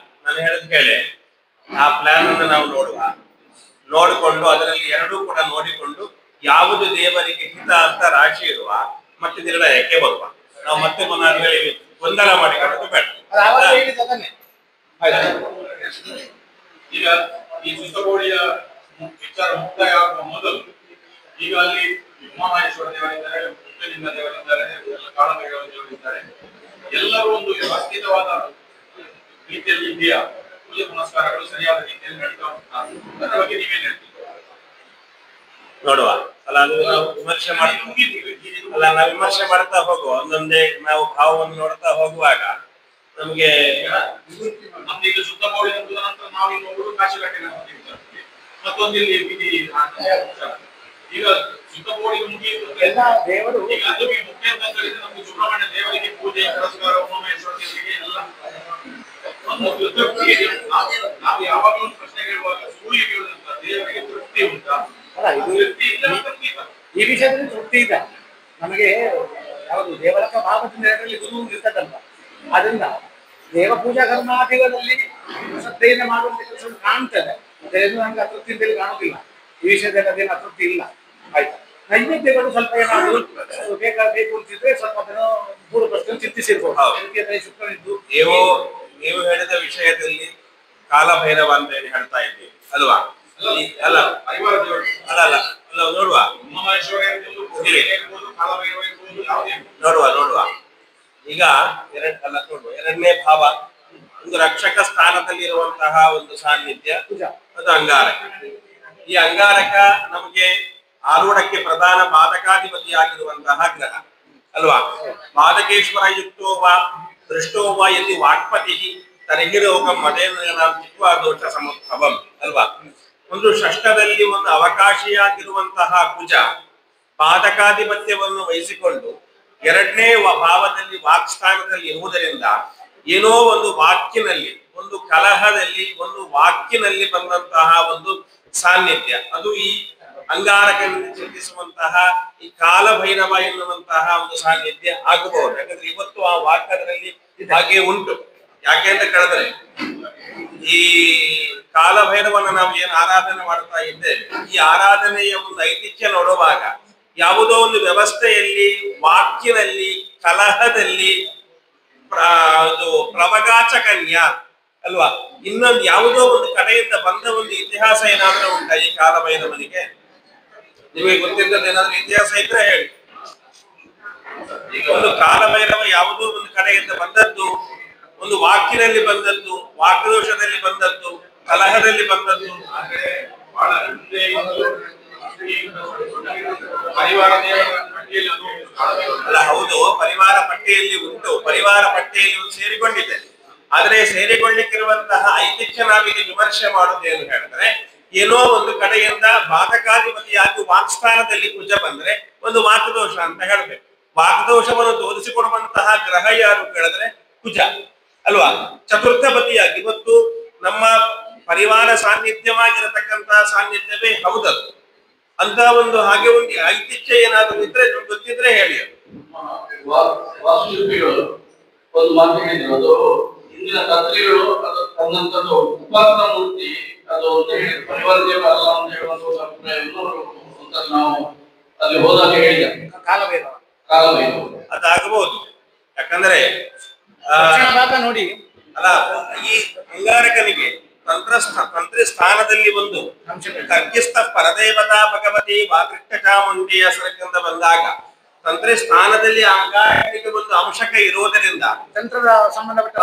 ನಾನು ಹೇಳದ್ ಕೇಳಿ. ಆ ಪ್ಲಾನ್ ಅನ್ನು ನಾವು ನೋಡಿಕೊಂಡು ಅದರಲ್ಲಿ ಎರಡೂ ಕೂಡ ನೋಡಿಕೊಂಡು ಯಾವುದು ದೇವರಿಗೆ ಹಿತ ಅಂತ ರಾಶಿ ಇರುವ ಮತ್ತೆ ನಿರ್ಣಯಕ್ಕೆ ಬರುವ. ನಾವು ಮತ್ತೆ ಮನದಲ್ಲಿ ಗೊಂದಲ ಮಾಡಿಕೊಳ್ಳೋದು ಬೇಡ. ಈಗ ಈ ಸುತ್ತಗೋಡಿಯ ವಿಚಾರ ಮುಕ್ತಾಯ ಆಗುವ ಮೊದಲು ಈಗ ಅಲ್ಲಿ ಉಮಾಮಹೇಶ್ವರ ದೇವರಿದ್ದಾರೆ, ಮುತ್ತಲಿಂಗ ದೇವರಿದ್ದಾರೆ, ಕಾಳಭೈರವ ದೇವರಿದ್ದಾರೆ. ಎಲ್ಲರೂ ಒಂದು ವ್ಯವಸ್ಥಿತವಾದ ರೀತಿಯಲ್ಲಿ ಇದೆಯಾ? ಪೂಜೆ ಪುನಸ್ಕಾರಗಳು ಸರಿಯಾದ ರೀತಿಯಲ್ಲಿ ನಡೀತಾ ಉಂಟಾ? ಅದರ ಬಗ್ಗೆ ನೀವೇನ್ ಹೇಳ್ತೀವಿ? ನೋಡುವ ಅಲ್ಲ, ಅದು ನಾವು ವಿಮರ್ಶೆ ಮಾಡ್ತಾ ಹೋಗುವ. ಒಂದೊಂದೇ ನಾವು ಭಾವವನ್ನು ನೋಡ್ತಾ ಹೋಗುವಾಗ ನಮ್ಗೆ ನಮ್ದೀಗ ಸುತ್ತಗೋಡಿ ಮುಗಿದ ನಂತರ ನಾವು ಇನ್ನೊಂದು ಕಾಶಿಘಟ್ಟೆ ಮತ್ತೊಂದು ಇಲ್ಲಿ ವಿಧಿ. ಈಗ ಸುತ್ತಗೋಡಿ ಮುಗಿಯಿತು ಎಲ್ಲ ದೇವರು ಈಗ ಅದು ಮುಖ್ಯ ಅಂತ ಹೇಳಿದ್ರೆ ನಮ್ಗೆ ಸುಬ್ರಹ್ಮಣ್ಯ ದೇವರಿಗೆ ಪೂಜೆ ಪುರಸ್ಕಾರ, ಉಮಾಮಹೇಶ್ವರ ದೇವರಿಗೆ ಎಲ್ಲ ಒಂದು ತೃಪ್ತಿ ಇದೆ. ನಾವು ಯಾವಾಗಲೂ ಪ್ರಶ್ನೆ ಕೇಳುವಾಗ ಸೂರ್ಯ ಕೇಳುವಂತ ದೇವರಿಗೆ ತೃಪ್ತಿ ಉಂಟಾ? ಈ ವಿಷಯದಲ್ಲಿ ತೃಪ್ತಿ ಇದೆ ನಮಗೆ. ಯಾವುದು ದೇವರಕ ಭಾವದಿಂದ ಗುರು ಇರ್ತದಲ್ಲ, ಅದರಿಂದ ದೇವ ಪೂಜಾ ಕರ್ಮಾದಿಗಳಲ್ಲಿ ಶ್ರದ್ಧೆಯಿಂದ ಮಾಡುವಂತ ಕೆಲಸ ಕಾಣ್ತದೆ. ಅದರಿಂದ ನಮ್ಗೆ ಅತೃಪ್ತಿಯಲ್ಲಿ ಕಾಣುವುದಿಲ್ಲ. ಈ ವಿಷಯದಲ್ಲಿ ಅದೇನು ಅತೃಪ್ತಿ ಇಲ್ಲ. ಆಯ್ತು, ನೈವೇದ್ಯಗಳು ಸ್ವಲ್ಪ ಏನಾದ್ರು ಬೇಕಾಗಬೇಕು ಅಂತಿದ್ರೆ ಸ್ವಲ್ಪ ಅದನ್ನು ಪೂರ್ವಪ್ರಶ್ನೆ ಚಿಂತಿಸಿರ್ಬೋದು. ನೀವು ಹೇಳಿದ ವಿಷಯದಲ್ಲಿ ಕಾಲಭೈರವ ಅಂತ ಹೇಳಿ ಹೇಳ್ತಾ ಇದ್ದೀವಿ ಅಲ್ವಾ? ಅಲ್ಲ ಅಲ್ಲ ಅಲ್ಲ ಅಲ್ಲ ನೋಡುವ ನೋಡುವ ಈಗ ಎರಡನೇ ಭಾವ ಒಂದು ರಕ್ಷಕ ಸ್ಥಾನದಲ್ಲಿ ಇರುವಂತಹ ಒಂದು ಸಾನ್ನಿಧ್ಯ, ಅದು ಅಂಗಾರಕ. ಈ ಅಂಗಾರಕ ನಮಗೆ ಆರೂಢಕ್ಕೆ ಪ್ರಧಾನ ಬಾಧಕಾಧಿಪತಿಯಾಗಿರುವಂತಹ ಗ್ರಹ ಅಲ್ವಾ? ಬಾಧಕೇಶ್ವರ ಯುಕ್ತೋವ ದೃಷ್ಟೋವ ಎಲ್ಲಿ ವಾಕ್ಪತಿ ತರಹಿರೋಗಂ ಮದೇಂದ್ರನಾಂ ಚಿತ್ವಾ ದೋಷ ಸಮುದ್ಭವಂ ಅಲ್ವಾ? ಒಂದು ಷಷ್ಠದಲ್ಲಿ ಒಂದು ಅವಕಾಶಿಯಾಗಿರುವಂತಹ ಕುಜ ಪಾದಕಾಧಿಪತ್ಯವನ್ನು ವಹಿಸಿಕೊಂಡು ಎರಡನೇ ಭಾವದಲ್ಲಿ ವಾಕ್ಸ್ಥಾನದಲ್ಲಿ ಇರುವುದರಿಂದ ಏನೋ ಒಂದು ವಾಕ್ಯನಲ್ಲಿ, ಒಂದು ಕಲಹದಲ್ಲಿ, ಒಂದು ವಾಕ್ಯನಲ್ಲಿ ಬಂದಂತಹ ಒಂದು ಸಾನ್ನಿಧ್ಯ, ಅದು ಈ ಅಂಗಾರಕನಲ್ಲಿ ಚಿಂತಿಸುವಂತಹ ಈ ಕಾಲಭೈರವ ಎನ್ನುವಂತಹ ಒಂದು ಸಾನ್ನಿಧ್ಯ ಆಗಬಹುದು. ಯಾಕಂದ್ರೆ ಇವತ್ತು ಆ ವಾಕ್ಯದಲ್ಲಿ ಹಾಗೆ ಉಂಟು. ಯಾಕೆ ಅಂತ ಕೇಳಿದ್ರೆ ಈ ಕಾಲಭೈರವನ್ನ ನಾವು ಏನು ಆರಾಧನೆ ಮಾಡ್ತಾ ಇದ್ದೇವೆ, ಈ ಆರಾಧನೆಯ ಒಂದು ಐತಿಹ್ಯ ನೋಡುವಾಗ ಯಾವುದೋ ಒಂದು ವ್ಯವಸ್ಥೆಯಲ್ಲಿ, ವಾಕ್ಯದಲ್ಲಿ, ಕಲಹದಲ್ಲಿ ಪ್ರವಗಾಚಕನ್ಯ ಅಲ್ವಾ, ಇನ್ನೊಂದು ಯಾವುದೋ ಒಂದು ಕಡೆಯಿಂದ ಬಂದ ಒಂದು ಇತಿಹಾಸ ಏನಾದ್ರೂ ಉಂಟಾ ಈ ಕಾಲಭೈರವನಿಗೆ? ನಿಮಗೆ ಗೊತ್ತಿದ್ದದ್ದು ಏನಾದ್ರೂ ಇತಿಹಾಸ ಇದ್ರೆ ಹೇಳಿ. ಈಗ ಒಂದು ಕಾಲಭೈರವ ಯಾವುದೋ ಒಂದು ಕಡೆಯಿಂದ ಬಂದದ್ದು, ಒಂದು ವಾಕ್ಯದಲ್ಲಿ ಬಂದದ್ದು, ವಾಕ್ಯದೋಷದಲ್ಲಿ ಬಂದದ್ದು, ಕಲಹದಲ್ಲಿ ಬಂದದ್ದು. ಬಹಳ ಪರಿವಾರ ಅಲ್ಲ, ಹೌದು, ಪರಿವಾರ ಪಟ್ಟಿಯಲ್ಲಿ ಉಂಟು, ಪರಿವಾರ ಪಟ್ಟಿಯಲ್ಲಿ ಸೇರಿಕೊಂಡಿದೆ. ಆದ್ರೆ ಸೇರಿಕೊಳ್ಳಿಕ್ಕಿರುವಂತಹ ಐತಿಹ್ಯ ನಾವಿಲ್ಲಿ ವಿಮರ್ಶೆ ಮಾಡುವುದೇನು ಹೇಳಿದ್ರೆ, ಏನೋ ಒಂದು ಕಡೆಯಿಂದ ಬಾಧಕಾಧಿಪತಿಯಾಗಿ ವಾಕ್ಸ್ಥಾನದಲ್ಲಿ ಕುಜ ಬಂದ್ರೆ ಒಂದು ವಾಕ್ದೋಷ ಅಂತ ಹೇಳ್ಬೇಕು. ವಾಕ್ದೋಷವನ್ನು ತೋರಿಸಿಕೊಡುವಂತಹ ಗ್ರಹ ಯಾರು ಕೇಳಿದ್ರೆ ಕುಜ ಅಲ್ವಾ? ಚತುರ್ಥಪತಿಯಾಗಿ ಇವತ್ತು ನಮ್ಮ ಪರಿವಾರ ಸಾನ್ನಿಧ್ಯವಾಗಿರತಕ್ಕಂತಹ ಸಾನ್ನಿಧ್ಯವೇ ಹೌದದು. ಅಂತ ಒಂದು ಹಾಗೆ ಒಂದು ಐತಿಹ್ಯ ಏನಾದ್ರು ಇದ್ರೆ ನಿಮ್ಗೆ ಗೊತ್ತಿದ್ರೆ ಹೇಳಿ. ವಾಸ್ತುಶಿಲ್ಪಿಗಳು ಒಂದು ಮಾತು ಹೇಳಿದ್ರು, ಅದು ಇಂದಿನ ತಂತ್ರಿಗಳು ಅದು ತನ್ನಂತದ್ದು ಉಪಾಸನ ಮೂರ್ತಿ ಅದು ಪರಿವಾರ ದೇವ ಅಲ್ಲ ಅಂತ ಹೇಳುವಂತ ಅಭಿಪ್ರಾಯವನ್ನು ನಾವು ಅಲ್ಲಿ ಹೋದಾಗ ಹೇಳಿದ ಕಾಲಭೈರವ ಅದಾಗಬಹುದು. ಯಾಕಂದ್ರೆ ನೋಡಿ ಅಲ್ಲ, ಈ ಅಂಗಾರಕನಿಗೆ ತಂತ್ರಿ ಸ್ಥಾನದಲ್ಲಿ ಒಂದು ಖಡ್ಗಿಸ್ಥ ಪರದೇವತಾ ಭಗವತಿ ವಾಕೃಷ್ಟ ಚಾಮುಂಡಿ ಹೆಸರಕ್ಕಿಂತ ಬಂದಾಗ ತಂತ್ರಿ ಸ್ಥಾನದಲ್ಲಿ ಅಂಗಾರಕನಿಗೆ ಒಂದು ಅಂಶಕ ಇರುವುದರಿಂದ ತಂತ್ರದ ಸಂಬಂಧಪಟ್ಟ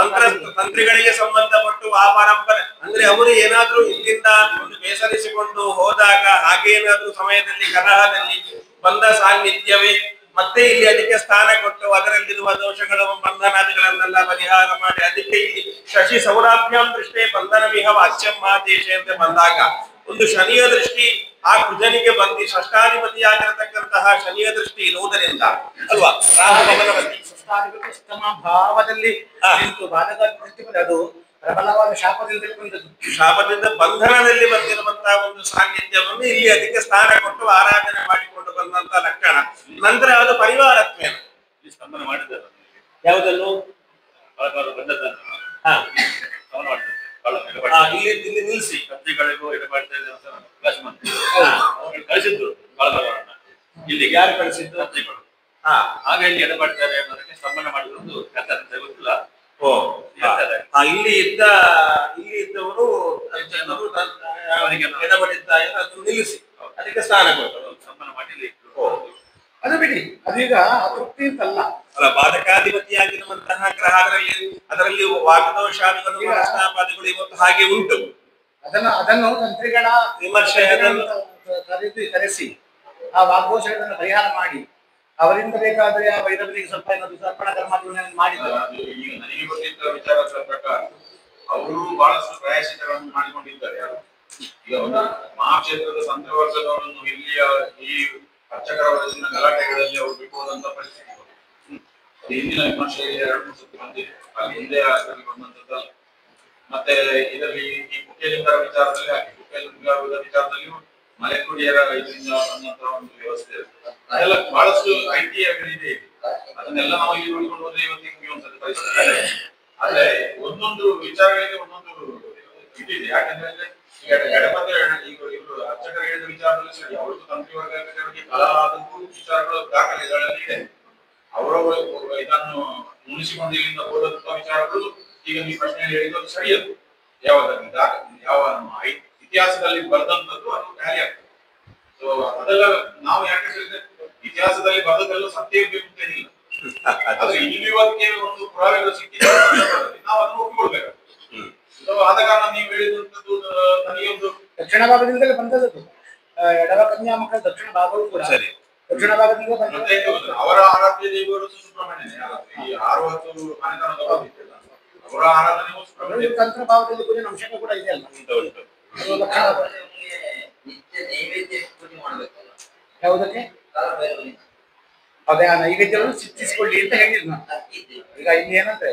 ತಂತ್ರಿಗಳಿಗೆ ಸಂಬಂಧಪಟ್ಟು ಆ ಪರಂಪರೆ ಅಂದ್ರೆ ಅವರು ಏನಾದ್ರೂ ಇಲ್ಲಿಂದ ಒಂದು ಬೇಸರಿಸಿಕೊಂಡು ಹೋದಾಗ ಹಾಗೇನಾದ್ರೂ ಸಮಯದಲ್ಲಿ ಕಲಹದಲ್ಲಿ ಬಂದ ಸಾನ್ನಿಧ್ಯವೇ ಮತ್ತೆ ಇಲ್ಲಿ ಅದಕ್ಕೆ ಸ್ಥಾನ ಕೊಟ್ಟು ಅದರಲ್ಲಿರುವ ದೋಷಗಳು ಬಂಧನಾದಿಗಳನ್ನೆಲ್ಲ ಪರಿಹಾರ ಮಾಡಿ ಅದಕ್ಕೆ ಇಲ್ಲಿ ಶಶಿ ಸೌರಾಭ್ಯಾಂ ದೃಷ್ಟಿ ಬಂಧನವಿಹ ವಾಚ್ಯಂ ದೇಶ ಅಂತ ಬಂದಾಗ ಒಂದು ಶನಿಯ ದೃಷ್ಟಿ ಆ ಕುಜನಿಗೆ ಬಂದು ಷಷ್ಠಾಧಿಪತಿಯಾಗಿರತಕ್ಕಂತಹ ಶನಿಯ ದೃಷ್ಟಿ ಇರುವುದರಿಂದ ಅಲ್ವಾ, ಭಾವದಲ್ಲಿ ಅದು ಪ್ರಬಲವಾದ ಶಾಪದಿಂದ ಬಂಧನದಲ್ಲಿ ಬಂದಿರುವಂತಹ ಒಂದು ಸಾನ್ನಿಧ್ಯವನ್ನು ಇಲ್ಲಿ ಅದಕ್ಕೆ ಸ್ಥಾನ ಕೊಟ್ಟು ಆರಾಧನೆ ಮಾಡಿಕೊಂಡು ಬಂದಂತ ಲಕ್ಷಣ. ನಂತರ ಅದು ಪರಿವಾರತ್ವೇನ ಸ್ತಂಭನ ಮಾಡಿದ್ದಾರೆ. ಯಾವುದನ್ನು ಇಲ್ಲಿ ನಿಲ್ಲಿಸಿ ಕತ್ರಿಗಳಿಗೂ ಎಡಬಾಡ್ತೇವೆ ಅಂತ ಫ್ಲಾಶ್ ಮಾಡ್ತೀವಿ ಕಳಿಸಿದ್ರು ಇಲ್ಲಿಗೆ ಯಾರು ಕಳಿಸಿದ್ದು? ಕತ್ರಿಗಳು ಆಗ ಇಲ್ಲಿ ಎಡಬಾಡ್ತಾರೆ ಅನ್ನೋದಕ್ಕೆ ಸ್ತಂಭನ ಮಾಡಿರೋದು ಕಥೆ ಅಂತ ಗೊತ್ತಿಲ್ಲ. ಇಲ್ಲಿ ಇದ್ದವರು ಎಡಬಡಿದ್ದಾರೆ ಅದನ್ನು ನಿಲ್ಲಿಸಿ ಅದಕ್ಕೆ ಸ್ಥಾನ ಕೊಟ್ಟರು, ಸ್ತಂಭನ ಮಾಡಿ ಇಲ್ಲಿ ಅದು ಬಿಡಿ, ಅದೀಗ ತೃಪ್ತಿ ಅಂತಲ್ಲ. ಅಲ್ಲ, ಬಾಧಕಾಧಿಪತಿಯಾಗಿರುವಂತಹ ಗ್ರಹ ಅದರಲ್ಲಿ ವಾಗ್ದೋಷಾದಿಗಳು ಇವತ್ತು ಹಾಗೆ ಉಂಟು. ಅದನ್ನು ತಂತ್ರಿಗಳ ವಿಮರ್ಶೆ ಕರೆಸಿ ಆ ವಾಗ್ದೋಷಗಳನ್ನು ಪರಿಹಾರ ಮಾಡಿ ಅವರಿಂದ ಬೇಕಾದ್ರೆ ಆ ವೈರವರಿಗೆ ಸ್ವಲ್ಪ ಏನಾದ್ರು ಸರ್ಪಣ ಕರ್ಮಾದಿಗಳನ್ನು ಮಾಡಿದ್ದಾರೆ. ಈಗ ನನಗೆ ಗೊತ್ತಿದ್ದ ವಿಚಾರದ ಪ್ರಕಾರ ಅವರು ಬಹಳಷ್ಟು ಪ್ರಯಾಸಿತಗಳನ್ನು ಮಾಡಿಕೊಂಡಿದ್ದಾರೆ. ಯಾರು ಈಗ ಮಹಾಕ್ಷೇತ್ರದ ಸಂತವರ್ಗದವರನ್ನು ಇಲ್ಲಿಯ ಈ ಅರ್ಚಕರ ವಯಸ್ಸಿನ ಗಲಾಟೆಗಳಲ್ಲಿ ಅವರು ಬಿಟ್ಟುವುದಂತ ಪರಿಸ್ಥಿತಿಗಳು ಹಿಂದಿನ ವಿಮರ್ಶೆಯಲ್ಲಿ 2-3 ಸತಿ ಬಂದಿದೆ. ಅಲ್ಲಿ ಹಿಂದೆ ಅದರಲ್ಲಿ ಬಂದಂತದ್ದಲ್ಲ. ಮತ್ತೆ ಇದರಲ್ಲಿ ಈ ಕುಕ್ಕೆಲಿಂಗರ ವಿಚಾರದಲ್ಲಿ ಹಾಗೆ ಕುಕ್ಕೆಲಿಂಗದ ವಿಚಾರದಲ್ಲಿಯೂ ಮಲೆಕುಡಿಯರ ಇದರಿಂದ ಬಂದಂತಹ ಒಂದು ವ್ಯವಸ್ಥೆ ಅದೆಲ್ಲ ಬಹಳಷ್ಟು ಐತಿಹ್ಯಗಳಿದೆ. ಅದನ್ನೆಲ್ಲ ನಾವು ಇಲ್ಲಿ ನೋಡಿಕೊಂಡು ಹೋದ್ರೆ ಇವತ್ತಿಗೆ ಒಂದ್ಸತಿ ಪರಿಸ್ಥಿತಿ. ಆದ್ರೆ ಒಂದೊಂದು ವಿಚಾರಗಳಿಗೆ ಒಂದೊಂದು ಇದಿದೆ. ಯಾಕಂದ್ರೆ ಗಣಪತಿ ಇವರು ಅರ್ಚಕರು ಹೇಳಿದ ವಿಚಾರದಲ್ಲಿ ಸರಿ, ಅವ್ರದ್ದು ತಂತ್ರಿ ವರ್ಗಕ್ಕೆ ಕಲಾದಂತೂ ವಿಚಾರಗಳು ದಾಖಲೆಗಳಲ್ಲಿ ಇದೆ. ಅವರವರು ಇದನ್ನು ಮುನಿಸಿಕೊಂಡಿಲ್ಲಿಂದ ಹೋದಂತಹ ವಿಚಾರಗಳು ಈಗ ನೀವು ಪ್ರಶ್ನೆಯಲ್ಲಿ ಹೇಳಿದ್ದು ಸರಿಯದು. ಯಾವ್ದಾಗಿ ಯಾವ ನಮ್ಮ ಇತಿಹಾಸದಲ್ಲಿ ಬರೆದಂತದ್ದು ಅದು ಟ್ಯಾಲಿ ಆಗ್ತದೆ. ಸೊ ಅದೆಲ್ಲ ನಾವು ಯಾಕೆ ಹೇಳಿದ್ರೆ ಇತಿಹಾಸದಲ್ಲಿ ಬರೆದದೆಲ್ಲ ಸತ್ಯ ಇರಬೇಕು ಅಂತ ಏನಿಲ್ಲ. ಆದ್ರೆ ಇಲ್ಲಿವರೆಗೆ ಒಂದು ಪುರಾವೆಗಳು ಸಿಕ್ಕಿದ್ರೆ ನಾವು ಅದನ್ನು ಒಪ್ಪಿಕೊಳ್ಬೇಕು. ಸೊ ಆದ ಕಾರಣ ನೀವು ಹೇಳಿದಂತದ್ದು ನನಗೆ ಒಂದು ದಕ್ಷಿಣ ಭಾಗದಿಂದಲೇ ಬಂದದ್ದು. ಎಡವ ಕನ್ಯಾ ಮಕ್ಕಳ ದಕ್ಷಿಣ ಭಾಗವೂ ಕೂಡ ಸರಿ ದಕ್ಷಿಣ ಭಾಗದಿಂದ ಬಂದ. ಅವರ ಆರಾಧ್ಯ ದೇವರು ಸುಬ್ರಹ್ಮಣ್ಯನೇ. ಈ 60 ಮನೆತನದವರು ಅವರ ಆರಾಧನೆಯು ಸುಬ್ರಹ್ಮಣ್ಯ. ತಂತ್ರ ಭಾವದಲ್ಲಿ ಪೂಜೆ ಅಂಶಕ ಕೂಡ ಇದೆ ಅಲ್ಲ. ಉಂಟು. ನಿತ್ಯ ನೈವೇದ್ಯ ಪೂಜೆ ಮಾಡಬೇಕಲ್ಲ ಯಾವುದಕ್ಕೆ? ಅದೇ ಆ ನೈವೇದ್ಯವನ್ನು ಸಿದ್ಧಿಸಿಕೊಳ್ಳಿ ಅಂತ ಹೇಳಿದ್ರು ನಾನು. ಈಗ ಇಲ್ಲಿ ಏನಂದ್ರೆ,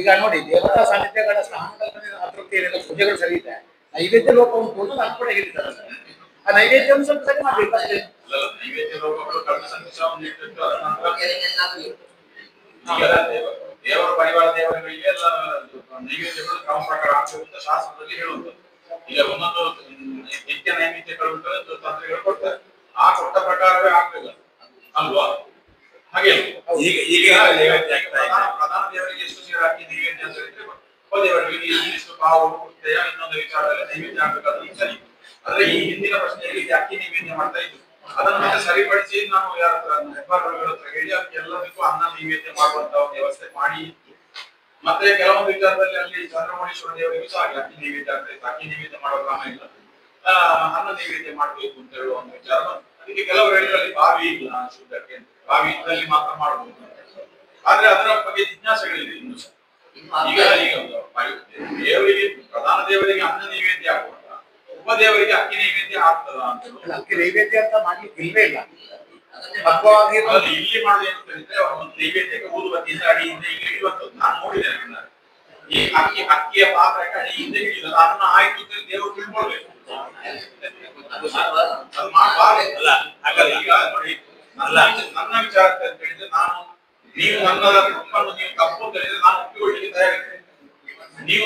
ಈಗ ನೋಡಿ ದೇವತಾ ಸಾನ್ನಿಧ್ಯಗಳ ಸ್ಥಾನದಲ್ಲಿ ಅತೃಪ್ತಿ ಏನಿಲ್ಲ, ಪೂಜೆಗಳು ಸರಿ ಇದೆ, ನೈವೇದ್ಯ ಲೋಪ ಉಂಟು ಅಂತ ನಾನು ಕೂಡ ಹೇಳಿದ್ದಾರೆ. ಆ ನೈವೇದ್ಯವನ್ನು ಸ್ವಲ್ಪ ಸರಿ ಮಾಡ್ಬೇಕಷ್ಟೇ. ನೈವೇದ್ಯ ಲೋಕಗಳು ಕಳೆದ ಸಂದೇಶವನ್ನು ಇಟ್ಟಿದ್ದು ಅದರ ನಂತರ ದೇವರ ಪರಿವಾರ ದೇವರುಗಳಿಗೆ ಎಲ್ಲ ನೈವೇದ್ಯಗಳು ಕ್ರಮ ಪ್ರಕಾರ ಆಗ್ತದೆ ಅಂತ ಶಾಸ್ತ್ರದಲ್ಲಿ ಹೇಳುವಂಥದ್ದು. ಈಗ ಒಂದೊಂದು ನಿತ್ಯ ನೈವೇದ್ಯಗಳು ತಂತ್ರಿಗಳು ಕೊಡ್ತಾರೆ, ಆ ಕೊಟ್ಟ ಪ್ರಕಾರವೇ ಆಗ್ತದೆ ಅಲ್ವಾ? ಹಾಗೆ ಈಗ ಪ್ರಧಾನ ದೇವರಿಗೆ ಎಷ್ಟು ಸೇರು ಹಾಕಿ ನೈವೇದ್ಯ ಅಂತ ಹೇಳಿದ್ರೆ ಉಪದೇವರಿಗೆ ಇಷ್ಟು ಕಾವು ಕೊಡ್ತೆಯ ಇನ್ನೊಂದು ವಿಚಾರದಲ್ಲಿ ನೈವೇದ್ಯ ಆಗ್ಬೇಕಾದ್ರೆ ಸರಿ. ಆದ್ರೆ ಈ ಹಿಂದಿನ ಪ್ರಶ್ನೆಯಲ್ಲಿ ಅಕ್ಕಿ ನೈವೇದ್ಯ ಮಾಡ್ತಾ ಇದ್ರು. ಅದನ್ನು ಮತ್ತೆ ಸರಿಪಡಿಸಿ ನಾವು ಯಾರ ಹತ್ರ ಹೆಬ್ಬಾರಗಳ ಹತ್ರ ಹೇಳಿ ಅದಕ್ಕೆಲ್ಲದಕ್ಕೂ ಅನ್ನ ನೈವೇದ್ಯ ಮಾಡುವಂತ ಒಂದು ವ್ಯವಸ್ಥೆ ಮಾಡಿ ಇತ್ತು. ಮತ್ತೆ ಕೆಲವೊಂದು ವಿಚಾರದಲ್ಲಿ ಅಲ್ಲಿ ಚಂದ್ರಮೌಳೀಶ್ವರ ದೇವರಿಗೂ ಸಹ ಅಕ್ಕಿ ನೈವೇದ್ಯ ಆಗ್ತದೆ. ಅಕ್ಕಿ ನೈವೇದ್ಯ ಮಾಡೋ ಕ್ರಮ ಇಲ್ಲ, ಅನ್ನ ನೈವೇದ್ಯ ಮಾಡಬೇಕು ಅಂತ ಹೇಳುವ ಒಂದು ವಿಚಾರ. ಅದಕ್ಕೆ ಕೆಲವರು ಹೇಳಿದಲ್ಲಿ ಬಾವಿ ಇಲ್ಲ ಶುದ್ಧಕ್ಕೆ ಅಂತ, ಬಾವಿ ಇದ್ದಲ್ಲಿ ಮಾತ್ರ ಮಾಡಬಹುದು. ಆದ್ರೆ ಅದರ ಬಗ್ಗೆ ಜಿಜ್ಞಾಸೆಗಳಿದೆ ಇನ್ನು ಸಹ. ಈಗ ದೇವರಿಗೆ ಪ್ರಧಾನ ದೇವರಿಗೆ ಅನ್ನ ನೈವೇದ್ಯ ಆಗುವಾಗ ಉಪದೇವರಿಗೆ ಅಕ್ಕಿ ನೈವೇದ್ಯ ಆಗ್ತದ ಅಂತ. ಅಕ್ಕಿ ನೈವೇದ್ಯ ಅಂತ ಮಾಡ್ಲಿಕ್ಕೆ ಇಲ್ವೇ ಇಲ್ಲ. ಇಲ್ಲಿ ಮಾಡುದು ಏನು ಹೇಳಿದ್ರೆ ಒಂದು ನೈವೇದ್ಯಕ್ಕೆ ಊದುಬತ್ತಿಯಿಂದ ಅಡಿಯಿಂದ ಈಗ ಇರುವಂತದ್ದು ನಾನು ನೋಡಿದ್ದೇನೆ. ಈ ಅಕ್ಕಿಯ ಪಾತ್ರಕ್ಕೆ ಅಡಿಯಿಂದ ಹಿಡಿಯುವುದು ಅದನ್ನ ಆಯ್ತು ಅಂತ ದೇವರು ತಿಳ್ಕೊಳ್ಬೇಕು. ಅದು ಮಾಡಬಾರ್ದಲ್ಲ. ಹಾಗಲ್ಲ. ಈಗ ನೋಡಿ ನನ್ನ ವಿಚಾರ ಅಂತ ಹೇಳಿದ್ರೆ ನೀವು ನನ್ನ ತಪ್ಪನ್ನು ನೀವು ತಪ್ಪು ಅಂತ ಹೇಳಿದ್ರೆ ನಾನು ಒಪ್ಪಿಕೊಳ್ಳಿಕ್ಕೆ ತಯಾರಿದ್ದೇನೆ. ನೀವು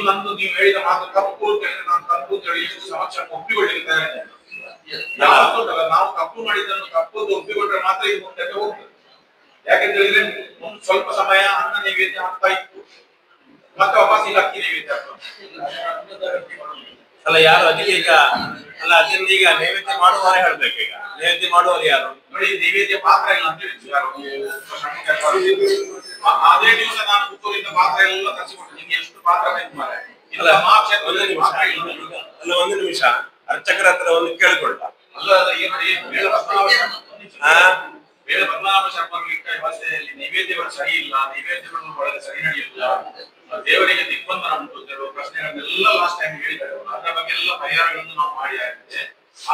ಹೇಳಿದ ಮಾತು ತಪ್ಪು ಅಂತ ಹೇಳಿದ್ರೆ ನಾನು ತಪ್ಪು ಅಂತ ಹೇಳಿ ಸಮಕ್ಷ ಒಪ್ಪಿಕೊಳ್ಳಿಕ್ಕೆ ತಯಾರಿದ್ದೇನೆ. ಯಾವತ್ತಲ್ಲ ನಾವು ತಪ್ಪು ಮಾಡಿದ್ದನ್ನು ತಪ್ಪು ಒಪ್ಪಿಕೊಂಡ್ರೆ ಮಾತ್ರ ಇದು ಮುಂದಕ್ಕೆ ಹೋಗ್ತದೆ. ಯಾಕೆಂತ ಹೇಳಿದ್ರೆ ಒಂದು ಸ್ವಲ್ಪ ಸಮಯ ಅನ್ನ ನೈವೇದ್ಯ ಆಗ್ತಾ ಇತ್ತು, ಮತ್ತೆ ವಾಪಸ್ ಈಗ ಅಕ್ಕಿ ನೈವೇದ್ಯ ಆಗ್ತದೆ. ಅಲ್ಲ ಯಾರು ಅದಕ್ಕೆ ಈಗ ಅಲ್ಲ ಅದನ್ನ ಈಗ ನೈವೇದ್ಯ ಮಾಡುವವರೇ ಹೇಳ್ಬೇಕು. ಈಗ ನೈವೇದ್ಯ ಮಾಡುವವರು ಯಾರು ನೋಡಿ, ನೈವೇದ್ಯ ಪಾತ್ರ ಇಲ್ಲ ಅಂತ ಹೇಳಿದ್ರು ಯಾರು. ಅದೇ ದಿವಸ ನಾನು ಪುತ್ತೂರಿಂದ ಪಾತ್ರ ಎಲ್ಲ ತರಿಸಿಕೊಟ್ಟು ನಿಮ್ಗೆ ಎಷ್ಟು ಪಾತ್ರ ಬೇಕು ಮಾರೆ. ಇಲ್ಲ ಮಹಾಕ್ಷೇತ್ರದಲ್ಲಿ ಪಾತ್ರ ಇಲ್ಲ. ಅಲ್ಲ ಒಂದು ನಿಮಿಷ ಅರ್ಚಕರ ಹತ್ರ ಒಂದು ಕೇಳ್ಕೊಳ್ಳ. ಅಲ್ಲ ಏನು ನೋಡಿ, ಬೇಳೆ ಪದ್ಮನಾಭ ಶರ್ಮಲಿಂಗ ವ್ಯವಸ್ಥೆಯಲ್ಲಿ ನೈವೇದ್ಯಗಳು ಸರಿ ಇಲ್ಲ, ನೈವೇದ್ಯಗಳನ್ನು ಒಳಗೆ ಸರಿ ನಡೆಯಿಲ್ಲ, ದೇವರಿಗೆ ದಿಗ್ಬಂಧನ ಉಂಟು ಅಂತ ಹೇಳುವ ಪ್ರಶ್ನೆಗಳನ್ನೆಲ್ಲ ಲಾಸ್ಟ್ ಟೈಮ್ ಹೇಳಿದ್ದಾರೆ. ಅದರ ಬಗ್ಗೆ ಎಲ್ಲ ಪರಿಹಾರಗಳನ್ನು ನಾವು ಮಾಡಿ ಆಗಿದೆ.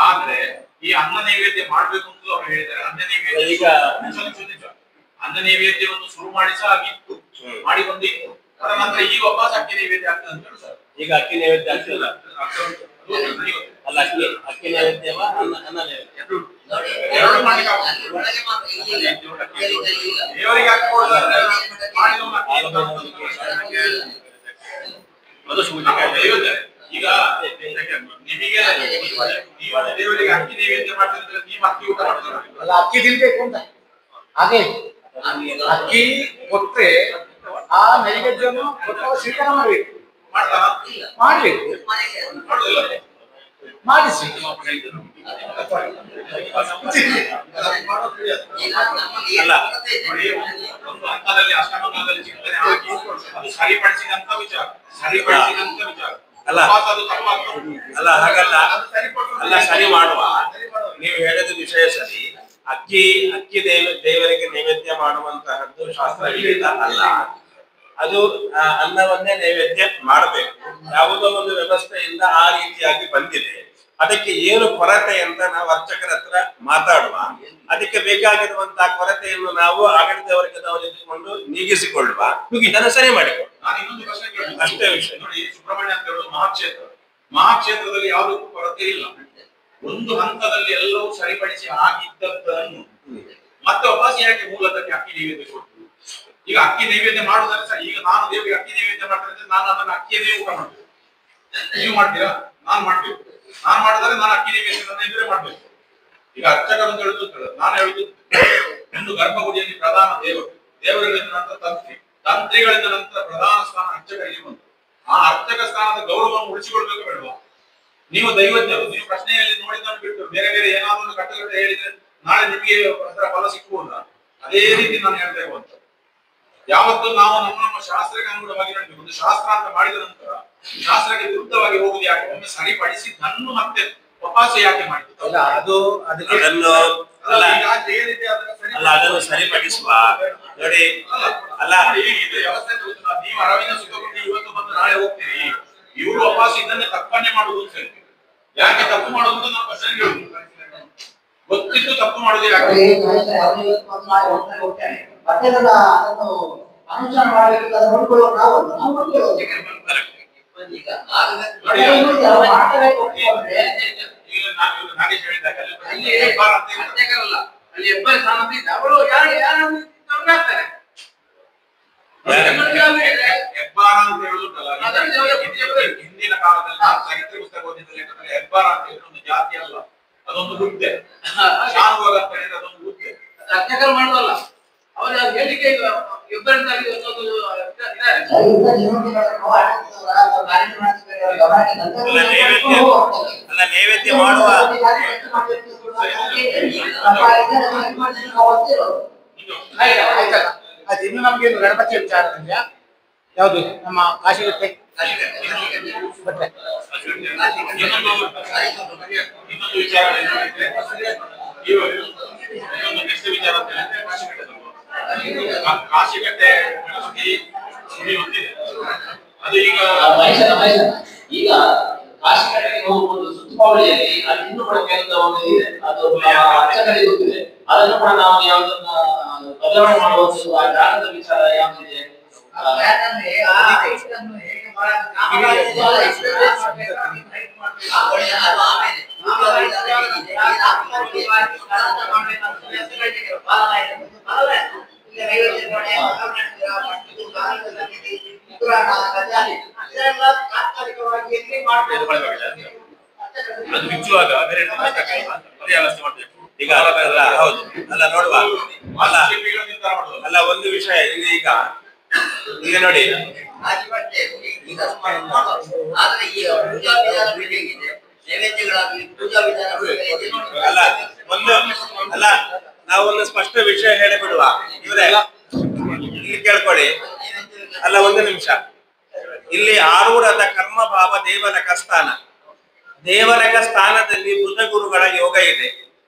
ಆದ್ರೆ ಈ ಅನ್ನ ನೈವೇದ್ಯ ಮಾಡ್ಬೇಕು ಅಂತ ಅವ್ರು ಹೇಳಿದ್ದಾರೆ. ಅನ್ನ ನೈವೇದ್ಯ ಈಗ ಅನ್ನ ನೈವೇದ್ಯವನ್ನು ಶುರು ಮಾಡಿ ಸಹ ಆಗಿತ್ತು, ಮಾಡಿ ಬಂದಿತ್ತು. ಅದರ ನಂತರ ಈಗ ವಾಪಸ್ ಅಕ್ಕಿ ನೈವೇದ್ಯ ಆಗ್ತದೆ ಅಂತ ಹೇಳ್ತಾರೆ. ಈಗ ಅಕ್ಕಿ ನೈವೇದ್ಯ ಆಗ್ತಿಲ್ಲ. ಅಲ್ಲ ಅಕ್ಕಿ ನೈವೇದ್ಯವ ಅನ್ನ ನೈವೇದ್ಯ ಎರಡು ಮಾಡ್ಲಿಕ್ಕೆ ದೇವರಿಗೆ ಹಾಕಿ ಕೊಡೋದಾದ್ರೆ ಅದು ಈಗ ಅಕ್ಕಿ ಊಟ ಮಾಡ್ತಾರೆ. ಅಲ್ಲ ಅಕ್ಕಿ ತಿನ್ಬೇಕು ಅಂತ ಹಾಗೆ ಅಕ್ಕಿ ಕೊಟ್ರೆ ಆ ನೈವೇದ್ಯವನ್ನು ಕೊಟ್ಟವ ಸ್ವೀಕಾರ ಮಾಡ್ಬೇಕು ಮಾಡ್ಬೇಕು ಮಾಡಿಸಿ ಅಲ್ಲ ಒಂದು ಹಂತದಲ್ಲಿ ಅಷ್ಟಮಂಗಲದಲ್ಲಿ ಚಿಂತನೆ ಆಗಿ ಅದು ಸರಿಪಡಿಸಿದಂತ ವಿಚಾರ ಸರಿಪಡಿಸಿದಂತ ವಿಚಾರ ಅಲ್ಲ ಅಲ್ಲ ಹಾಗಲ್ಲ ಅಲ್ಲ ಸರಿ ಮಾಡುವ ನೀವು ಹೇಳಿದ ವಿಷಯ ಸರಿ. ಅಕ್ಕಿ ದೇವರಿಗೆ ನೈವೇದ್ಯ ಮಾಡುವಂತಹದ್ದು ಶಾಸ್ತ್ರ ಅಲ್ಲ. ಅದು ಅನ್ನವನ್ನೇ ನೈವೇದ್ಯ ಮಾಡಬೇಕು. ಯಾವುದೋ ಒಂದು ವ್ಯವಸ್ಥೆಯಿಂದ ಆ ರೀತಿಯಾಗಿ ಬಂದಿದೆ. ಅದಕ್ಕೆ ಏನು ಕೊರತೆ ಅಂತ ನಾವು ಅರ್ಚಕರ ಹತ್ರ ಮಾತಾಡುವ. ಅದಕ್ಕೆ ಬೇಕಾಗಿರುವಂತಹ ಕೊರತೆಯನ್ನು ನಾವು ಆಡಳಿತ ವರ್ಗದವರು ಇಟ್ಟುಕೊಂಡು ನೀಗಿಸಿಕೊಳ್ಳುವ, ಇದನ್ನು ಸರಿ ಮಾಡಿಕೊಳ್ಳುವ. ನಾನು ಇನ್ನೊಂದು ಪ್ರಶ್ನೆ ಕೇಳಿದೆ ಅಷ್ಟೇ ವಿಷಯ. ನೋಡಿ, ಸುಬ್ರಹ್ಮಣ್ಯ ಅಂತ ಹೇಳೋದು ಮಹಾಕ್ಷೇತ್ರದಲ್ಲಿ ಯಾವುದಕ್ಕೂ ಕೊರತೆ ಇಲ್ಲ. ಒಂದು ಹಂತದಲ್ಲಿ ಎಲ್ಲವೂ ಸರಿಪಡಿಸಿ ಆಗಿದ್ದದ್ದನ್ನು ಮತ್ತೆ ವಾಪಸ್ ಯಾಕೆ ಮೂಲದಲ್ಲಿ ಅಕ್ಕಿ ನೈವೇದ್ಯ ಕೊಟ್ಟು ಈಗ ಅಕ್ಕಿ ನೈವೇದ್ಯ ಮಾಡುವುದಕ್ಕೆ ಸಹ ಈಗ ನಾನು ದೇವರಿಗೆ ಅಕ್ಕಿ ನೈವೇದ್ಯ ಮಾಡ್ತೇನೆ, ನಾನು ಅದನ್ನ ಅಕ್ಕಿಯನ್ನೇ ಊಟ ಮಾಡ್ತೇನೆ. ನೀವು ಮಾಡ್ತೀರಾ? ನಾನು ಮಾಡ್ಬೇಕು. ನಾನು ಮಾಡಿದ್ರೆ ನಾನು ಅಕ್ಕಿ ನೈವೇದ್ಯ ಮಾಡ್ಬೇಕು. ಈಗ ಅರ್ಚಕರು ಅಂತ ಹೇಳುದು ನಾನು ಹೇಳುದು ಒಂದು ಗರ್ಭಗುಡಿಯಲ್ಲಿ ಪ್ರಧಾನ ದೇವರುಗಳಿಂದ ನಂತರ ತಂತ್ರಿಗಳಿಂದ ನಂತರ ಪ್ರಧಾನ ಸ್ಥಾನ ಅರ್ಚಕರಿಗೆ ಬಂತು. ಆ ಅರ್ಚಕ ಸ್ಥಾನದ ಗೌರವವನ್ನು ಉಳಿಸಿಕೊಳ್ಬೇಕು ಬೇಡವಾ? ನೀವು ದೈವಜ್ಞರು, ನೀವು ಪ್ರಶ್ನೆಯಲ್ಲಿ ನೋಡಿದ್ದನ್ನು ಬಿಟ್ಟು ಬೇರೆ ಬೇರೆ ಏನಾದ್ರು ಕಟ್ಟುಕಟ್ಟೆ ಹೇಳಿದ್ರೆ ನಾಳೆ ನಿಮಗೆ ಅದರ ಫಲ ಸಿಕ್ಕುವುದಿಲ್ಲ. ಅದೇ ರೀತಿ ನಾನು ಹೇಳ್ತಾ ಇರುವಂತ ಯಾವತ್ತು ನಾವು ನಮ್ಮ ಶಾಸ್ತ್ರಕ್ಕೆ ಅನುಗುಣವಾಗಿ ನಡೀಬೇಕು. ಒಂದು ಶಾಸ್ತ್ರ ಅಂತ ಮಾಡಿದ ನಂತರ ಶಾಸ್ತ್ರಕ್ಕೆ ವಿರುದ್ಧವಾಗಿ ಹೋಗುದು ಯಾಕೆ? ಒಮ್ಮೆ ಸರಿಪಡಿಸಿದ್ದನ್ನು ಮತ್ತೆ ವಾಪಸ್ ಯಾಕೆ ಮಾಡಿದ್ರು? ಅದು ಅದನ್ನು ಅದನ್ನು ಸರಿಪಡಿಸುವ ನೋಡಿ. ಅಲ್ಲ ಇದು ವ್ಯವಸ್ಥೆ ನೀವು ಅರವಿಂದ ಸುಖಗೊಂಡು ಇವತ್ತು ಬಂದು ನಾಳೆ ಹೋಗ್ತೀರಿ, ಇವರು ವಾಪಸ್ ಇದನ್ನೇ ತಪ್ಪನ್ನೇ ಮಾಡುವುದು ಸರಿ. ಯಾಕೆ ತಪ್ಪು ಮಾಡುವುದು ನಾವು ಪ್ರಶ್ನೆ ಕೇಳುದು. ಗೊತ್ತಿದ್ದು ತಪ್ಪು ಮಾಡುದು ಯಾಕೆ? ಅನುಷ್ಠಾನ ಮಾಡಬೇಕು, ಅದನ್ನು ನೋಡ್ಕೊಳ್ಳೋ ನಾವು ನೋಡ್ಕೊಳ್ಳೋದು. ಈಗ ನಾಗೇಶ್ ಹೇಳಿದಾಗ ಅಲ್ಲಿ ಅರ್ಚಕರಲ್ಲ, ಅಲ್ಲಿ ಹೆಬ್ಬಾರಿ ಸ್ಥಾನ ಇದ್ದ ಅವರು ಯಾರು ತಗೊಂಡಾಗ್ತಾರೆ. ಹೆಬ್ಬಾರ ಅಂತ ಹೇಳುವುದಲ್ಲ, ಹಿಂದಿನ ಕಾಲದಲ್ಲಿ ಸಾಹಿತ್ಯ ಪುಸ್ತಕ ಓದಿದಲ್ಲಿ ಹೆಬ್ಬಾರ ಅಂತ ಹೇಳಿದ್ರೆ ಒಂದು ಜಾತಿ ಅಲ್ಲ, ಅದೊಂದು ಹುದ್ದೆ. ಶಾನುಭೋಗ ಅಂತ ಹೇಳಿದ್ರೆ ಅದೊಂದು ಹುದ್ದೆ. ಅರ್ಚಕರು ಮಾಡೋದಲ್ಲ, ಅವರ ಹೇಳಿಕೆ ಇಬ್ಬರಿಂದಾಗಿ ಒಂದೊಂದು ನೈವೇದ್ಯ ಮಾಡುವ ಅದು ಇನ್ನು ನಮ್ಗೆ ಗಣಪತಿ ವಿಚಾರದಿಂದ ಯಾವುದು ನಮ್ಮ ಕಾಶಿಗಟ್ಟೆ ಬಟ್ಟೆ ಇನ್ನೊಂದು ವಿಚಾರ ನೆಕ್ಸ್ಟ್ ವಿಚಾರ ಕಾಶಿಗಟ್ಟೆ ಗಣಪತಿ ಹೊಂದಿದೆ. ಅದು ಈಗ ಈಗ ಕಾಶಿಗಟ್ಟೆಗೆ ಹೋಗುವುದು ಸುತ್ತುವಳಿಯಲ್ಲಿ ಅಲ್ಲಿ ಇನ್ನೂ ಕೂಡ ಕೆಲಸವನ್ನು ಇದೆ, ಅದು ಅರ್ಚಕರಿಗೆ ಗೊತ್ತಿದೆ. ಅದನ್ನು ಕೂಡ ನಾವು ಯಾವುದನ್ನ ಬದಲಾವಣೆ ಮಾಡುವಂಥದ್ದು ಆ ಜಾಗದ ವಿಚಾರ ಯಾವುದಿದೆ ಅದು ಬಿಚ್ಚುವಾಗ ಬೇರೆ ವ್ಯವಸ್ಥೆ ಮಾಡ್ಬೇಕು. ಈಗ ಅಲ್ಲ ಹೌದು ಅಲ್ಲ ನೋಡುವ ಅಲ್ಲ ಒಂದು ವಿಷಯ ಈಗ ಈಗ ನೋಡಿ ಅಲ್ಲ ಒಂದು ಅಲ್ಲ ನಾವೊಂದು ಸ್ಪಷ್ಟ ವಿಷಯ ಹೇಳಿಬಿಡುವ. ಇವರೇ ಇಲ್ಲಿ ಕೇಳ್ಕೊಳ್ಳಿ. ಅಲ್ಲ ಒಂದು ನಿಮಿಷ. ಇಲ್ಲಿ ಆರೂಢದ ಕರ್ಮಭಾವ ದೇವಲಕ ಸ್ಥಾನ. ದೇವಲಕ ಸ್ಥಾನದಲ್ಲಿ ಬುಧ ಗುರುಗಳ ಯೋಗ ಇದೆ.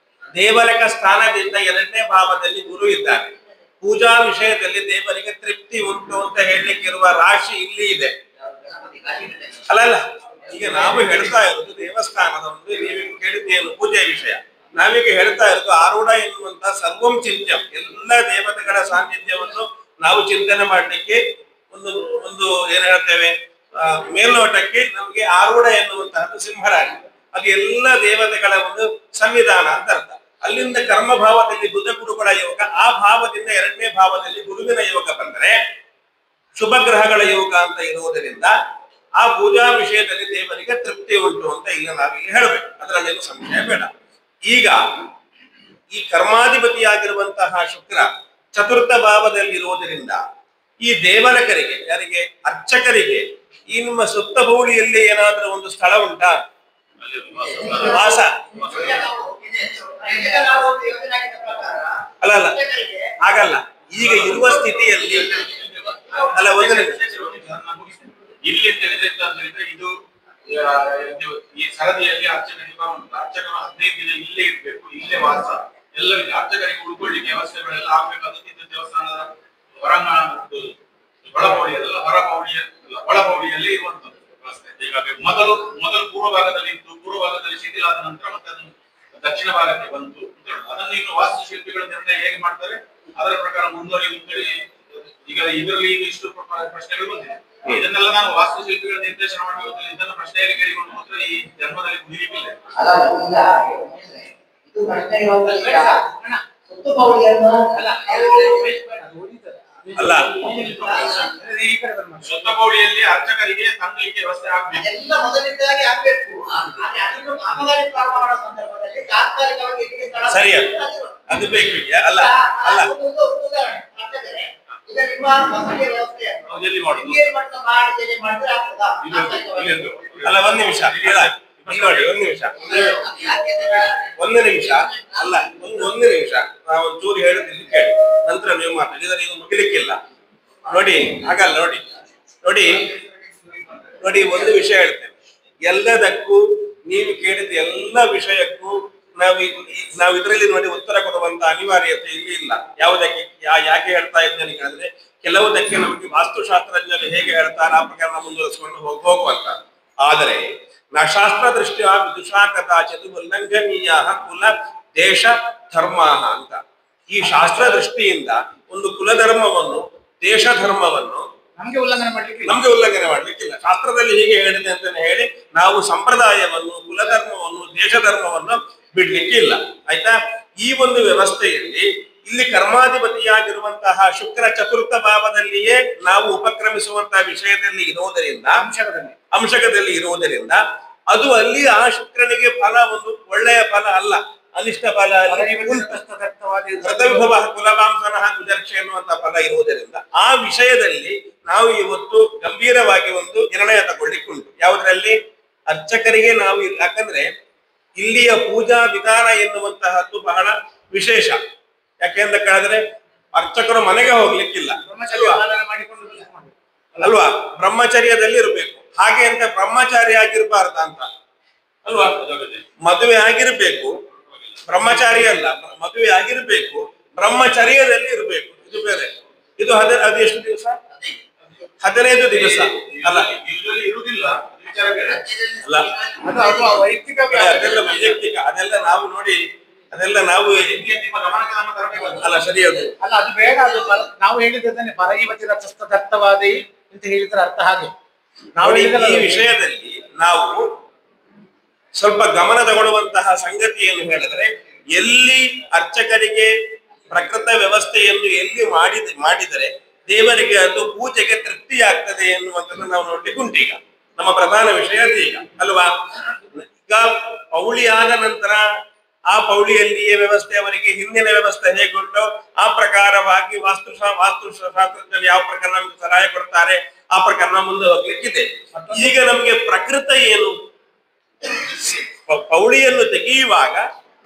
ದೇವಲಕ ಸ್ಥಾನದಿಂದ ಎರಡನೇ ಭಾವದಲ್ಲಿ ಗುರು ಇದ್ದಾರೆ. ಪೂಜಾ ವಿಷಯದಲ್ಲಿ ದೇವರಿಗೆ ತೃಪ್ತಿ ಉಂಟು ಅಂತ ಹೇಳಲಿಕ್ಕಿರುವ ರಾಶಿ ಇಲ್ಲಿ ಇದೆ. ಅಲ್ಲಲ್ಲ ಈಗ ನಾವು ಹೇಳ್ತಾ ಇರೋದು ದೇವಸ್ಥಾನದ ಒಂದು, ನೀವು ಕೇಳಿದ್ದೇನು ಪೂಜೆ ವಿಷಯ. ನಾವೀಗ ಹೇಳ್ತಾ ಇರೋದು ಆರೂಢ ಎನ್ನುವಂತ ಸರ್ವಂ ಚಿಂತ್ಯಂ, ಎಲ್ಲ ದೇವತೆಗಳ ಸಾನ್ನಿಧ್ಯವನ್ನು ನಾವು ಚಿಂತನೆ ಮಾಡಲಿಕ್ಕೆ ಒಂದು ಒಂದು ಏನ್ ಹೇಳ್ತೇವೆ, ಮೇಲ್ನೋಟಕ್ಕೆ ನಮಗೆ ಆರೂಢ ಎನ್ನುವಂತಹದ್ದು ಸಿಂಹರಾಜ, ಅದು ಎಲ್ಲ ದೇವತೆಗಳ ಒಂದು ಸಂವಿಧಾನ ಅಂತ ಅರ್ಥ. ಅಲ್ಲಿಂದ ಕರ್ಮಭಾವದಲ್ಲಿ ಬುಧ ಗುರುಗಳ ಯೋಗ, ಆ ಭಾವದಿಂದ ಎರಡನೇ ಭಾವದಲ್ಲಿ ಗುರುವಿನ ಯೋಗ ಬಂದರೆ ಶುಭ ಗ್ರಹಗಳ ಯೋಗ ಅಂತ ಇರುವುದರಿಂದ ಆ ಪೂಜಾ ವಿಷಯದಲ್ಲಿ ದೇವರಿಗೆ ತೃಪ್ತಿ ಉಂಟು ಅಂತ ಈಗ ನಾವಿಲ್ಲಿ ಹೇಳ್ಬೇಕು. ಅದರಲ್ಲೇನು ಸಂಶಯ ಬೇಡ. ಈಗ ಈ ಕರ್ಮಾಧಿಪತಿಯಾಗಿರುವಂತಹ ಶುಕ್ರ ಚತುರ್ಥ ಭಾವದಲ್ಲಿರುವುದರಿಂದ ಈ ದೇವಲಕರಿಗೆ, ಯಾರಿಗೆ ಅರ್ಚಕರಿಗೆ, ಈ ನಿಮ್ಮ ಸುತ್ತ ಬೌಳಿಯಲ್ಲಿ ಏನಾದ್ರೂ ಒಂದು ಸ್ಥಳ ಉಂಟಾ ವಾಸ? ಅಲ್ಲ ಅಲ್ಲ ಹಾಗಲ್ಲ, ಈಗ ಇರುವ ಸ್ಥಿತಿಯಲ್ಲಿ ಅಲ್ಲ ಒಂದು ಇಲ್ಲಿ ಅಂತ ಹೇಳಿದ್ರೆ ಇದು ಈ ಸರದಿಯಲ್ಲಿ ಅರ್ಚಕರು 15 ದಿನ ಇಲ್ಲೇ ಇರ್ಬೇಕು, ಇಲ್ಲೇ ವಾಸ ಎಲ್ಲವಿದೆ. ಅರ್ಚಕರಿಗೆ ಉಳ್ಕೊಳ್ಳಿಕ್ಕೆ ವ್ಯವಸ್ಥೆಗಳೆಲ್ಲ ಆಗ್ಬೇಕಾದ್ರೆ ದೇವಸ್ಥಾನದ ಹೊರಾಂಗಣ ಒಳಪೌಳಿ ಎಲ್ಲ ಒಳಪೌಳಿಯಲ್ಲಿ ಇರುವಂತದ್ದು ವ್ಯವಸ್ಥೆ. ಹೀಗಾಗಿ ಮೊದಲು ಪೂರ್ವ ಭಾಗದಲ್ಲಿ ಇತ್ತು, ಪೂರ್ವ ಭಾಗದಲ್ಲಿ ಶಿಥಿಲ ಆದ ನಂತರ ಮತ್ತೆ ಅದನ್ನು ದಕ್ಷಿಣ ಭಾಗಕ್ಕೆ ಬಂತು. ಅದನ್ನು ಇನ್ನು ವಾಸ್ತುಶಿಲ್ಪಿಗಳ ನಿರ್ಣಯ ಹೇಗೆ ಮಾಡ್ತಾರೆ ಅದರ ಪ್ರಕಾರ ಮುಂದುವರಿಯುತ್ತೇಳಿ ಈಗ ಇದರಲ್ಲಿ ಇಷ್ಟು ಪ್ರಶ್ನೆಗಳು ಬಂದಿದೆ. ಇದನ್ನೆಲ್ಲ ನಾನು ವಾಸ್ತುಶಿಲ್ಪಿಗಳ ನಿರ್ದೇಶನ ಮಾಡುವುದಿಲ್ಲ, ಇದನ್ನು ಪ್ರಶ್ನೆಯಲ್ಲಿ ಕೇಳಿಕೊಂಡು ಹೋದ್ರೆ ಈ ಜನ್ಮದಲ್ಲಿ ಮುಗಿಲಿಕ್ಕಿಲ್ಲ. ಇದು ಪ್ರಶ್ನೆಗೆ ಹೋಗಲಿಲ್ಲ. ಸುತ್ತು ಪೌಳಿಯನ್ನು ಅಲ್ಲ ಸುತ್ತಪೌಳಿಯಲ್ಲಿ ಅರ್ಚಕರಿಗೆ ತಂಗಲಿಕ್ಕೆ ವ್ಯವಸ್ಥೆ ಆಗ್ಬೇಕು. ಎಲ್ಲ ಮೊದಲಿದ್ದಾಗಿ ಆಗ್ಬೇಕು. ಅದನ್ನು ಕಾಮಗಾರಿ ಪ್ರಾರಂಭ ಮಾಡೋ ಸಂದರ್ಭದಲ್ಲಿ ತಾತ್ಕಾಲಿಕವಾಗಿ ಇಲ್ಲಿಗೆ ಸ್ಥಳ ಸರಿ, ಅದು ಬೇಕು. ಅಲ್ಲ ಅಲ್ಲ ಈಗ ನಿಮ್ಮ ಮಸೂದೆ ವ್ಯವಸ್ಥೆಯನ್ನು ಎಲ್ಲಿ ಮಾಡುದು? ಹಿಂಗೇನು ಮಾಡ್ತಾ ಮಾಡಿದ್ರೆ ಆಗ್ತದಾ? ಅಲ್ಲ ಒಂದ್ ನಿಮಿಷ, ನೋಡಿ ಒಂದ್ ನಿಮಿಷ, ಒಂದು ನಿಮಿಷ ಅಲ್ಲ ಒಂದು ನಿಮಿಷ, ನಾವು ಒಂಚೂರು ಹೇಳುದಿಲ್ಲ ಕೇಳಿ, ನಂತರ ನೀವು ಮಾತಾಡಿದ್ರೆ ನೀವು ಮುಗಿಲಿಕ್ಕಿಲ್ಲ. ನೋಡಿ ಹಾಗಲ್ಲ, ನೋಡಿ ನೋಡಿ ನೋಡಿ ಒಂದು ವಿಷಯ ಹೇಳ್ತೇನೆ. ಎಲ್ಲದಕ್ಕೂ ನೀವು ಕೇಳಿದ ಎಲ್ಲ ವಿಷಯಕ್ಕೂ ನಾವು ಇದರಲ್ಲಿ ನೋಡಿ ಉತ್ತರ ಕೊಡುವಂತ ಅನಿವಾರ್ಯತೆ ಇಲ್ಲಿ ಇಲ್ಲ. ಯಾವುದಕ್ಕೆ ಯಾಕೆ ಹೇಳ್ತಾ ಇದ್ದೇನೆ ಕೇಳಿದ್ರೆ, ಕೆಲವುದಕ್ಕೆ ನಮಗೆ ವಾಸ್ತುಶಾಸ್ತ್ರಜ್ಞರು ಹೇಗೆ ಹೇಳ್ತಾರೆ ಆ ಪ್ರಕಾರ ನಾವು ಮುಂದುವರಿಸಿಕೊಂಡು ಹೋಗುವಂತ. ಆದರೆ ನ ಶಾಸ್ತ್ರ ದೃಷ್ಟಿಯ ವಿದುಷಾ ಕದಾಚಿತ್ ಉಲ್ಲಂಘನೀಯ ಕುಲ ದೇಶ ಧರ್ಮ ಅಂತ. ಈ ಶಾಸ್ತ್ರ ದೃಷ್ಟಿಯಿಂದ ಒಂದು ಕುಲಧರ್ಮವನ್ನು, ದೇಶ ಧರ್ಮವನ್ನು ನಮ್ಗೆ ಉಲ್ಲಂಘನೆ ಮಾಡ್ಲಿಕ್ಕಿಲ್ಲ. ಶಾಸ್ತ್ರದಲ್ಲಿ ಹೀಗೆ ಹೇಳಿದೆ ಅಂತ ಹೇಳಿ ನಾವು ಸಂಪ್ರದಾಯವನ್ನು, ಕುಲಧರ್ಮವನ್ನು, ದೇಶ ಧರ್ಮವನ್ನು ಬಿಡ್ಲಿಕ್ಕಿಲ್ಲ. ಆಯ್ತಾ? ಈ ಒಂದು ವ್ಯವಸ್ಥೆಯಲ್ಲಿ ಇಲ್ಲಿ ಕರ್ಮಾಧಿಪತಿಯಾಗಿರುವಂತಹ ಶುಕ್ರ ಚತುರ್ಥ ಭಾವದಲ್ಲಿಯೇ ನಾವು ಉಪಕ್ರಮಿಸುವಂತಹ ವಿಷಯದಲ್ಲಿ ಇರುವುದರಿಂದ, ಅಂಶಕದಲ್ಲಿ ಇರುವುದರಿಂದ ಅದು ಅಲ್ಲಿ ಆ ಶುಕ್ರನಿಗೆ ಫಲ ಒಂದು ಒಳ್ಳೆಯ ಫಲ ಅಲ್ಲ, ಅನಿಷ್ಟ ಫಲ, ಕುಲವಾಂಸನಃ ಕುಜರ್ಷೆ ಎನ್ನುವಂತಹ ಫಲ ಇರುವುದರಿಂದ ಆ ವಿಷಯದಲ್ಲಿ ನಾವು ಇವತ್ತು ಗಂಭೀರವಾಗಿ ಒಂದು ನಿರ್ಣಯ ತಗೊಳ್ಳಿಕ್ಕುಂಟು. ಯಾವುದರಲ್ಲಿ? ಅರ್ಚಕರಿಗೆ ನಾವು, ಯಾಕಂದ್ರೆ ಇಲ್ಲಿಯ ಪೂಜಾ ವಿಧಾನ ಎನ್ನುವಂತಹದ್ದು ಬಹಳ ವಿಶೇಷ. ಯಾಕೆಂತ ಕೇಳಿದ್ರೆ ಅರ್ಚಕರು ಮನೆಗೆ ಹೋಗ್ಲಿಕ್ಕಿಲ್ಲ ಅಲ್ವಾ, ಬ್ರಹ್ಮಚರ್ಯದಲ್ಲಿ ಇರಬೇಕು. ಹಾಗೆ ಅಂತ ಬ್ರಹ್ಮಚಾರಿ ಆಗಿರ್ಬಾರ್ದ ಅಂತ ಅಲ್ವಾ? ಮದುವೆ ಆಗಿರ್ಬೇಕು, ಬ್ರಹ್ಮಚಾರಿ ಅಲ್ಲ, ಮದುವೆ ಆಗಿರ್ಬೇಕು, ಬ್ರಹ್ಮಚರ್ಯದಲ್ಲಿ ಇರಬೇಕು. ಇದು ಬೇರೆ. ಇದು ಅದೆಷ್ಟು ದಿವಸ? 15 ದಿವಸ ಅಲ್ಲ, ಇರುವುದಿಲ್ಲ ಅಲ್ಲ ವೈಯಕ್ತಿಕ, ಅದೆಲ್ಲ ವೈಯಕ್ತಿಕ, ಅದೆಲ್ಲ ನಾವು ನೋಡಿ, ಅದೆಲ್ಲ ನಾವು ಅಲ್ಲ ಸರಿ, ಅದು ಅಲ್ಲ, ಅದು ಬೇಡ. ಅದು ನಾವು ಹೇಳಿದ್ದನ್ನೇ ಪರೈವತಿರ ದತ್ತವಾದಿ ಅಂತ ಹೇಳಿದ್ರೆ ಅರ್ಥ ಹಾಗೆ. ನಾವು ಈ ವಿಷಯದಲ್ಲಿ ನಾವು ಸ್ವಲ್ಪ ಗಮನ ತಗೊಳ್ಳುವಂತಹ ಸಂಗತಿಯನ್ನು ಹೇಳಿದ್ರೆ, ಎಲ್ಲಿ ಅರ್ಚಕರಿಗೆ ಪ್ರಕೃತ ವ್ಯವಸ್ಥೆಯನ್ನು ಎಲ್ಲಿ ಮಾಡಿದರೆ ದೇವರಿಗೆ ಅದು ಪೂಜೆಗೆ ತೃಪ್ತಿ ಆಗ್ತದೆ ಎನ್ನುವಂಥದ್ದು ನಾವು ನೋಡ್ಲಿಕ್ಕೆ ಉಂಟು. ಈಗ ನಮ್ಮ ಪ್ರಧಾನ ವಿಷಯ ಅದು ಈಗ ಅಲ್ವಾ. ಈಗ ಪೌಳಿ ಆದ ನಂತರ ಆ ಪೌಳಿಯಲ್ಲಿಯೇ ವ್ಯವಸ್ಥೆ, ಅವರಿಗೆ ಹಿಂದಿನ ವ್ಯವಸ್ಥೆ ಹೇಗುಂಟೋ ಆ ಪ್ರಕಾರವಾಗಿ ವಾಸ್ತುಶಾಸ್ತ್ರಜ್ಞರು ಯಾವ ಪ್ರಕಾರ ನಮ್ಗೆ ಸಲಹೆ ಕೊಡ್ತಾರೆ ಆ ಪ್ರಕಾರ ನಾವು ಮುಂದೆ ಹೋಗ್ಲಿಕ್ಕಿದೆ. ಈಗ ನಮಗೆ ಪ್ರಕೃತ ಏನು, ಪೌಳಿಯನ್ನು ತೆಗೆಯುವಾಗ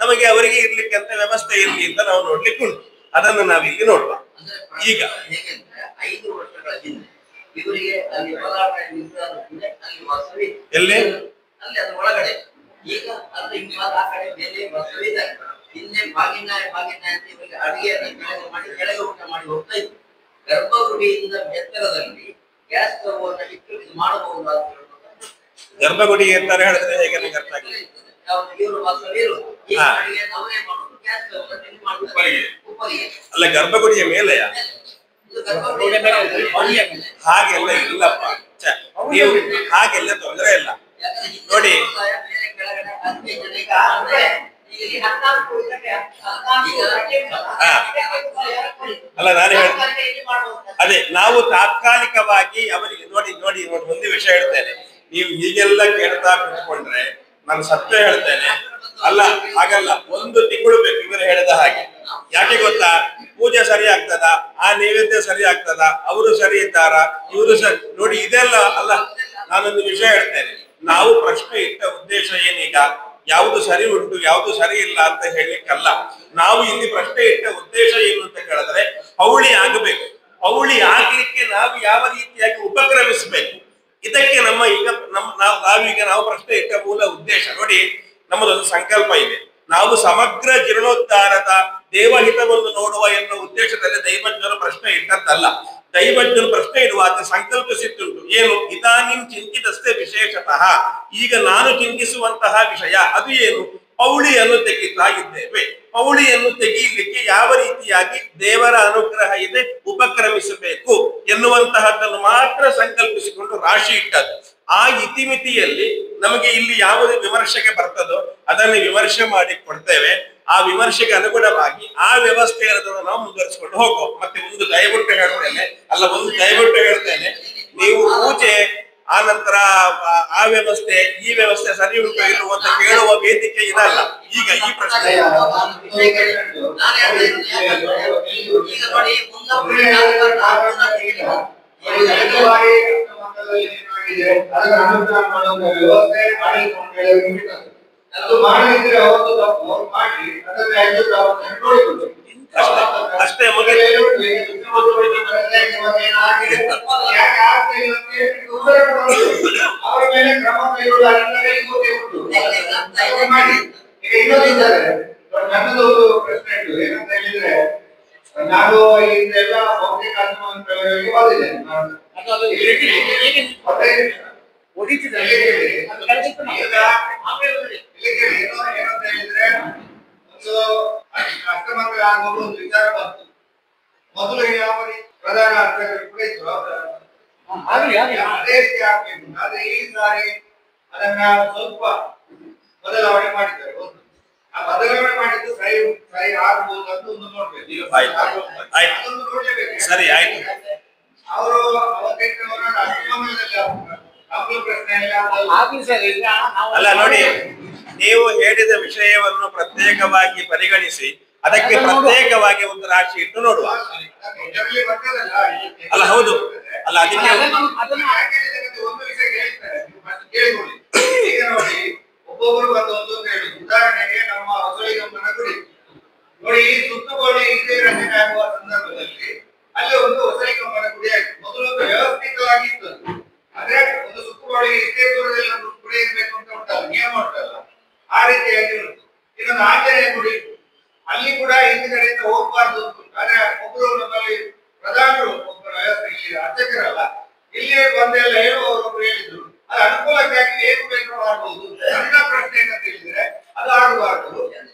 ನಮಗೆ ಅವರಿಗೆ ಇರ್ಲಿಕ್ಕೆ ಅಂತ ವ್ಯವಸ್ಥೆ ಇರಲಿ ಅಂತ ನಾವು ನೋಡ್ಲಿಕ್ಕೆ ಉಂಟು. ಅದನ್ನು ನಾವಿಲ್ಲಿ ನೋಡುವ. ಈಗ 5 ವರ್ಷಗಳ ಹಿಂದೆ ಇವರಿಗೆ ಅಲ್ಲಿ ಬಲಾಢ್ಯ ಅಲ್ಲಿ ವಾಸವಿ ಎಲ್ಲಿ ಅಲ್ಲಿ ಅದ್ರ ಒಳಗಡೆ, ಈಗ ಅಲ್ಲಿ ಆ ಕಡೆ ಮೇಲೆ ವಾಸವಿ ಇದೆ. ಹಿಂದೆ ಬಾಗಿನಾಯ ಅಂತ ಇವರಿಗೆ ಅಡಿಗೆಯನ್ನು ಮಾಡಿ ಕೆಳಗೆ ಊಟ ಮಾಡಿ ಹೋಗ್ತಾ ಇದ್ರು. ಗರ್ಭಗುಡಿಯಿಂದ ಎತ್ತರದಲ್ಲಿ ಗ್ಯಾಸ್ ಸ್ಟವ್ ಅನ್ನು ಇಟ್ಟು ಇದು ಮಾಡಬಹುದು ಅಂತ ಹೇಳ್ಬೋದು. ಗರ್ಭಗುಡಿ ಅಂತ ಹೇಳಿದ್ರೆ ಹೇಗೆ ನಂಗೆ ಅರ್ಥ ಆಗಿದೆ. ಇವರು ವಾಸವಿರು ಈ ಅಡಿಗೆ ಅವರೇ ಮಾಡೋದು, ಗ್ಯಾಸ್ ಸ್ಟವ್ ಅನ್ನು ಮಾಡುದು ಉಪ್ಪರಿಗೆ. ಅಲ್ಲ, ಗರ್ಭಗುಡಿಯ ಮೇಲೆಯಾ? ಹಾಗೆಲ್ಲ ಇಲ್ಲಪ್ಪ, ನೀವು ಹಾಗೆಲ್ಲ ತೊಂದರೆ ಇಲ್ಲ ನೋಡಿ. ಅಲ್ಲ, ನಾನು ಅದೇ ನಾವು ತಾತ್ಕಾಲಿಕವಾಗಿ ಅವರಿಗೆ ನೋಡಿ ಒಂದು ವಿಷಯ ಹೇಳ್ತೇನೆ. ನೀವು ಹೀಗೆಲ್ಲ ಕೇಳ್ತಾ ಕುತ್ಕೊಂಡ್ರೆ ನಾನು ಸತ್ಯ ಹೇಳ್ತೇನೆ. ಅಲ್ಲ ಹಾಗಲ್ಲ, 1 ತಿಂಗಳು ಬೇಕು ಇವರು ಹೇಳಿದ ಯಾಕೆ ಗೊತ್ತಾ? ಪೂಜೆ ಸರಿ ಆಗ್ತದ, ಆ ನೈವೇದ್ಯ ಸರಿ ಆಗ್ತದ, ಅವರು ಸರಿ ಇದ್ದಾರ, ಇವರು ಸರಿ. ನೋಡಿ ಇದೆಲ್ಲ ಅಲ್ಲ. ನಾನೊಂದು ವಿಷಯ ಹೇಳ್ತೇನೆ. ನಾವು ಪ್ರಶ್ನೆ ಇಟ್ಟ ಉದ್ದೇಶ ಏನೀಗ ಯಾವುದು ಸರಿ ಉಂಟು ಯಾವುದು ಸರಿ ಇಲ್ಲ ಅಂತ ಹೇಳಲಿಕ್ಕಲ್ಲ. ನಾವು ಇಲ್ಲಿ ಪ್ರಶ್ನೆ ಇಟ್ಟ ಉದ್ದೇಶ ಏನು ಅಂತ ಕೇಳಿದ್ರೆ ಪೌಳಿ ಆಗಬೇಕು. ಪೌಳಿ ಆಗ್ಲಿಕ್ಕೆ ನಾವು ಯಾವ ರೀತಿಯಾಗಿ ಉಪಕ್ರಮಿಸಬೇಕು, ಇದಕ್ಕೆ ನಾವು ಪ್ರಶ್ನೆ ಇಟ್ಟ ಮೂಲ ಉದ್ದೇಶ. ನೋಡಿ, ನಮ್ಮದೊಂದು ಸಂಕಲ್ಪ ಇದೆ. ನಾವು ಸಮಗ್ರ ಜೀರ್ಣೋದ್ಧಾರದ ದೇವಹಿತವನ್ನು ನೋಡುವ ಎನ್ನುವ ಉದ್ದೇಶದಲ್ಲಿ ದೈವಜ್ಞರು ಪ್ರಶ್ನೆ ಇಟ್ಟದ್ದಲ್ಲ. ದೈವಜ್ಞರು ಪ್ರಶ್ನೆ ಇಡುವಾಗ ಸಂಕಲ್ಪಿಸಿದ್ದುಂಟು. ಏನು? ಇದಾನಿಂ ಚಿಂತಿತಸ್ತೆ ವಿಶೇಷತಃ, ಈಗ ನಾನು ಚಿಂತಿಸುವಂತಹ ವಿಷಯ ಅದು ಏನು? ಪೌಳಿಯನ್ನು ತೆಗಿತಾ ಇದ್ದೇವೆ. ಪೌಳಿಯನ್ನು ತೆಗೀಲಿಕ್ಕೆ ಯಾವ ರೀತಿಯಾಗಿ ದೇವರ ಅನುಗ್ರಹ ಇದೆ, ಉಪಕ್ರಮಿಸಬೇಕು ಎನ್ನುವಂತಹದ್ದನ್ನು ಮಾತ್ರ ಸಂಕಲ್ಪಿಸಿಕೊಂಡು ರಾಶಿ ಇಟ್ಟದ್ದು. ಆ ಇತಿಮಿತಿಯಲ್ಲಿ ನಮಗೆ ಇಲ್ಲಿ ಯಾವುದು ವಿಮರ್ಶೆಗೆ ಬರ್ತದೋ ಅದನ್ನು ವಿಮರ್ಶೆ ಮಾಡಿ ಕೊಡ್ತೇವೆ. ಆ ವಿಮರ್ಶೆಗೆ ಅನುಗುಣವಾಗಿ ಆ ವ್ಯವಸ್ಥೆಯನ್ನು ನಾವು ಮುಂದುವರಿಸಿಕೊಂಡು ಹೋಗುವ. ಮತ್ತೆ ಒಂದು ದಯವಿಟ್ಟು ಹೇಳ್ತೇನೆ, ನೀವು ಪೂಜೆ ಆ ನಂತರ ಆ ವ್ಯವಸ್ಥೆ ಈ ವ್ಯವಸ್ಥೆ ಸರಿ ಉಂಟು ಇಲ್ಲವೋ ಅಂತ ಕೇಳುವ ವೇದಿಕೆ ಇದಲ್ಲ. ಈಗ ಈ ಪ್ರಶ್ನೆ ಅಷ್ಟೇ ನನ್ನದೊಂದು ಪ್ರಶ್ನೆ ಇತ್ತು. ಏನಂತ ಹೇಳಿದ್ರೆ, ನಾನು ಇದೆಲ್ಲ ಭೌತಿಕ ಅಷ್ಟಮಂಗಲ ಆಗುವ ಒಂದು ವಿಚಾರ ಬಂತು. ಮೊದಲು ಯಾವ ಪ್ರಧಾನ ಅರ್ಚಕರು ಕೂಡ ಇದ್ರು, ಅದೇ ರೀತಿ ಆಗ್ಬೇಕು. ಆದ್ರೆ ಈ ಸಾರಿ ಅದನ್ನ ಸ್ವಲ್ಪ ಬದಲಾವಣೆ ಮಾಡಿದ್ದಾರೆ. ಆ ಬದಲಾವಣೆ ಮಾಡಿದ್ದು ಸರಿ ಆಗ್ಬಹುದು ಅಂತ ಒಂದು ನೋಡ್ಬೇಕು. ಅದೊಂದು ನೋಡ್ಲೇಬೇಕು. ಸರಿ, ಆಯ್ತು. ಅವರು ಅಷ್ಟಮಂಗಲದಲ್ಲಿ ಪ್ರಶ್ನೆ ಅಲ್ಲ. ನೋಡಿ, ನೀವು ಹೇಳಿದ ವಿಷಯವನ್ನು ಪ್ರತ್ಯೇಕವಾಗಿ ಪರಿಗಣಿಸಿ ಅದಕ್ಕೆ ಪ್ರತ್ಯೇಕವಾಗಿ ಒಂದು ರಾಶಿ ಇಟ್ಟು ನೋಡುವ. ಅಲ್ಲ, ಹೌದು. ಅಲ್ಲ, ಅದಕ್ಕೆ ಒಂದು ವಿಷಯ ಹೇಳ್ತಾರೆ, ಕೇಳಿಕೊಳ್ಳಿ. ಈಗ ನೋಡಿ, ಒಬ್ಬೊಬ್ಬರು ಬಂದು ಹೇಳುದು. ಉದಾಹರಣೆಗೆ ನಮ್ಮ ಹೊಸಳಿಗಮ್ಮನ ಗುಡಿ ನೋಡಿ, ಈ ಸುತ್ತುಗೋಡೆ ಇದೇ ರಚನೆ ಆಗುವ ಸಂದರ್ಭದಲ್ಲಿ ಅಲ್ಲಿ ಒಂದು ಹೊಸಳಿಗಮ್ಮನ ಗುಡಿ ಆಯ್ತು. ಮೊದಲು ಒಂದು ವ್ಯವಸ್ಥಿತವಾಗಿತ್ತು. ಆದ್ರೆ ಒಂದು ಸುತ್ತುಗೋಡೆ ಇಷ್ಟೇ ದೂರದಲ್ಲಿ ಒಂದು ಗುಡಿ ಇರ್ಬೇಕು ಅಂತ ಉಂಟಲ್ಲ, ನಿಯಮ ಉಂಟಲ್ಲ, ಆ ರೀತಿಯಾಗಿ ಉಂಟು. ಇನ್ನೊಂದು ಆಂಜನೇಯ ಗುಡಿ, ಅಲ್ಲಿ ಕೂಡ ಹಿಂದ್ಗಡೆಯಿಂದ ಹೋಗ್ಬಾರ್ದು ಅಂತ. ಆದ್ರೆ ಒಬ್ಬರು ನಮ್ಮಲ್ಲಿ ಪ್ರಧಾನರು ಒಬ್ಬರ ವ್ಯವಸ್ಥೆ ಅರ್ಚಕರಲ್ಲ, ಇಲ್ಲಿ ಬಂದೆಲ್ಲ ಹೇಳುವವರೊಬ್ರು ಹೇಳಿದ್ರು, ಅದು ಅನುಕೂಲಕ್ಕಾಗಿ ಏನು ಬೇಕು ಮಾಡಬಹುದು. ನನ್ನ ಪ್ರಶ್ನೆ ಏನಂತ ಹೇಳಿದ್ರೆ, ಅದು ಆಗಬಾರ್ದು.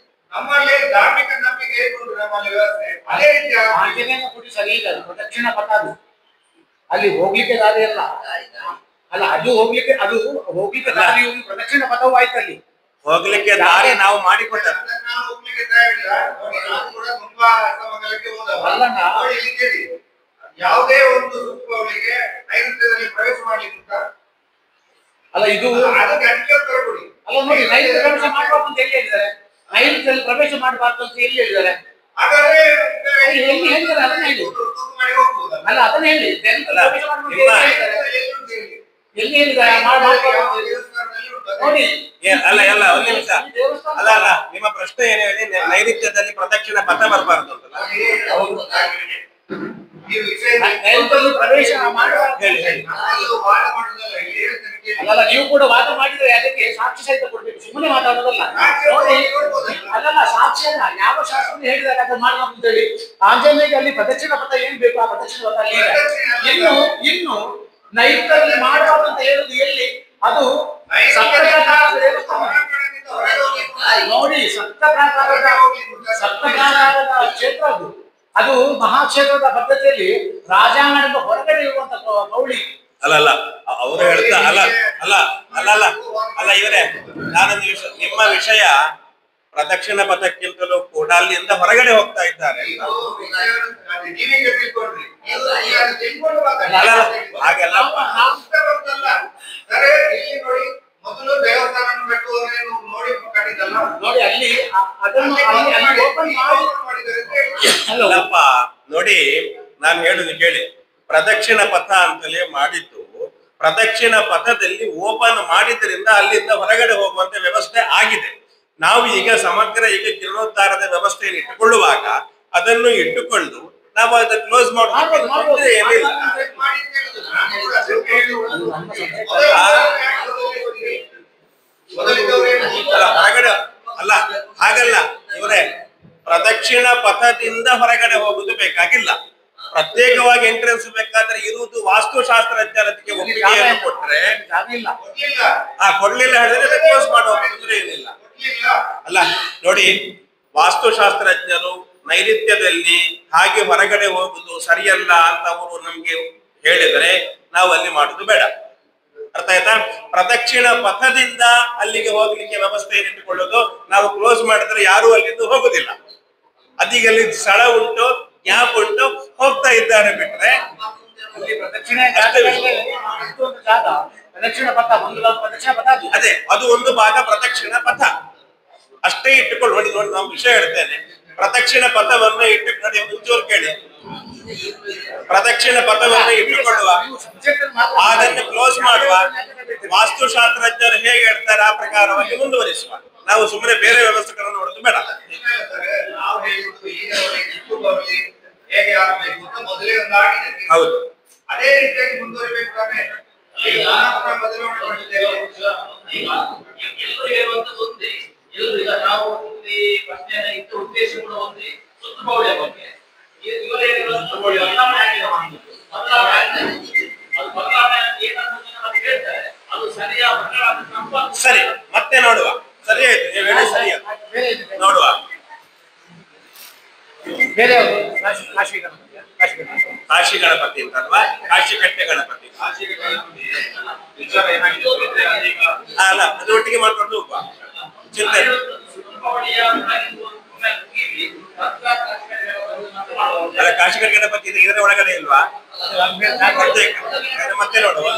ನಮ್ಮಲ್ಲಿ ಧಾರ್ಮಿಕ ನಂಬಿಕೆ ಏನುಂಟು ನಮ್ಮಲ್ಲಿ ವ್ಯವಸ್ಥೆ ಅದೇ ರೀತಿ ಆಂಜನೇಯನ ಗುಡಿ ಸರಿ ಇಲ್ಲ, ಅದು ಪ್ರದಕ್ಷಿಣ ಪಥ. ಅದು ಅಲ್ಲಿ ಹೋಗ್ಲಿಕ್ಕೆ ದಾರಿ ಅಲ್ಲ. ಅಲ್ಲ, ಅದು ಹೋಗ್ಲಿಕ್ಕೆ ದಾರಿ ಪ್ರದಕ್ಷಿಣ ಪಥವೂ ಆಯ್ತು. ಅಲ್ಲಿ ಹೋಗ್ಲಿಕ್ಕೆ ದಾರಿ ನಾವು ಮಾಡಿಕೊಟ್ಟ ಹೋಗ್ಲಿಕ್ಕೆ ತಯಾರಿಲ್ಲ. ನಾನು ಕೂಡ ತುಂಬಾ ಅಷ್ಟಮಂಗಲಕ್ಕೆ ಹೋದವ. ಯಾವುದೇ ಒಂದು ಸುತ್ತುವಳಿಗೆ ನೈಋತ್ಯದಲ್ಲಿ ಪ್ರವೇಶ ಮಾಡ್ಲಿಕ್ಕೆ ಅಲ್ಲ, ಇದು ಅದಕ್ಕೆ ಅಂತ್ಯೋತ್ತರ ಕೊಡಿ. ಅಲ್ಲ ನೋಡಿ, ನೈಋತ್ಯ ಪ್ರವೇಶ ಮಾಡಬಾರ್ದು ಅಂತ ಎಲ್ಲಿ ಹೇಳಿದ್ದಾರೆ? ನೈಋತ್ಯದಲ್ಲಿ ಪ್ರವೇಶ ಮಾಡಬಾರ್ದು ಅಂತ ಎಲ್ಲಿ ಹೇಳಿದ್ದಾರೆ? ಹಾಗಾದ್ರೆ ಎಲ್ಲಿ ಹೇಳಿದ್ದಾರೆ ಅದನ್ನ ಹೇಳಿ. ಅಲ್ಲ, ಅದನ್ನ ಹೇಳಿ. ಎಲ್ಲಿ ಹೇಳಿದ್ದಾರೆ ನೋಡಿ. ಅಲ್ಲ, ಒಂದು ನಿಮಿಷ. ಅಲ್ಲ, ನಿಮ್ಮ ಪ್ರಶ್ನೆ ಏನು ಹೇಳಿ? ನೈಋತ್ಯದಲ್ಲಿ ಪ್ರದಕ್ಷಿಣ ಪಥ ಬರಬಾರ್ದು ಅಂತಲ್ಲ? ಪ್ರವೇಶ ಹೇಳಿ. ಅಲ್ಲ, ನೀವು ಕೂಡ ವಾದ ಮಾಡಿದ್ರೆ ಅದಕ್ಕೆ ಸಾಕ್ಷಿ ಸಹಿತ ಕೊಡ್ಬೇಕು, ಸುಮ್ಮನೆ ಮಾತಾಡೋದಲ್ಲ. ಅಲ್ಲಲ್ಲ, ಸಾಕ್ಷಿ ಅಲ್ಲ, ಯಾವ ಶಾಸ್ತ್ರ ಹೇಳಿದಾಗ ಅದನ್ನ ಮಾಡೋಣ ಅಂತ ಹೇಳಿ. ಆಂಜನೇಯಗೆ ಅಲ್ಲಿ ಪ್ರದಕ್ಷಿಣ ಪಥ ಏನ್ ಬೇಕು, ಆ ಪ್ರದಕ್ಷಿಣ ಪಥ ಅಲ್ಲಿ ಇದೆ. ಇನ್ನು ನೈಋತ್ಯದಲ್ಲಿ ಮಾಡಬಾರ್ದು ಅಂತ ಹೇಳುದು ಎಲ್ಲಿ? ಅದು ಸಪ್ತಪ್ರಾಕಾರದ ದೇವಸ್ಥಾನ ನೋಡಿ, ಸಪ್ತಪ್ರಾಕಾರದ ಕ್ಷೇತ್ರ ಅದು. ಅದು ಮಹಾಕ್ಷೇತ್ರದ ಪದ್ಧತಿಯಲ್ಲಿ ರಾಜಾಂಗಣದ ಹೊರಗಡೆ ಇರುವಂತ ಪೌಳಿ. ಅಲ್ಲ, ಅವರು ಹೇಳ್ತಾ ಅಲ್ಲ ಇವರೇ, ನಾನೊಂದು ನಿಮ್ಮ ವಿಷಯ ಪ್ರದಕ್ಷಿಣ ಪಥಕ್ಕಿಂತಲೂ ಕೂಡ ಅಲ್ಲಿಂದ ಹೊರಗಡೆ ಹೋಗ್ತಾ ಇದ್ದಾರೆ. ಹಾಗೆಲ್ಲ ಮೊದಲು ದೇವಸ್ಥಾನ ಕಟ್ಟುವವರೇ ನೋಡಿ ಕಟ್ಟಿದ್ದಲ್ಲ. ನೋಡಿ, ಅಲ್ಲಿ ಅದನ್ನು ಓಪನ್ ಮಾಡಿದರೆ ಅಲ್ಲಪ್ಪ ನೋಡಿ, ನಾನು ಹೇಳುದು ಕೇಳಿ. ಪ್ರದಕ್ಷಿಣ ಪಥ ಅಂತಲೇ ಮಾಡಿದ್ದು, ಪ್ರದಕ್ಷಿಣ ಪಥದಲ್ಲಿ ಓಪನ್ ಮಾಡಿದ್ರಿಂದ ಅಲ್ಲಿಂದ ಹೊರಗಡೆ ಹೋಗುವಂತ ವ್ಯವಸ್ಥೆ ಆಗಿದೆ. ನಾವು ಈಗ ಸಮಗ್ರ ಕಿರಣೋದ್ಧಾರದ ವ್ಯವಸ್ಥೆಯನ್ನು ಇಟ್ಟುಕೊಳ್ಳುವಾಗ ಅದನ್ನು ಇಟ್ಟುಕೊಂಡು ನಾವು ಅದನ್ನು ಕ್ಲೋಸ್ ಮಾಡೋದು ಏನಿಲ್ಲ. ಹೊರಗಡೆ ಅಲ್ಲ, ಹಾಗಲ್ಲ ಇವರೇ, ಪ್ರದಕ್ಷಿಣ ಪಥದಿಂದ ಹೊರಗಡೆ ಹೋಗುದು ಬೇಕಾಗಿಲ್ಲ. ಪ್ರತ್ಯೇಕವಾಗಿ ಎಂಟ್ರೆನ್ಸ್ ಬೇಕಾದ್ರೆ ಇರುವುದು ವಾಸ್ತುಶಾಸ್ತ್ರಜ್ಞರಕ್ಕೆ ಒಪ್ಪಿಗೆಯನ್ನು ಕೊಟ್ರೆ, ಕೊಡ್ಲಿಲ್ಲ ಹೇಳಿದ್ರೆ ಕ್ಲೋಸ್ ಮಾಡುವ ತೊಂದರೆ ಏನಿಲ್ಲ. ಅಲ್ಲ ನೋಡಿ, ವಾಸ್ತುಶಾಸ್ತ್ರಜ್ಞರು ನೈಋತ್ಯದಲ್ಲಿ ಹಾಗೆ ಹೊರಗಡೆ ಹೋಗುದು ಸರಿಯಲ್ಲ ಅಂತ ಅವರು ನಮ್ಗೆ ಹೇಳಿದರೆ ನಾವು ಅಲ್ಲಿ ಮಾಡುದು ಬೇಡ. ಅರ್ಥ ಆಯ್ತಾ? ಪ್ರದಕ್ಷಿಣ ಪಥದಿಂದ ಅಲ್ಲಿಗೆ ಹೋಗ್ಲಿಕ್ಕೆ ವ್ಯವಸ್ಥೆ ಇಟ್ಟುಕೊಳ್ಳೋದು. ನಾವು ಕ್ಲೋಸ್ ಮಾಡಿದ್ರೆ ಯಾರು ಅಲ್ಲಿಂದ ಹೋಗುದಿಲ್ಲ. ಅದೀಗ ಅಲ್ಲಿ ಸ್ಥಳ ಉಂಟು, ಗ್ಯಾಪ್ ಉಂಟು, ಹೋಗ್ತಾ ಇದ್ದಾರೆ ಬಿಟ್ರೆ ಅಲ್ಲಿ ಪ್ರದಕ್ಷಿಣೆ ಪ್ರದಕ್ಷಿಣ ಪಥ ಒಂದು ಪ್ರದಕ್ಷಿಣ ಪಥ ಅದೇ ಅದು ಒಂದು ಭಾಗ ಪ್ರದಕ್ಷಿಣ ಪಥ ಅಷ್ಟೇ ಇಟ್ಟುಕೊಂಡು ನೋಡಿ. ನೋಡಿ ನಾವು ವಿಷಯ ಹೇಳ್ತೇನೆ, ಪ್ರದಕ್ಷಿಣ ಪಥವನ್ನು ಇಟ್ಟುಕೊಂಡು ಮುಂಚೂರು ಕೇಳಿ. ಪ್ರದಕ್ಷಿಣ ಪಥವನ್ನು ಇಟ್ಟುಕೊಳ್ಳುವ, ಅದನ್ನು ಕ್ಲೋಸ್ ಮಾಡುವ, ವಾಸ್ತುಶಾಸ್ತ್ರಜ್ಞರು ಹೇಗೆ ಹೇಳ್ತಾರೆ ಆ ಪ್ರಕಾರವಾಗಿ ಮುಂದುವರಿಸುವ. ನಾವು ಸುಮ್ಮನೆ ಬೇರೆ ವ್ಯವಸ್ಥೆಗಳನ್ನು ನೋಡೋದು ಬೇಡ. ಹೌದು, ಅದೇ ರೀತಿಯಾಗಿ ಮುಂದುವರಿಬೇಕು. ಎಲ್ಲರೂ ಈಗ ನಾವು ಇಲ್ಲಿ ಪ್ರಶ್ನೆಯನ್ನ ಇಟ್ಟು ಉದ್ದೇಶ ಕೂಡ ಒಂದೇ, ಸುತ್ತುಬೌಳಿಯ ಬಗ್ಗೆ ಸರಿ, ಮತ್ತೆ ನೋಡುವ. ಸರಿ ಆಯ್ತು, ನೀವು ಹೇಳಿ ಸರಿ ನೋಡುವ. ಕಾಶಿ ಗಣಪತಿ ಅಂತಲ್ವಾ? ಕಾಶಿ ಕಟ್ಟೆ ಗಣಪತಿ ಅಲ್ಲ, ಅದು ಒಟ್ಟಿಗೆ ಮಾಡ್ಕೊಂಡು ಹೋಗುವ, ಚಿಂತೆ. ಅಲ್ಲ, ಕಾಶಿ ಕಟ್ಟೆ ಗಣಪತಿ ಇದರ ಒಳಗಡೆ ಇಲ್ವಾ? ಮತ್ತೆ ನೋಡುವ,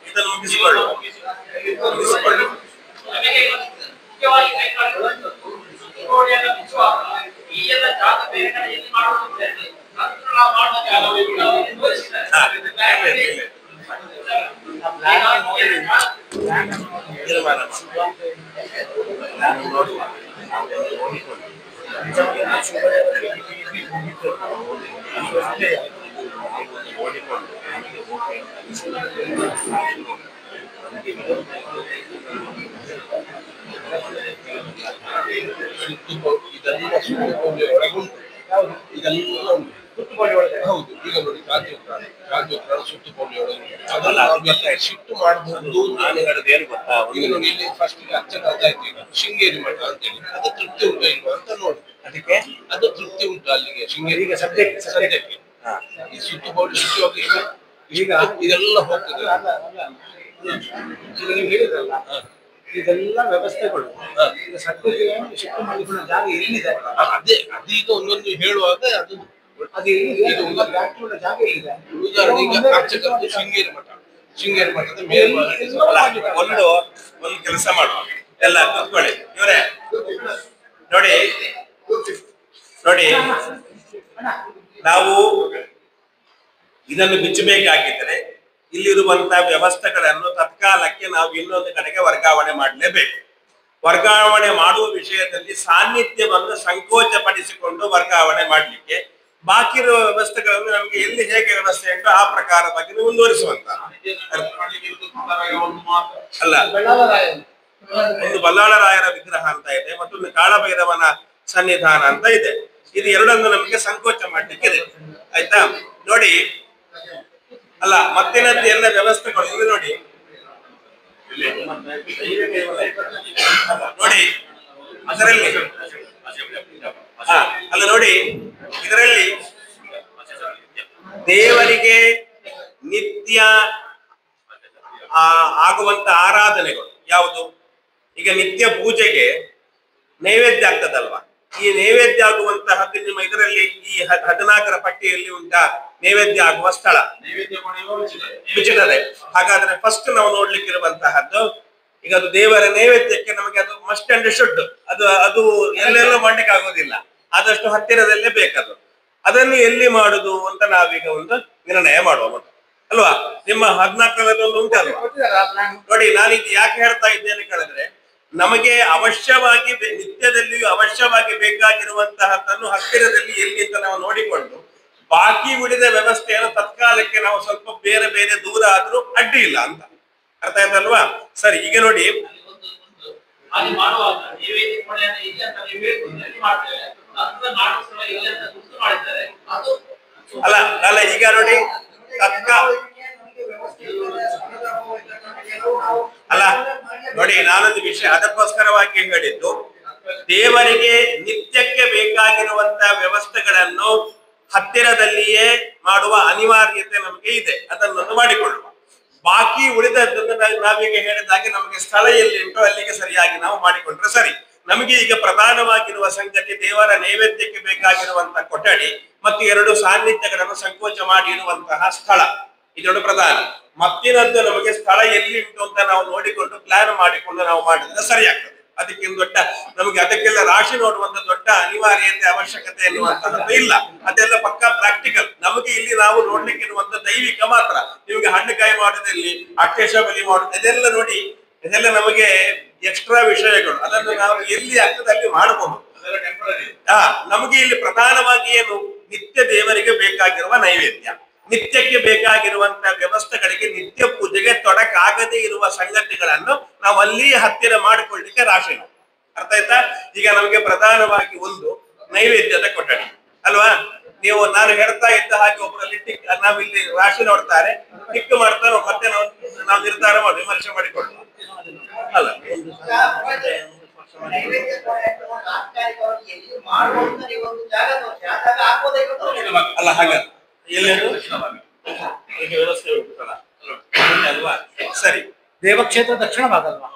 ಇದನ್ನು ಮುಗಿಸಿಕೊಳ್ಳುವ. ಈ ಎಲ್ಲ ಜಾಗ ಬೇರೆ ಕಡೆ ಎಲ್ಲಿ ಮಾಡೋದು ಅಂತ ಹೇಳಿ ಹೌದು. ಈಗ ನೋಡಿ, ರಾಜ್ಯೋತ್ತರ ಸುತ್ತುಪೌಳಿ ಶಿಫ್ಟ್ ಮಾಡಬಹುದು. ಏನು ಗೊತ್ತಾ, ಈಗ ನೋಡಿ, ಇಲ್ಲಿ ಫಸ್ಟ್ ಅರ್ಚಕ ಆಯ್ತು, ಈಗ ಶೃಂಗೇರಿ ಮಠ ಅಂತೇಳಿ ಅದು ತೃಪ್ತಿ ಉಂಟು ಇಲ್ವಾ ಅಂತ ನೋಡಿ. ಅದಕ್ಕೆ ಅದು ತೃಪ್ತಿ ಉಂಟು ಅಲ್ಲಿಗೆ ಶೃಂಗೇರಿ ಸದ್ಯಕ್ಕೆ ಈ ಸುತ್ತುಪೌಳಿ ಸುತ್ತುವಾಗಿ ಈಗ ಇದೆಲ್ಲ ಹೋಗ್ತದೆ. ಈಗ ನೀವು ಹೇಳಿದ್ರಲ್ಲ, ಇದೆಲ್ಲ ವ್ಯವಸ್ಥೆಗಳು ಈಗ ಸದ್ಯಕ್ಕೆ ಶಿಫ್ಟ್ ಮಾಡಿಕೊಳ್ಳೋ ಜಾಗ ಎಲ್ಲಿದೆ? ಅದೇ ಅದೀಗ ಒಂದೊಂದು ಹೇಳುವಾಗ ಅದು ಜಾಗ ಎಲ್ಲಿದೆ? ಉದಾಹರಣೆ ಈಗ ಅರ್ಚಕರದ್ದು ಶೃಂಗೇರಿ ಮಠದ ಮೇಲ್ಭಾಗ ಒಂದು ಕೆಲಸ ಮಾಡುವ, ಎಲ್ಲ ಕೂತ್ಕೊಳ್ಳಿ. ಇವರೇ ನೋಡಿ ನೋಡಿ, ನಾವು ಇದನ್ನು ಬಿಚ್ಚಬೇಕಾಗಿದ್ದರೆ ಇಲ್ಲಿರುವಂತಹ ವ್ಯವಸ್ಥೆಗಳನ್ನು ತತ್ಕಾಲಕ್ಕೆ ನಾವು ಇನ್ನೊಂದು ಕಡೆಗೆ ವರ್ಗಾವಣೆ ಮಾಡಲೇಬೇಕು. ವರ್ಗಾವಣೆ ಮಾಡುವ ವಿಷಯದಲ್ಲಿ ಸಾನ್ನಿಧ್ಯವನ್ನು ಸಂಕೋಚಪಡಿಸಿಕೊಂಡು ವರ್ಗಾವಣೆ ಮಾಡಲಿಕ್ಕೆ, ಬಾಕಿ ಇರುವ ವ್ಯವಸ್ಥೆಗಳನ್ನು ನಮಗೆ ಎಲ್ಲಿ ಹೇಗೆ ವ್ಯವಸ್ಥೆ ಉಂಟು ಆ ಪ್ರಕಾರವಾಗಿ ಮುಂದುವರಿಸುವಂತ. ಅಲ್ಲ, ಒಂದು ಬಲ್ಲಾಳರಾಯರ ವಿಗ್ರಹ ಅಂತ ಇದೆ, ಮತ್ತೊಂದು ಕಾಳಭೈರವನ ಸನ್ನಿಧಾನ ಅಂತ ಇದೆ. ಇದು ಎರಡನ್ನು ನಮಗೆ ಸಂಕೋಚ ಮಾಡ್ಲಿಕ್ಕೆ ಇದೆ. ಆಯ್ತಾ? ನೋಡಿ, ಅಲ್ಲ ಮತ್ತಿನದ್ದು ಎಲ್ಲ ವ್ಯವಸ್ಥೆಗಳು ಇಲ್ಲಿ ನೋಡಿ ನೋಡಿ ಅದರಲ್ಲಿ ಅಲ್ಲ ನೋಡಿ, ಇದರಲ್ಲಿ ದೇವರಿಗೆ ನಿತ್ಯ ಆಗುವಂತ ಆರಾಧನೆಗಳು ಯಾವುದು? ಈಗ ನಿತ್ಯ ಪೂಜೆಗೆ ನೈವೇದ್ಯ ಆಗ್ತದಲ್ವಾ? ಈ ನೈವೇದ್ಯ ಆಗುವಂತಹದ್ದು ನಿಮ್ಮ ಇದರಲ್ಲಿ ಈ 14ರ ಪಟ್ಟಿಯಲ್ಲಿ ಉಂಟಾ? ನೈವೇದ್ಯ ಆಗುವ ಸ್ಥಳ ಬಿಚ್ಚಿಡದೆ. ಹಾಗಾದ್ರೆ ಫಸ್ಟ್ ನಾವು ನೋಡ್ಲಿಕ್ಕಿರುವಂತಹದ್ದು, ಈಗ ಅದು ದೇವರ ನೈವೇದ್ಯಕ್ಕೆ ನಮಗೆ ಅದು ಮಸ್ಟ್ ಅಂಡ್ ಶುಡ್, ಅದು ಎಲ್ಲೆಲ್ಲೂ ಮಾಡ್ಲಿಕ್ಕೆ ಆಗೋದಿಲ್ಲ, ಆದಷ್ಟು ಹತ್ತಿರದಲ್ಲೇ ಬೇಕದು. ಅದನ್ನು ಎಲ್ಲಿ ಮಾಡುದು ಅಂತ ನಾವೀಗ ಒಂದು ನಿರ್ಣಯ ಮಾಡುವ ಅಲ್ವಾ. ನಿಮ್ಮ 14ರಲ್ಲಿ ಒಂದು ಉಂಟಲ್ವಾ ನೋಡಿ. ನಾನು ಇದು ಯಾಕೆ ಹೇಳ್ತಾ ಇದ್ದೇನೆ ಕೇಳಿದ್ರೆ, ನಮಗೆ ಅವಶ್ಯವಾಗಿ ನಿತ್ಯದಲ್ಲಿಯೂ ಅವಶ್ಯವಾಗಿ ಬೇಕಾಗಿರುವಂತಹದ್ದನ್ನು ಹತ್ತಿರದಲ್ಲಿ ಎಲ್ಲಿ ಅಂತ ನಾವು ನೋಡಿಕೊಂಡು ಬಾಕಿ ಉಳಿದ ವ್ಯವಸ್ಥೆಯನ್ನು ತತ್ಕಾಲಕ್ಕೆ ನಾವು ಸ್ವಲ್ಪ ಬೇರೆ ಬೇರೆ ದೂರ ಆದ್ರೂ ಅಡ್ಡಿ ಇಲ್ಲ ಅಂತ ಅರ್ಥ ಆಯ್ತಲ್ವಾ. ಸರಿ, ಈಗ ನೋಡಿ ಅಲ್ಲ ಅಲ್ಲ ಈಗ ನೋಡಿ ಅಲ್ಲ ನೋಡಿ, ನಾನೊಂದು ವಿಷಯ ಅದಕ್ಕೋಸ್ಕರವಾಗಿ ಹೇಳಿದ್ದು, ದೇವರಿಗೆ ನಿತ್ಯಕ್ಕೆ ಬೇಕಾಗಿರುವಂತಹ ವ್ಯವಸ್ಥೆಗಳನ್ನು ಹತ್ತಿರದಲ್ಲಿಯೇ ಮಾಡುವ ಅನಿವಾರ್ಯತೆ ನಮಗೆ ಇದೆ. ಅದನ್ನು ಮಾಡಿಕೊಳ್ಳುವ. ಬಾಕಿ ಉಳಿದದ್ದನ್ನು ನಾವೀಗ ಹೇಳಿದಾಗೆ ನಮಗೆ ಸ್ಥಳ ಎಲ್ಲಿ ಉಂಟು ಅಲ್ಲಿಗೆ ಸರಿಯಾಗಿ ನಾವು ಮಾಡಿಕೊಂಡ್ರೆ ಸರಿ. ನಮಗೆ ಈಗ ಪ್ರಧಾನವಾಗಿರುವ ಸಂಗತಿ ದೇವರ ನೈವೇದ್ಯಕ್ಕೆ ಬೇಕಾಗಿರುವಂತಹ ಕೊಠಡಿ ಮತ್ತು 2 ಸಾನ್ನಿಧ್ಯಗಳನ್ನು ಸಂಕೋಚ ಮಾಡಿ ಇಡುವಂತಹ ಸ್ಥಳ, ಇದೊಂದು ಪ್ರಧಾನ. ಮತ್ತಿನದ್ದು ನಮಗೆ ಸ್ಥಳ ಎಲ್ಲಿ ಉಂಟು ಅಂತ ನಾವು ನೋಡಿಕೊಂಡು ಪ್ಲಾನ್ ಮಾಡಿಕೊಂಡು ನಾವು ಮಾಡಿದ್ರೆ ಸರಿ ಆಗ್ತದೆ. ಅದಕ್ಕಿಂತ ದೊಡ್ಡ ನಮಗೆ ಅದಕ್ಕೆಲ್ಲ ರಾಶಿ ನೋಡುವಂತ ದೊಡ್ಡ ಅನಿವಾರ್ಯತೆ ಅವಶ್ಯಕತೆ ಎನ್ನುವಂತದ್ದು ಇಲ್ಲ. ಅದೆಲ್ಲ ಪಕ್ಕಾ ಪ್ರಾಕ್ಟಿಕಲ್. ನಮಗೆ ಇಲ್ಲಿ ನಾವು ನೋಡ್ಲಿಕ್ಕೆ ಇರುವಂತ ದೈವಿಕ ಮಾತ್ರ. ನಿಮಗೆ ಹಣ್ಣುಕಾಯಿ ಮಾಡೋದಲ್ಲಿ, ಅಕ್ಷೇಷ ಬಲಿ ಮಾಡೋದು, ಇದೆಲ್ಲ ನೋಡಿ, ಇದೆಲ್ಲ ನಮಗೆ ಎಕ್ಸ್ಟ್ರಾ ವಿಷಯಗಳು. ಅದನ್ನು ನಾವು ಎಲ್ಲಿ ಆಗ್ತದೆ ಅಲ್ಲಿ ಮಾಡಬಹುದು. ನಮಗೆ ಇಲ್ಲಿ ಪ್ರಧಾನವಾಗಿ ಏನು, ನಿತ್ಯ ದೇವರಿಗೆ ಬೇಕಾಗಿರುವ ನೈವೇದ್ಯ, ನಿತ್ಯಕ್ಕೆ ಬೇಕಾಗಿರುವಂತಹ ವ್ಯವಸ್ಥೆಗಳಿಗೆ, ನಿತ್ಯ ಪೂಜೆಗೆ ತೊಡಕಾಗದೇ ಇರುವ ಸಂಗತಿಗಳನ್ನು ನಾವು ಅಲ್ಲಿ ಹತ್ತಿರ ಮಾಡಿಕೊಳ್ಳಿಕ್ಕೆ ರಾಶಿ ನಾವು. ಅರ್ಥ ಆಯ್ತಾ. ಈಗ ನಮಗೆ ಪ್ರಧಾನವಾಗಿ ಒಂದು ನೈವೇದ್ಯದ ಕೊಠಡಿ ಅಲ್ವಾ. ನೀವು ನಾನು ಹೇಳ್ತಾ ಇದ್ದ ಹಾಗೆ ಒಬ್ಬರಲ್ಲಿ ನಾವಿಲ್ಲಿ ರಾಶಿ ನೋಡ್ತಾರೆ, ಟಿಕ್ ಮಾಡ್ತಾರೆ, ಮತ್ತೆ ನಾವು ನಿರ್ಧಾರ ಮಾಡಿ ವಿಮರ್ಶೆ ಮಾಡಿಕೊಳ್ಳುವ ಅಲ್ಲ. ಅಲ್ಲ ಹಾಗ ಎಲ್ಲರೂ ವ್ಯವಸ್ಥೆ ಉಂಟಲ್ಲ ಅಲ್ವಾ. ಸರಿ, ದೇವಕ್ಷೇತ್ರ ದಕ್ಷಿಣ ಭಾಗ ಅಲ್ವಾ.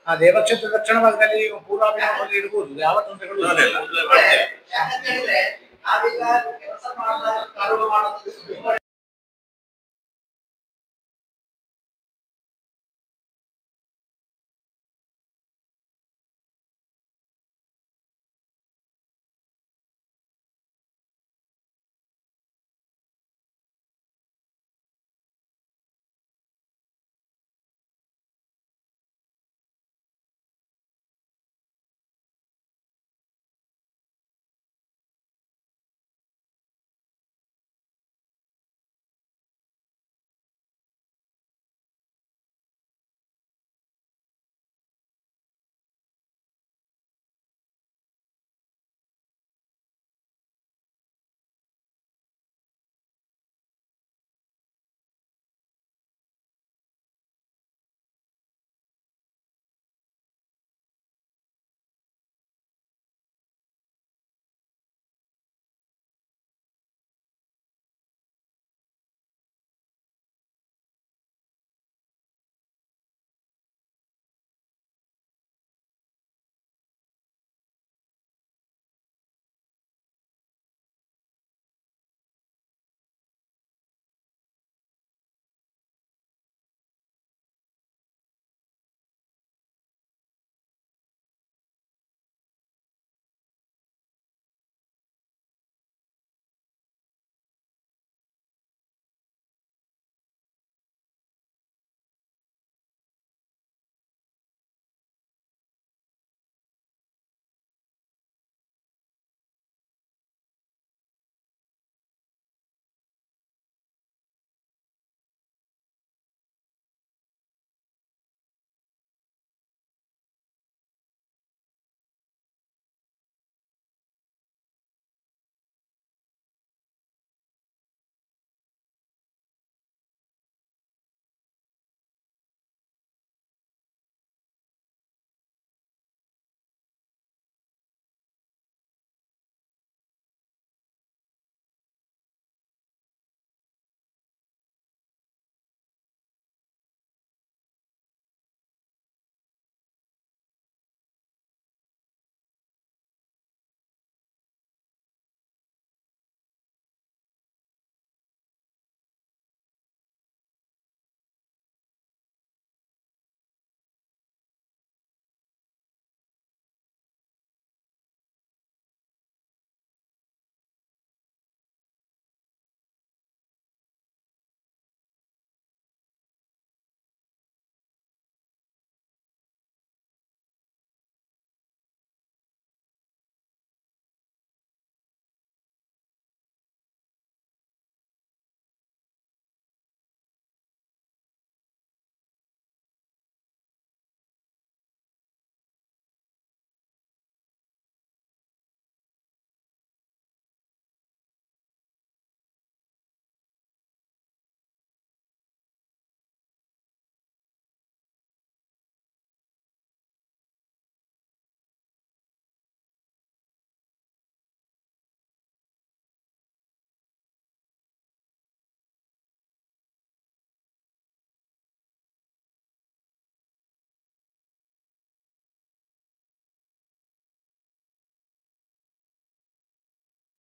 ಆ ದೇವಕ್ಷೇತ್ರ ದಕ್ಷಿಣ ಭಾಗದಲ್ಲಿ ಪೂರ್ವಾಭಿಮುಖವಾಗಿ ಇರ್ಬೋದು, ಯಾವ ತೊಂದರೆಗಳು ಯಾಕಂತ ಹೇಳಿದ್ರೆ ನಾವೀಗ ಕೆಲಸ ಮಾಡೋದು